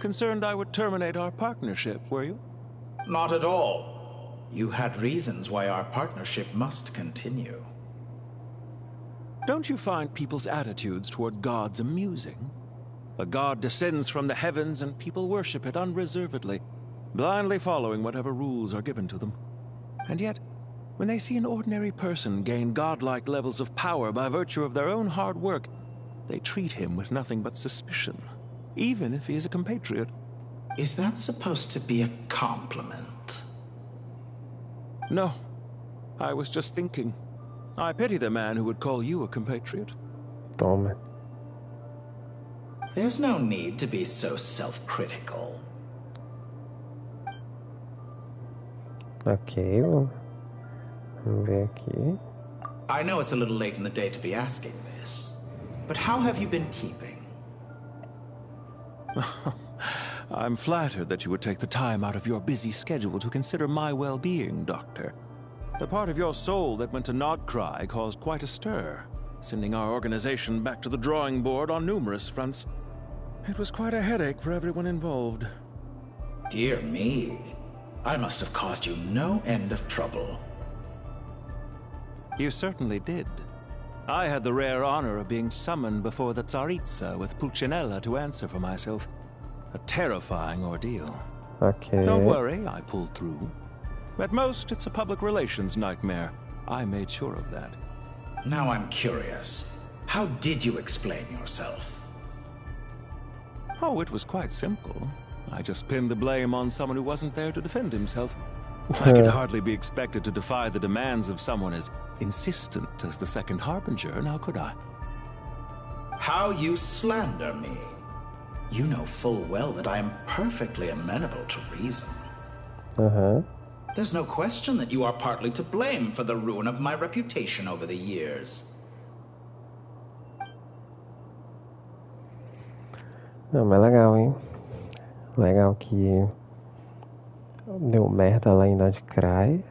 Concerned I would terminate our partnership, were you? Not at all. You had reasons why our partnership must continue. Don't you find people's attitudes toward gods amusing? A god descends from the heavens and people worship it unreservedly, blindly following whatever rules are given to them. And yet, when they see an ordinary person gain godlike levels of power by virtue of their own hard work, they treat him with nothing but suspicion, even if he is a compatriot. Is that supposed to be a compliment? No. I was just thinking. I pity the man who would call you a compatriot. Toma. There's no need to be so self-critical. Ok, vamos ver aqui. I know it's a little late in the day to be asking this, but how have you been keeping? I'm flattered that you would take the time out of your busy schedule to consider my well-being, Doctor. The part of your soul that went to Nodcry caused quite a stir, sending our organization back to the drawing board on numerous fronts. It was quite a headache for everyone involved. Dear me. I must have caused you no end of trouble. You certainly did. I had the rare honor of being summoned before the Tsaritsa with Pulcinella to answer for myself. A terrifying ordeal. Okay. Don't worry, I pulled through. At most, it's a public relations nightmare. I made sure of that. Now I'm curious. How did you explain yourself? Oh, it was quite simple. I just pinned the blame on someone who wasn't there to defend himself. I could hardly be expected to defy the demands of someone as insistent as the Second Harbinger, now could I? How you slander me. You know full well that I am perfectly amenable to reason. Uh-huh. There's no question that you are partly to blame for the ruin of my reputation over the years. Não, mas legal, hein? Legal que deu merda lá em Nodcry.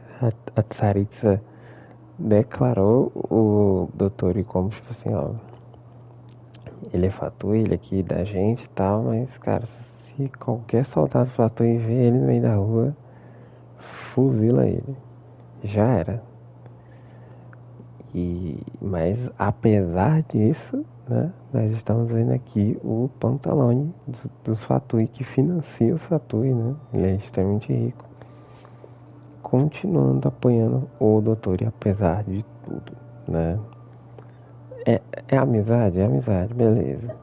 A Tsaritsa declarou o Dottore como, tipo assim, ó, ele é fatuílio aqui da gente e tal, mas, cara, se qualquer soldado fatuílio ver ele no meio da rua, fuzila ele. Já era. Mas, apesar disso, né, nós estamos vendo aqui o Pantalone dos Fatui, que financia os Fatui, né? Ele é extremamente rico. Continuando apoiando o Dottore, apesar de tudo, né? É amizade, beleza.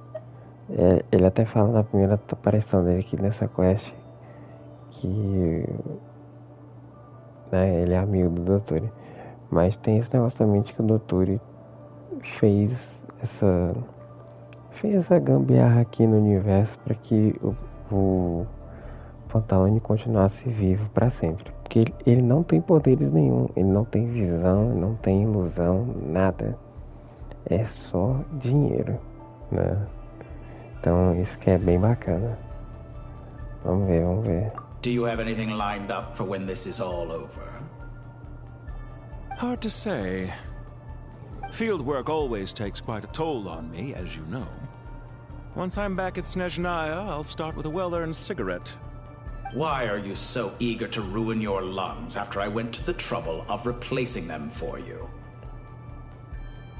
Ele até fala na primeira aparição dele aqui nessa quest que, né, ele é amigo do doutor. Mas tem esse negócio também de que o doutor fez essa gambiarra aqui no universo para que o Pantalone continuasse vivo para sempre. Porque ele não tem poderes nenhum, ele não tem visão, não tem ilusão, nada. É só dinheiro, né? Então isso que é bem bacana. Vamos ver. Do you have anything lined up for when this is all over? Hard to say. Field work always takes quite a toll on me, as you know. Once I'm back at Snezhnaya, I'll start with a well-earned cigarette. Why are you so eager to ruin your lungs after I went to the trouble of replacing them for you?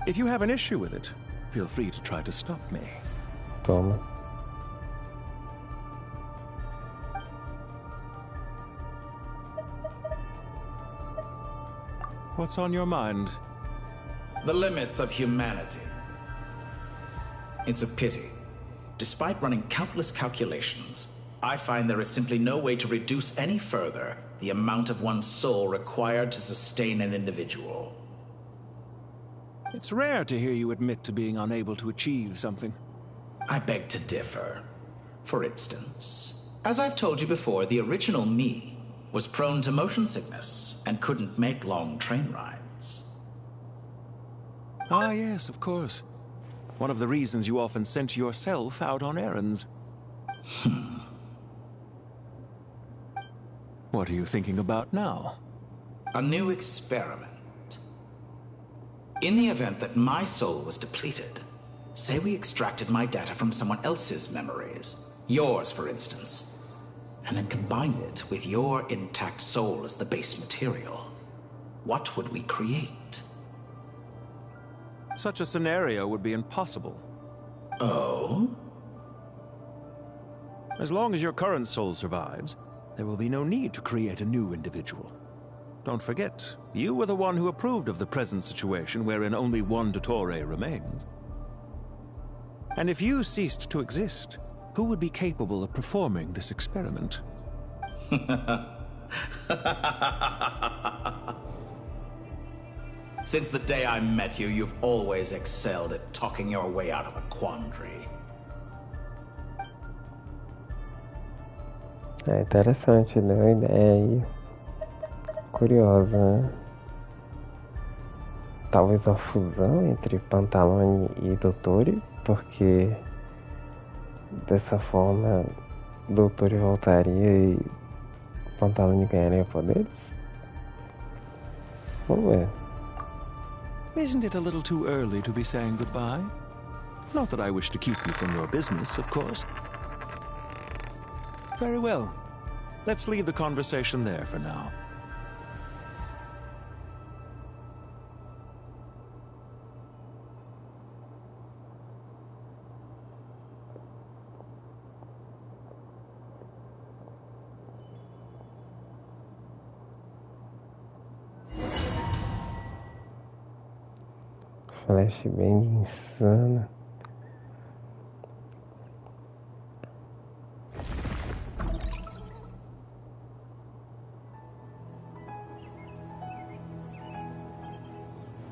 If you have an issue with it, feel free to try to stop me. Toma. What's on your mind? The limits of humanity. It's a pity. Despite running countless calculations, I find there is simply no way to reduce any further the amount of one's soul required to sustain an individual. It's rare to hear you admit to being unable to achieve something. I beg to differ. For instance, as I've told you before, the original me was prone to motion sickness and couldn't make long train rides. Ah, yes, of course. One of the reasons you often sent yourself out on errands. What are you thinking about now? A new experiment. In the event that my soul was depleted, say we extracted my data from someone else's memories, yours for instance, and then combined it with your intact soul as the base material, what would we create? Such a scenario would be impossible. Oh? As long as your current soul survives, there will be no need to create a new individual. Don't forget, you were the one who approved of the present situation wherein only one Dottore remains. And if you ceased to exist, who would be capable of performing this experiment? Since the day I met you, you've always excelled at talking your way out of a quandary. É interessante, deu uma ideia aí. Curiosa, né? Talvez uma fusão entre Pantalone e Dottore, porque dessa forma Dottore voltaria e Pantalone ganharia poderes? Vamos ver. Isn't it a little too early to be saying goodbye? Not that I wish to keep you from your business, of course. Very well. Let's leave the conversation there for now. Flash bem insano.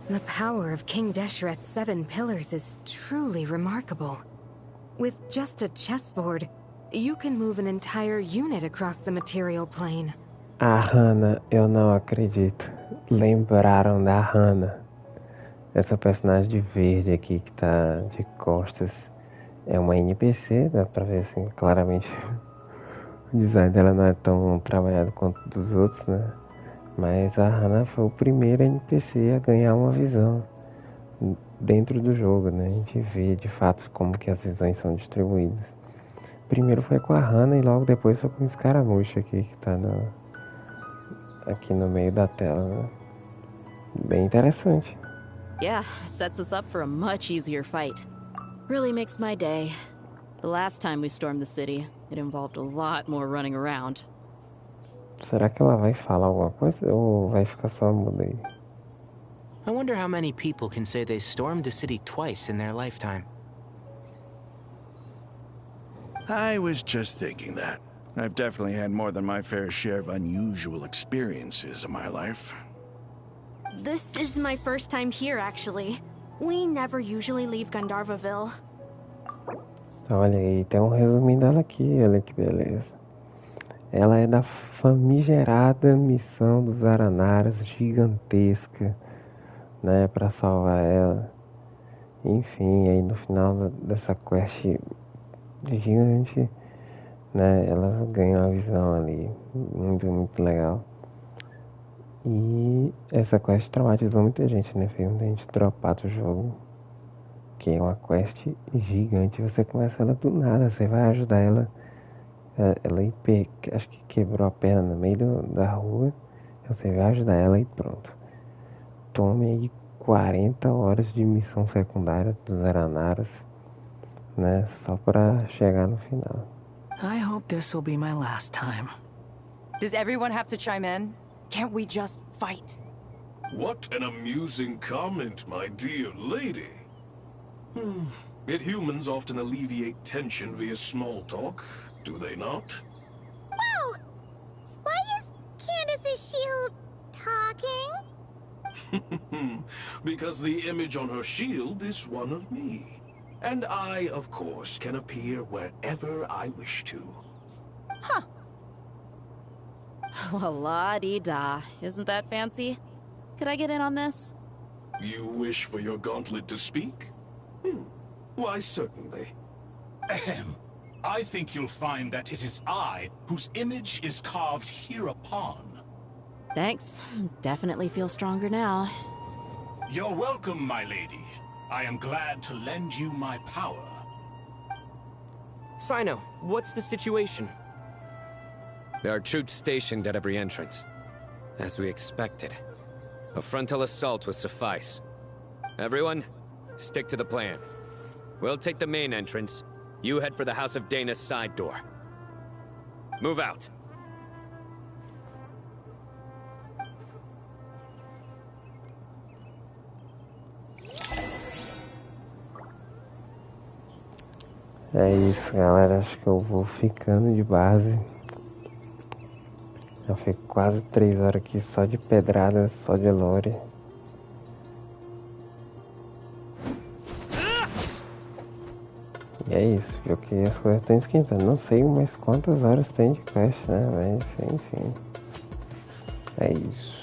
The power of King Deshret's 7 pillars is truly remarkable. With just a chessboard, you can move an entire unit across the material plane. A Hannah, eu não acredito. Lembraram da Hannah. Essa personagem de verde aqui que tá de costas é uma NPC, dá pra ver assim, claramente o design dela não é tão trabalhado quanto dos outros, né? Mas a Hannah foi o primeiro NPC a ganhar uma visão dentro do jogo, né? A gente vê de fato como que as visões são distribuídas. Primeiro foi com a Hannah e logo depois foi com o escaramucho aqui que tá aqui no meio da tela, né? Bem interessante. Yeah, sets us up for a much easier fight. Really makes my day. The last time we stormed the city, it involved a lot more running around. Será que ela vai falar alguma coisa ou vai ficar só muda aí? I wonder how many people can say they stormed a city twice in their lifetime. I was just thinking that. I've definitely had more than my fair share of unusual experiences in my life. This is my first time here, actually. We never usually leave Gandharvaville. Olha aí, tem um resuminho dela aqui, olha que beleza. Ela é da famigerada missão dos Aranaras, gigantesca, né, pra salvar ela. Enfim, aí no final dessa quest gigante, né, ela ganha uma visão ali, muito legal. E essa quest traumatizou muita gente, né, fez muita gente dropar do jogo, que é uma quest gigante. Você começa ela do nada, você vai ajudar ela. Ela acho que quebrou a perna no meio da rua. Você vai ajudar ela e pronto. Tome aí 40 horas de missão secundária dos Aranaras, né? Só pra chegar no final. I hope this will be my last time. Does everyone have to chime in? Can't we just fight? What an amusing comment, my dear lady. Yet humans often alleviate tension via small talk, do they not? Whoa! Why is Candace's shield talking? Because the image on her shield is one of me. And I, of course, can appear wherever I wish to. Huh. Well, la-di-da. Isn't that fancy? Could I get in on this? You wish for your gauntlet to speak? Why, certainly. Ahem. I think you'll find that it is I whose image is carved hereupon. Thanks. Definitely feel stronger now. You're welcome, my lady. I am glad to lend you my power. Sino, what's the situation? There are troops stationed at every entrance. As we expected. A frontal assault will suffice. Everyone, stick to the plan. We'll take the main entrance. You head for the House of Dana's side door. Move out. É isso, galera. Acho que eu vou ficando de base. Eu fico quase 3 horas aqui só de pedrada, só de lore. E é isso, viu que as coisas estão esquentando. Não sei mais quantas horas tem de quest, né? Mas enfim. É isso.